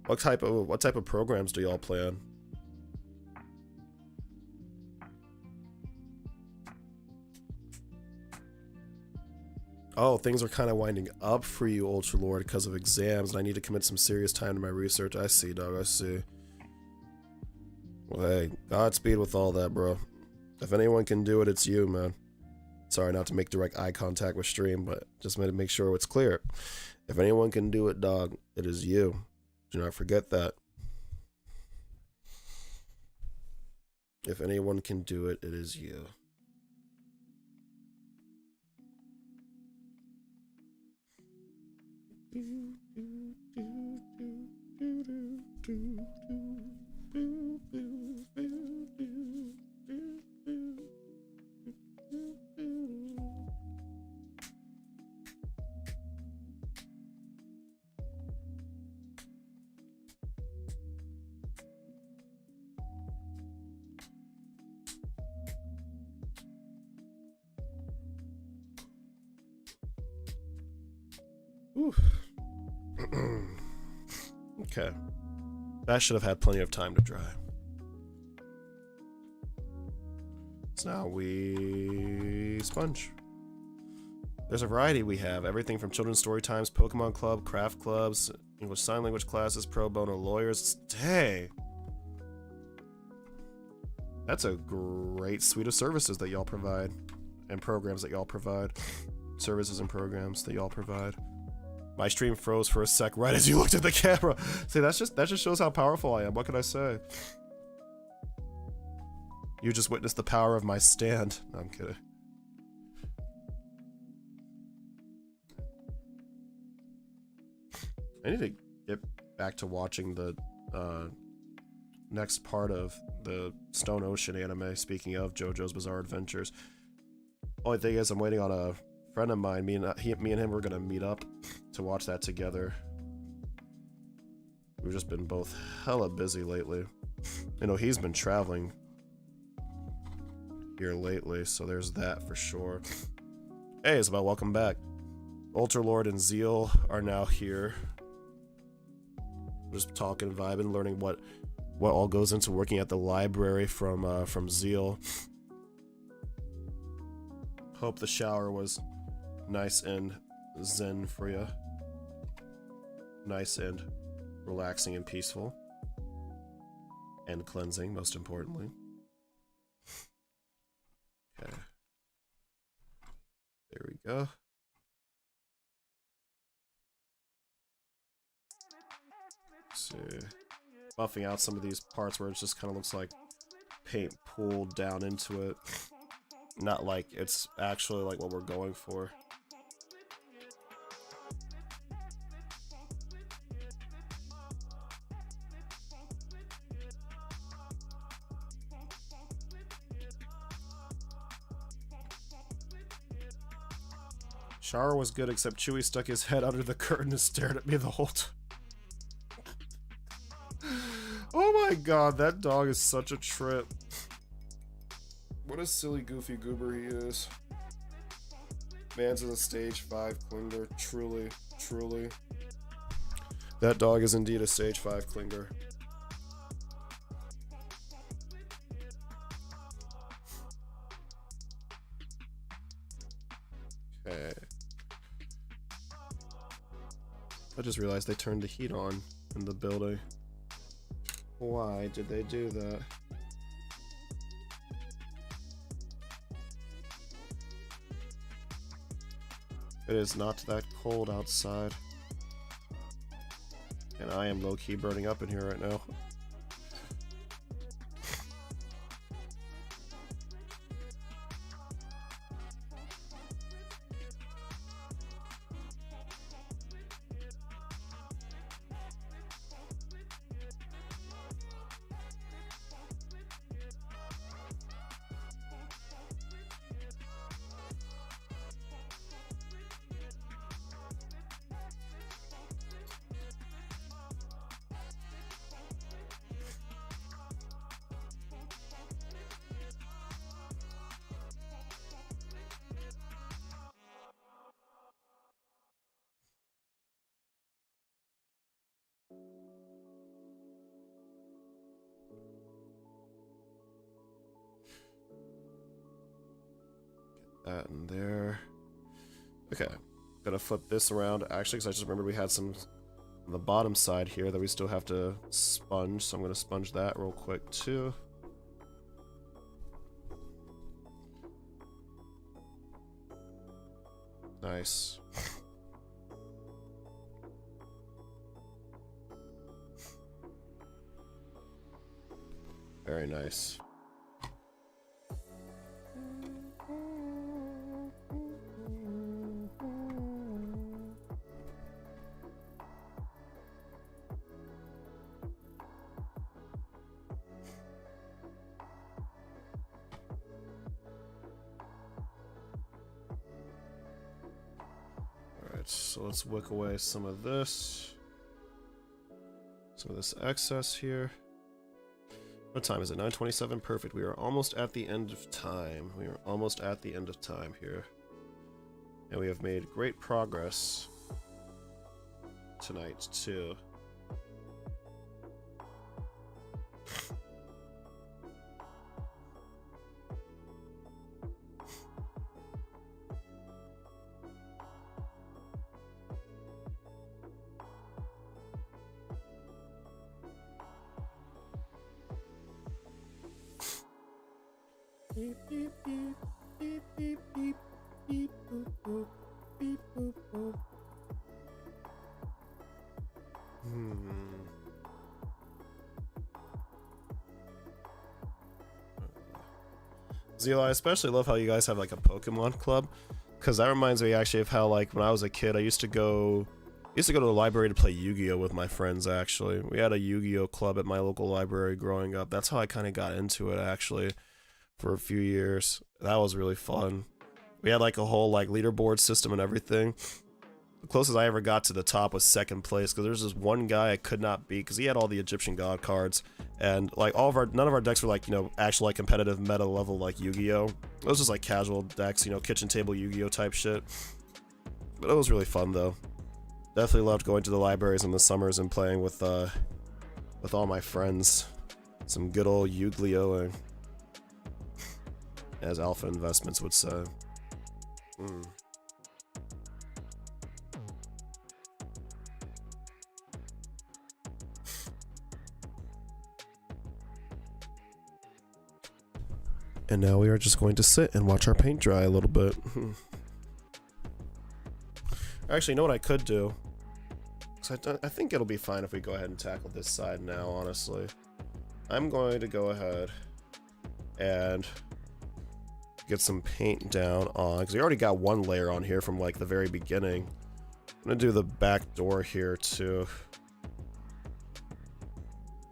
What type of programs do y'all plan? Oh, things are kind of winding up for you, Ultra Lord, because of exams, and I need to commit some serious time to my research. I see, dog. I see. Well, hey, Godspeed with all that, bro. If anyone can do it, it's you, man. Sorry not to make direct eye contact with stream, but just to make sure it's clear. If anyone can do it, dog, it is you. Do not forget that. If anyone can do it, it is you. Okay. That should have had plenty of time to dry. So now we sponge. There's a variety we have. Everything from children's story times, Pokemon Club, craft clubs, English Sign Language classes, pro bono lawyers. Hey! That's a great suite of services that y'all provide. And programs that y'all provide. Services and programs that y'all provide. My stream froze for a sec right as you looked at the camera. See, that just shows how powerful I am. What can I say? You just witnessed the power of my stand. No, I'm kidding. I need to get back to watching the next part of the Stone Ocean anime, speaking of JoJo's Bizarre Adventures. Only thing is, I'm waiting on a friend of mine. Me and him were gonna meet up to watch that together. We've just been both hella busy lately. You know, he's been traveling here lately, so there's that for sure. Hey, Isabel, welcome back. Ultra Lord and Zeal are now here. We're just talking, vibing, learning what all goes into working at the library from Zeal. Hope the shower was nice and zen for you. Nice and relaxing and peaceful. And cleansing, most importantly. Okay. There we go. Let's see. Buffing out some of these parts where it just kind of looks like paint pooled down into it. Not like it's actually like what we're going for. Shower was good, except Chewie stuck his head under the curtain and stared at me the whole time. Oh my god, that dog is such a trip. What a silly goofy goober he is. Man's a stage 5 clinger. Truly, truly. That dog is indeed a stage 5 clinger. Okay. I just realized they turned the heat on in the building. Why did they do that? It is not that cold outside. And I am low-key burning up in here right now. that in there. Okay, gonna flip this around actually, because I just remembered we had some on the bottom side here that we still have to sponge, so I'm gonna sponge that real quick too. Nice. Very nice. Alright, so let's wick away some of this excess here. What time is it? 9:27. Perfect. We are almost at the end of time. We are almost at the end of time here. And we have made great progress tonight, too. Beep, beep, beep, beep, beep, beep, beep, boop, boop, beep, boop, boop. Zila, I especially love how you guys have like a Pokemon club, because that reminds me actually of how, like, when I was a kid, I used to go to the library to play Yu-Gi-Oh with my friends. Actually, we had a Yu-Gi-Oh club at my local library growing up. That's how I kind of got into it, actually, for a few years. That was really fun. We had like a whole like leaderboard system and everything. The closest I ever got to the top was second place, because there's this one guy I could not beat because he had all the Egyptian god cards, and like none of our decks were like, you know, actual like competitive meta level like Yu-Gi-Oh. It was just like casual decks, you know, kitchen table Yu-Gi-Oh type shit. But it was really fun though. Definitely loved going to the libraries in the summers and playing with all my friends. Some good old Yu-Gi-Oh, as Alpha Investments would say. And now we are just going to sit and watch our paint dry a little bit. Actually, you know what I could do? I think it'll be fine if we go ahead and tackle this side now, honestly. I'm going to go ahead and get some paint down on, because we already got one layer on here from like the very beginning. I'm gonna do the back door here too.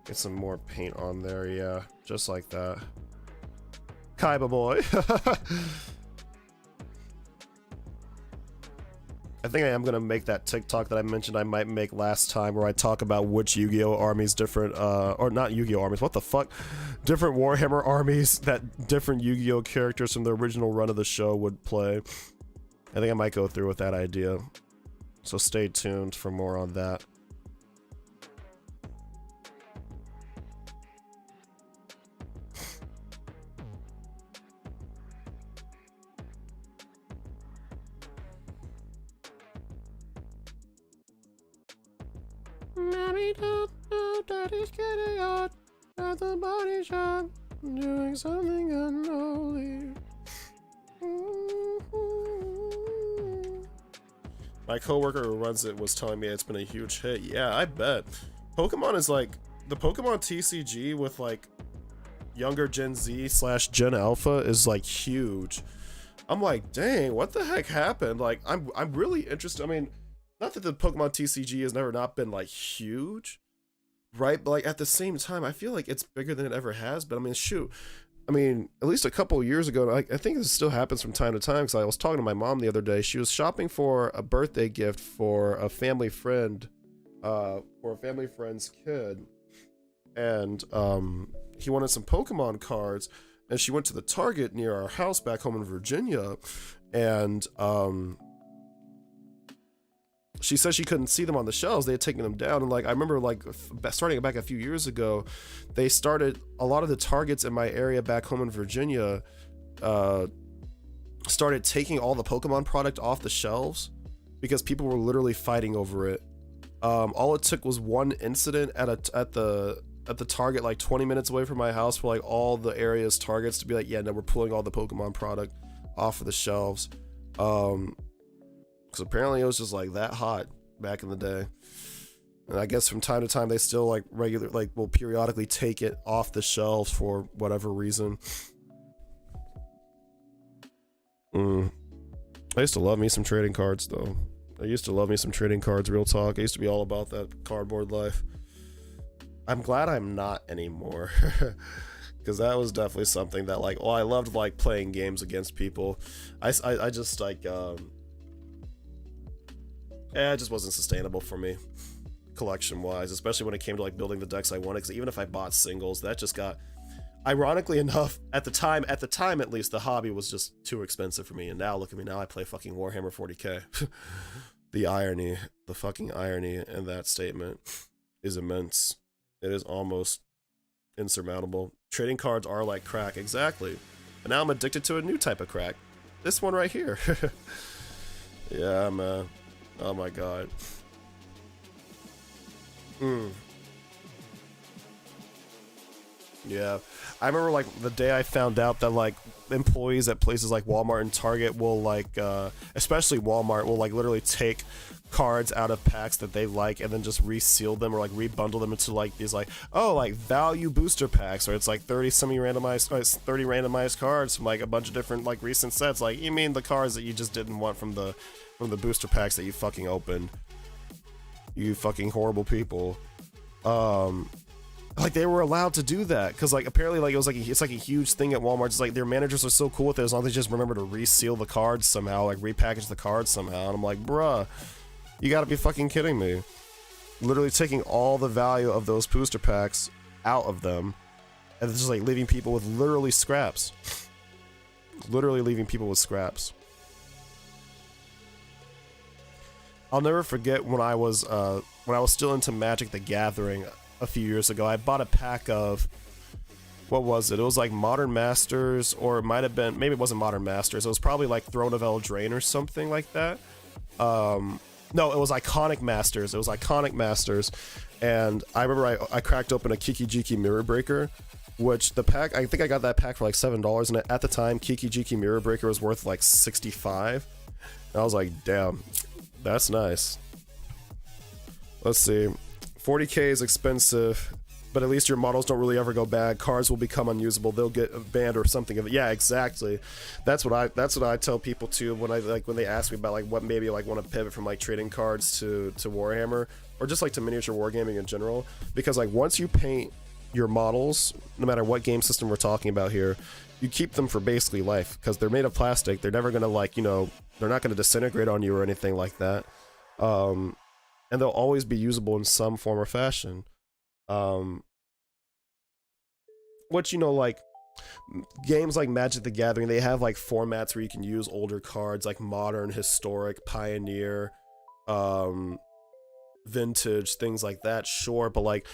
Get some more paint on there, yeah, just like that. Kaiba boy. I think I am gonna make that TikTok that I mentioned I might make last time, where I talk about which Yu-Gi-Oh armies different, or not Yu-Gi-Oh armies, what the fuck? Different Warhammer armies that different Yu-Gi-Oh characters from the original run of the show would play. I think I might go through with that idea. So stay tuned for more on that. Mommy don't know daddy's getting out at the body shop, doing something unholy. My coworker who runs it was telling me it's been a huge hit. Yeah, I bet. Pokemon is like, the Pokemon TCG with like younger Gen Z / Gen Alpha is like huge. I'm like, dang, what the heck happened? Like, I'm really interested. I mean, not that the Pokemon TCG has never not been like huge, right? But like at the same time, I feel like it's bigger than it ever has. But I mean, shoot, I mean, at least a couple of years ago, I think this still happens from time to time, because I was talking to my mom the other day. She was shopping for a birthday gift for a family friend, for a family friend's kid, and he wanted some Pokemon cards, and she went to the Target near our house back home in Virginia, and she said she couldn't see them on the shelves. They had taken them down. And like, I remember like starting back a few years ago, they started a lot of the Targets in my area back home in Virginia, started taking all the Pokemon product off the shelves because people were literally fighting over it. All it took was one incident at the Target like 20 minutes away from my house for like all the area's Targets to be like, yeah, no, we're pulling all the Pokemon product off of the shelves. Because apparently it was just like that hot back in the day. And I guess from time to time they still like will periodically take it off the shelves for whatever reason. I used to love me some trading cards though. I used to love me some trading cards, real talk. I used to be all about that cardboard life. I'm glad I'm not anymore. Because that was definitely something that like, I loved like playing games against people. I just like, it just wasn't sustainable for me, collection wise, especially when it came to like building the decks I wanted. Because even if I bought singles, that just got, ironically enough, at the time at least, the hobby was just too expensive for me. And now look at me, now I play fucking Warhammer 40k. The irony, the fucking irony in that statement is immense. It is almost insurmountable. Trading cards are like crack, exactly. But now I'm addicted to a new type of crack. This one right here. Yeah, man. Oh my god. Yeah. I remember like the day I found out that like employees at places like Walmart and Target will like, especially Walmart, will like literally take cards out of packs that they like and then just reseal them or like rebundle them into like these like, oh, like value booster packs, or it's like 30 randomized cards from like a bunch of different like recent sets. Like, you mean the cards that you just didn't want from the booster packs that you fucking opened, you fucking horrible people. Like they were allowed to do that because like apparently like it's like a huge thing at Walmart. It's like their managers are so cool with it as long as they just remember to reseal the cards somehow, like repackage the cards somehow. And I'm like, bruh, you gotta be fucking kidding me. Literally taking all the value of those booster packs out of them and just like leaving people with literally scraps. Literally leaving people with scraps. I'll never forget when I was still into Magic the Gathering a few years ago. I bought a pack of, what was it? It was like Modern Masters, or it might have been, maybe it wasn't Modern Masters. It was probably like Throne of Eldraine or something like that. No, it was Iconic Masters. It was Iconic Masters. And I remember I cracked open a Kiki-Jiki Mirror Breaker, which the pack, I think I got that pack for like $7. And at the time, Kiki-Jiki Mirror Breaker was worth like $65. And I was like, damn, that's nice. Let's see. 40k is expensive, but at least your models don't really ever go bad. Cards will become unusable. They'll get banned or something of it. Yeah, exactly. That's what I tell people too when they ask me about like what maybe like want to pivot from like trading cards to Warhammer or just like to miniature wargaming in general. Because like once you paint your models, no matter what game system we're talking about here, you keep them for basically life because they're made of plastic. They're never gonna like, you know, they're not gonna disintegrate on you or anything like that. And they'll always be usable in some form or fashion. Which, you know, like, games like Magic the Gathering, they have, like, formats where you can use older cards, like Modern, Historic, Pioneer, Vintage, things like that, sure, but, like,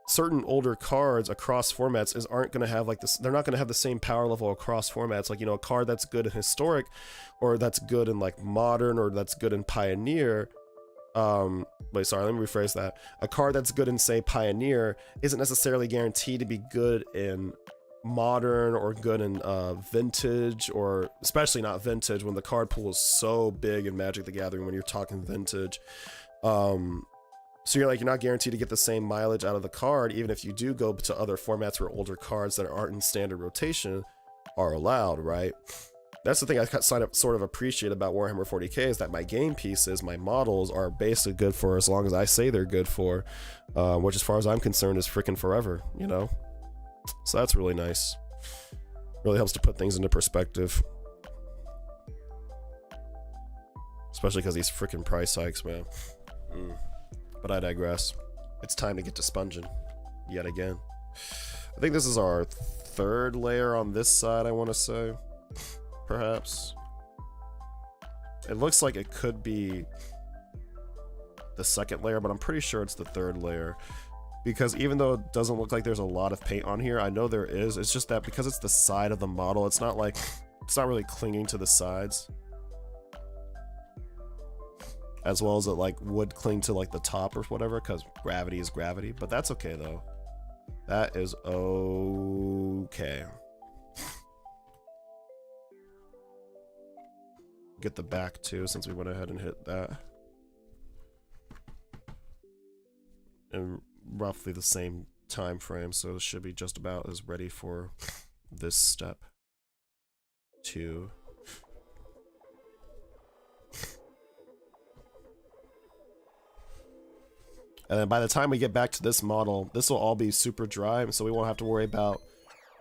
certain older cards across formats aren't going to have like this, they're not going to have the same power level across formats. Like, you know, a card that's good in Historic or that's good in like Modern or that's good in Pioneer, wait, sorry, let me rephrase that. A card that's good in, say, Pioneer isn't necessarily guaranteed to be good in Modern or good in Vintage, or especially not Vintage when the card pool is so big in Magic the Gathering when you're talking Vintage. So you're not guaranteed to get the same mileage out of the card, even if you do go to other formats where older cards that aren't in standard rotation are allowed, right? That's the thing I sort of appreciate about Warhammer 40k is that my game pieces, my models, are basically good for as long as I say they're good for, which as far as I'm concerned is freaking forever, you know? So that's really nice. Really helps to put things into perspective. Especially because these freaking price hikes, man. But I digress. It's time to get to sponging yet again. I think this is our third layer on this side, I want to say. Perhaps. It looks like it could be the second layer, but I'm pretty sure it's the third layer. because even though it doesn't look like there's a lot of paint on here, I know there is. It's just that because it's the side of the model, it's not really clinging to the sides as well as it like would cling to like the top or whatever, because gravity is gravity. But that's okay though. That is okay. Get the back too, since we went ahead and hit that. In roughly the same time frame, so it should be just about as ready for this step 2. And then by the time we get back to this model, this will all be super dry, so we won't have to worry about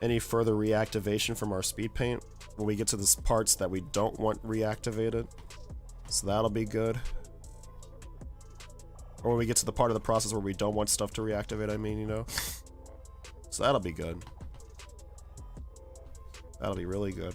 any further reactivation from our speed paint when we get to the parts that we don't want reactivated. So that'll be good. Or when we get to the part of the process where we don't want stuff to reactivate, I mean, you know. So that'll be good. That'll be really good.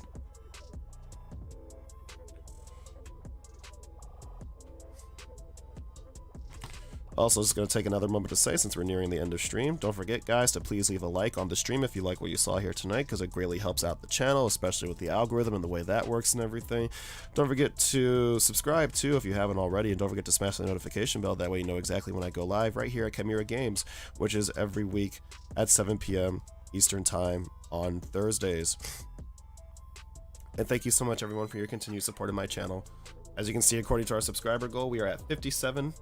Also, just going to take another moment to say, since we're nearing the end of stream, don't forget, guys, to please leave a like on the stream if you like what you saw here tonight, because it greatly helps out the channel, especially with the algorithm and the way that works and everything. Don't forget to subscribe, too, if you haven't already, and don't forget to smash the notification bell. That way you know exactly when I go live right here at Chimera Games, which is every week at 7 p.m. Eastern Time on Thursdays. And thank you so much, everyone, for your continued support of my channel. As you can see, according to our subscriber goal, we are at 57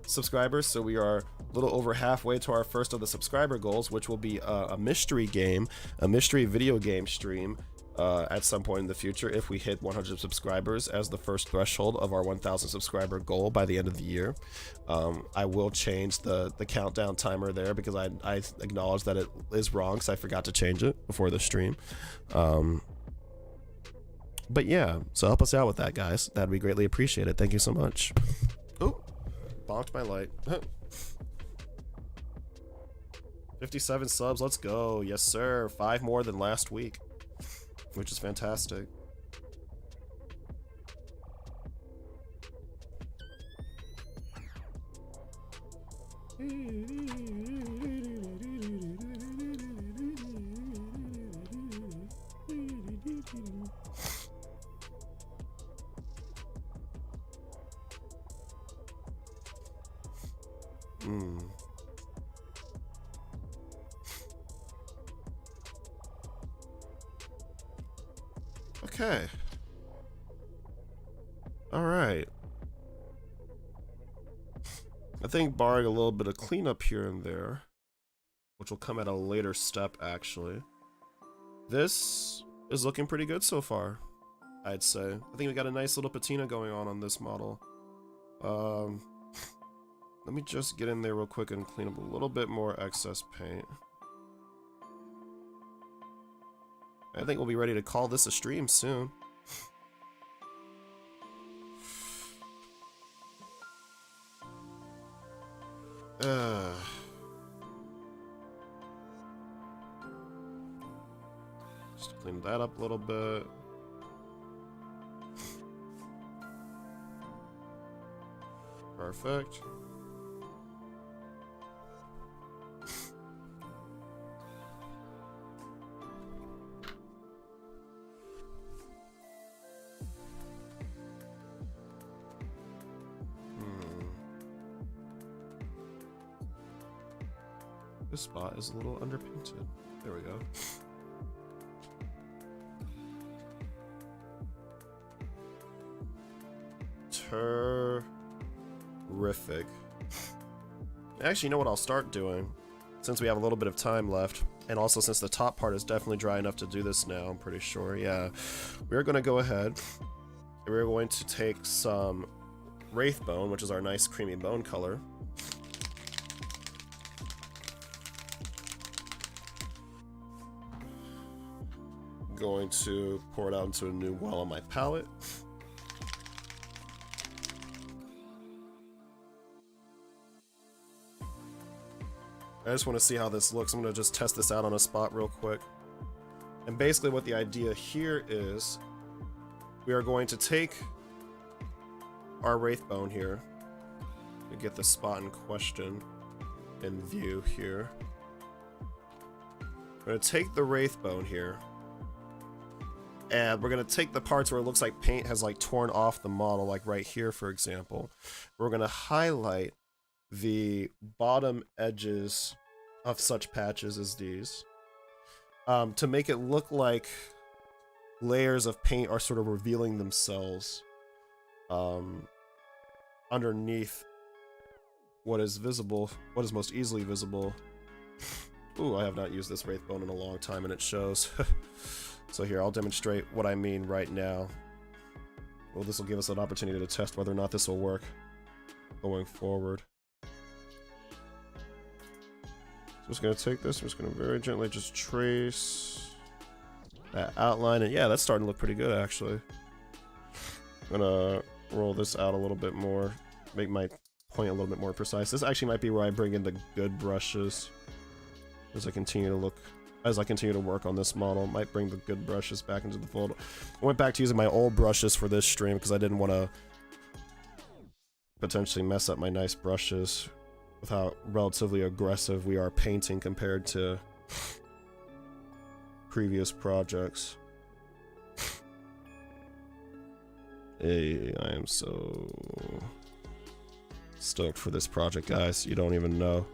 subscribers, so we are a little over halfway to our first of the subscriber goals, which will be a mystery game, a mystery video game stream at some point in the future if we hit 100 subscribers as the first threshold of our 1,000 subscriber goal by the end of the year. I will change the countdown timer there because I acknowledge that it is wrong because I forgot to change it before the stream. But yeah, so help us out with that, guys. That'd be greatly appreciated. Thank you so much. Oh, bonked my light. 57 subs, let's go. Yes, sir. 5 more than last week, which is fantastic. Okay. All right. I think barring a little bit of cleanup here and there, which will come at a later step actually, this is looking pretty good so far, I'd say. I think we got a nice little patina going on this model. Let me just get in there real quick and clean up a little bit more excess paint. I think we'll be ready to call this a stream soon. Just clean that up a little bit. Perfect. This spot is a little underpainted. There we go. Terrific. Actually, you know what I'll start doing? Since we have a little bit of time left, and also since the top part is definitely dry enough to do this now, I'm pretty sure, yeah. We're going to go ahead, and we're going to take some Wraith Bone, which is our nice creamy bone color. Going to pour it out into a new well on my palette. I just want to see how this looks. I'm going to just test this out on a spot real quick. And basically what the idea here is, we are going to take our Wraith Bone here to get the spot in question. in view here. I'm going to take the Wraithbone here, and we're going to take the parts where it looks like paint has like torn off the model, like right here, for example. We're going to highlight the bottom edges of such patches as these to make it look like layers of paint are sort of revealing themselves underneath what is visible, what is most easily visible. Ooh, I have not used this Wraithbone in a long time, and it shows. So here, I'll demonstrate what I mean right now. Well, this will give us an opportunity to test whether or not this will work going forward. So I'm just going to take this, I'm just going to very gently just trace that outline, and yeah, that's starting to look pretty good, actually. I'm going to roll this out a little bit more, make my point a little bit more precise. This actually might be where I bring in the good brushes as I continue to work on this model. Might bring the good brushes back into the fold. I went back to using my old brushes for this stream because I didn't want to potentially mess up my nice brushes with how relatively aggressive we are painting compared to previous projects. Hey, I am so stoked for this project, guys. You don't even know.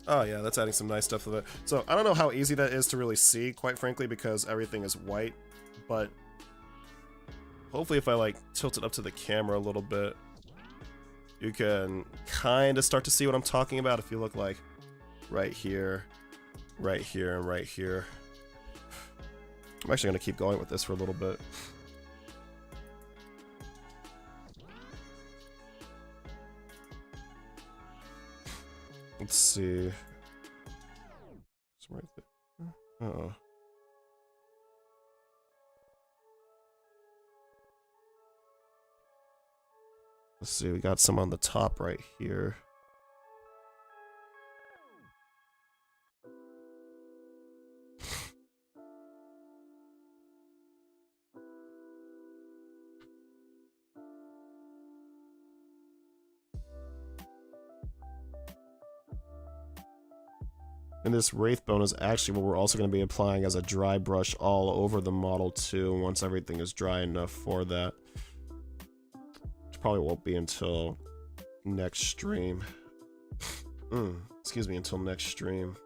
Oh yeah, that's adding some nice stuff to it. So I don't know how easy that is to really see, quite frankly, because everything is white, but hopefully if I like tilt it up to the camera a little bit, you can kind of start to see what I'm talking about if you look like right here, right here, and right here. I'm actually going to keep going with this for a little bit. Let's see. It's right there. Uh-oh. Let's see, we got some on the top right here. And this Wraithbone is actually what we're also going to be applying as a dry brush all over the model too, once everything is dry enough for that. Which probably won't be until next stream. Excuse me, until next stream.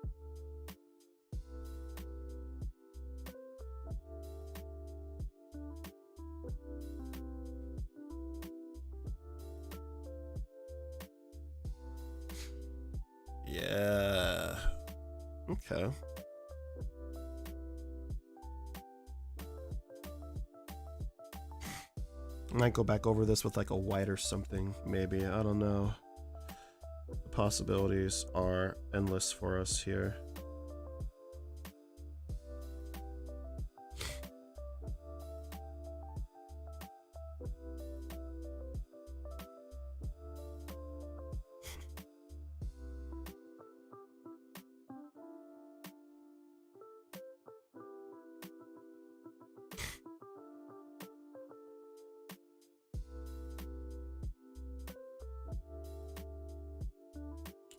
Yeah. Okay. I might go back over this with like a white or something, maybe. I don't know. The possibilities are endless for us here.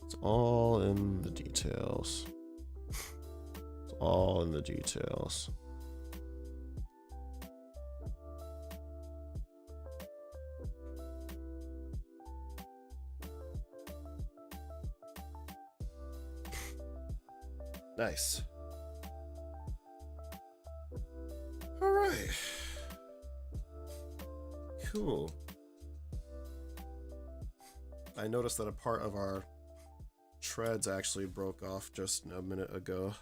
It's all in the details. It's all in the details. Nice. All right. Cool. I noticed that a part of our treads actually broke off just a minute ago.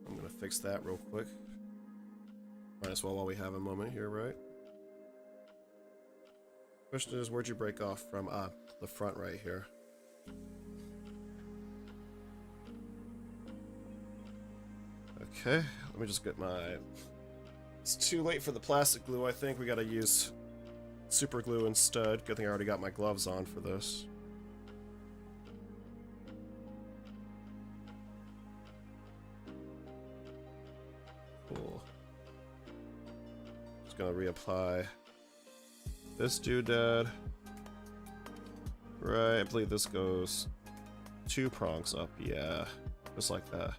I'm gonna fix that real quick. Might as well while we have a moment here, right? Question is, where'd you break off from? Ah, the front right here. Okay, let me just get my... It's too late for the plastic glue, I think. We gotta use super glue instead. Good thing I already got my gloves on for this. Just gonna reapply this doodad. Right, I believe this goes 2 prongs up, yeah. Just like that.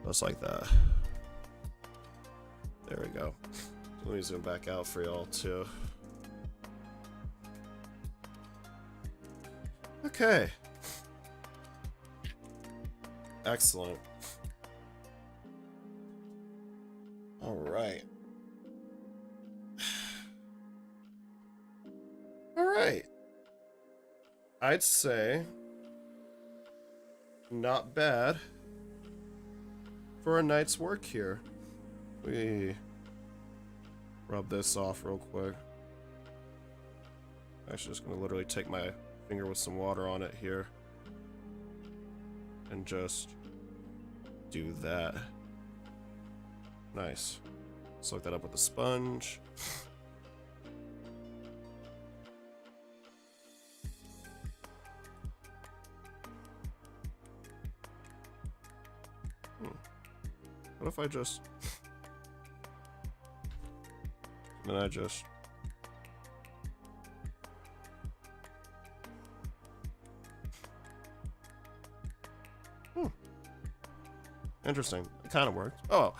Just like that. There we go. Let me zoom back out for y'all too. Okay. Excellent. All right. All right. I'd say not bad for a night's work here. We rub this off real quick. Actually, just gonna literally take my finger with some water on it here and just do that. Nice. Soak that up with a sponge. What if I just... then I just... Interesting. It kind of worked. Oh.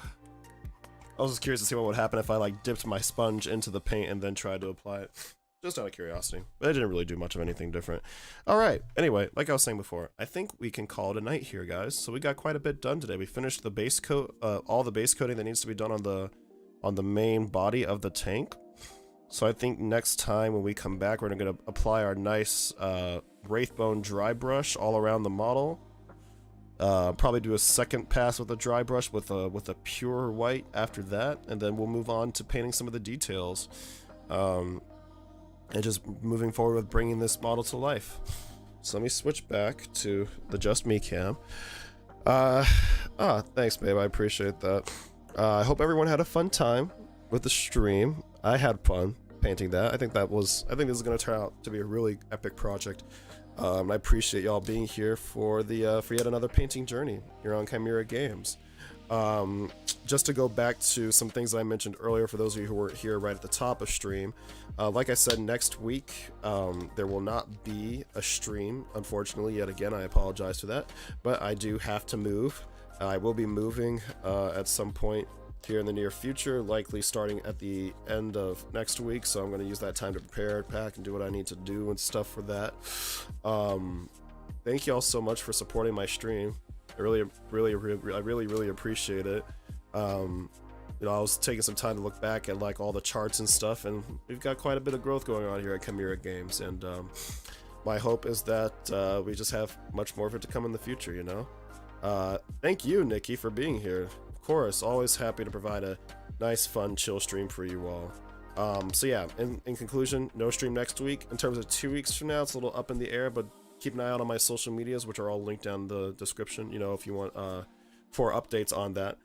I was just curious to see what would happen if I like dipped my sponge into the paint and then tried to apply it. Just out of curiosity. But it didn't really do much of anything different. Alright, anyway, like I was saying before, I think we can call it a night here, guys. So we got quite a bit done today. We finished the base coat, all the base coating that needs to be done on the main body of the tank. So I think next time when we come back, we're gonna apply our nice Wraithbone dry brush all around the model. Probably do a second pass with a dry brush with a pure white after that, and then we'll move on to painting some of the details. And just moving forward with bringing this model to life. So let me switch back to the Just Me cam. Thanks, babe. I appreciate that. I hope everyone had a fun time with the stream. I had fun painting that. I think this is going to turn out to be a really epic project. I appreciate y'all being here for yet another painting journey here on Chimera Games. Just to go back to some things I mentioned earlier for those of you who weren't here right at the top of stream, like I said, next week there will not be a stream, unfortunately. Yet again, I apologize for that, but I do have to move. I will be moving at some point here in the near future, likely starting at the end of next week, so I'm going to use that time to prepare, pack, and do what I need to do and stuff for that. Thank you all so much for supporting my stream. I really appreciate it. You know, I was taking some time to look back at like all the charts and stuff, and we've got quite a bit of growth going on here at Chimera Games, and my hope is that we just have much more of it to come in the future, you know? Thank you, Nikki, for being here. Of course, always happy to provide a nice, fun, chill stream for you all. So yeah, in conclusion, no stream next week. In terms of 2 weeks from now, it's a little up in the air, but keep an eye out on my social medias, which are all linked down in the description, you know, if you want for updates on that.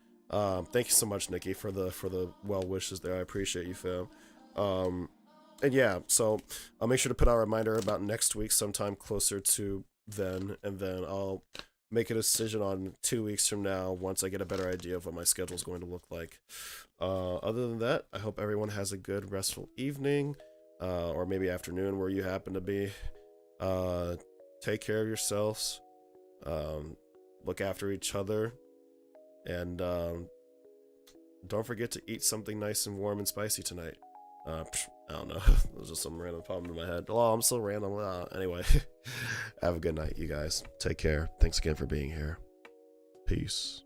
Thank you so much, Nikki, for the well wishes there. I appreciate you, fam. And yeah, so I'll make sure to put out a reminder about next week sometime closer to then, and then I'll make a decision on 2 weeks from now once I get a better idea of what my schedule is going to look like. Other than that, I hope everyone has a good restful evening, or maybe afternoon where you happen to be. Take care of yourselves, look after each other, and don't forget to eat something nice and warm and spicy tonight. I don't know. It was just some random problem in my head. Oh, I'm so random. Anyway, have a good night, you guys. Take care. Thanks again for being here. Peace.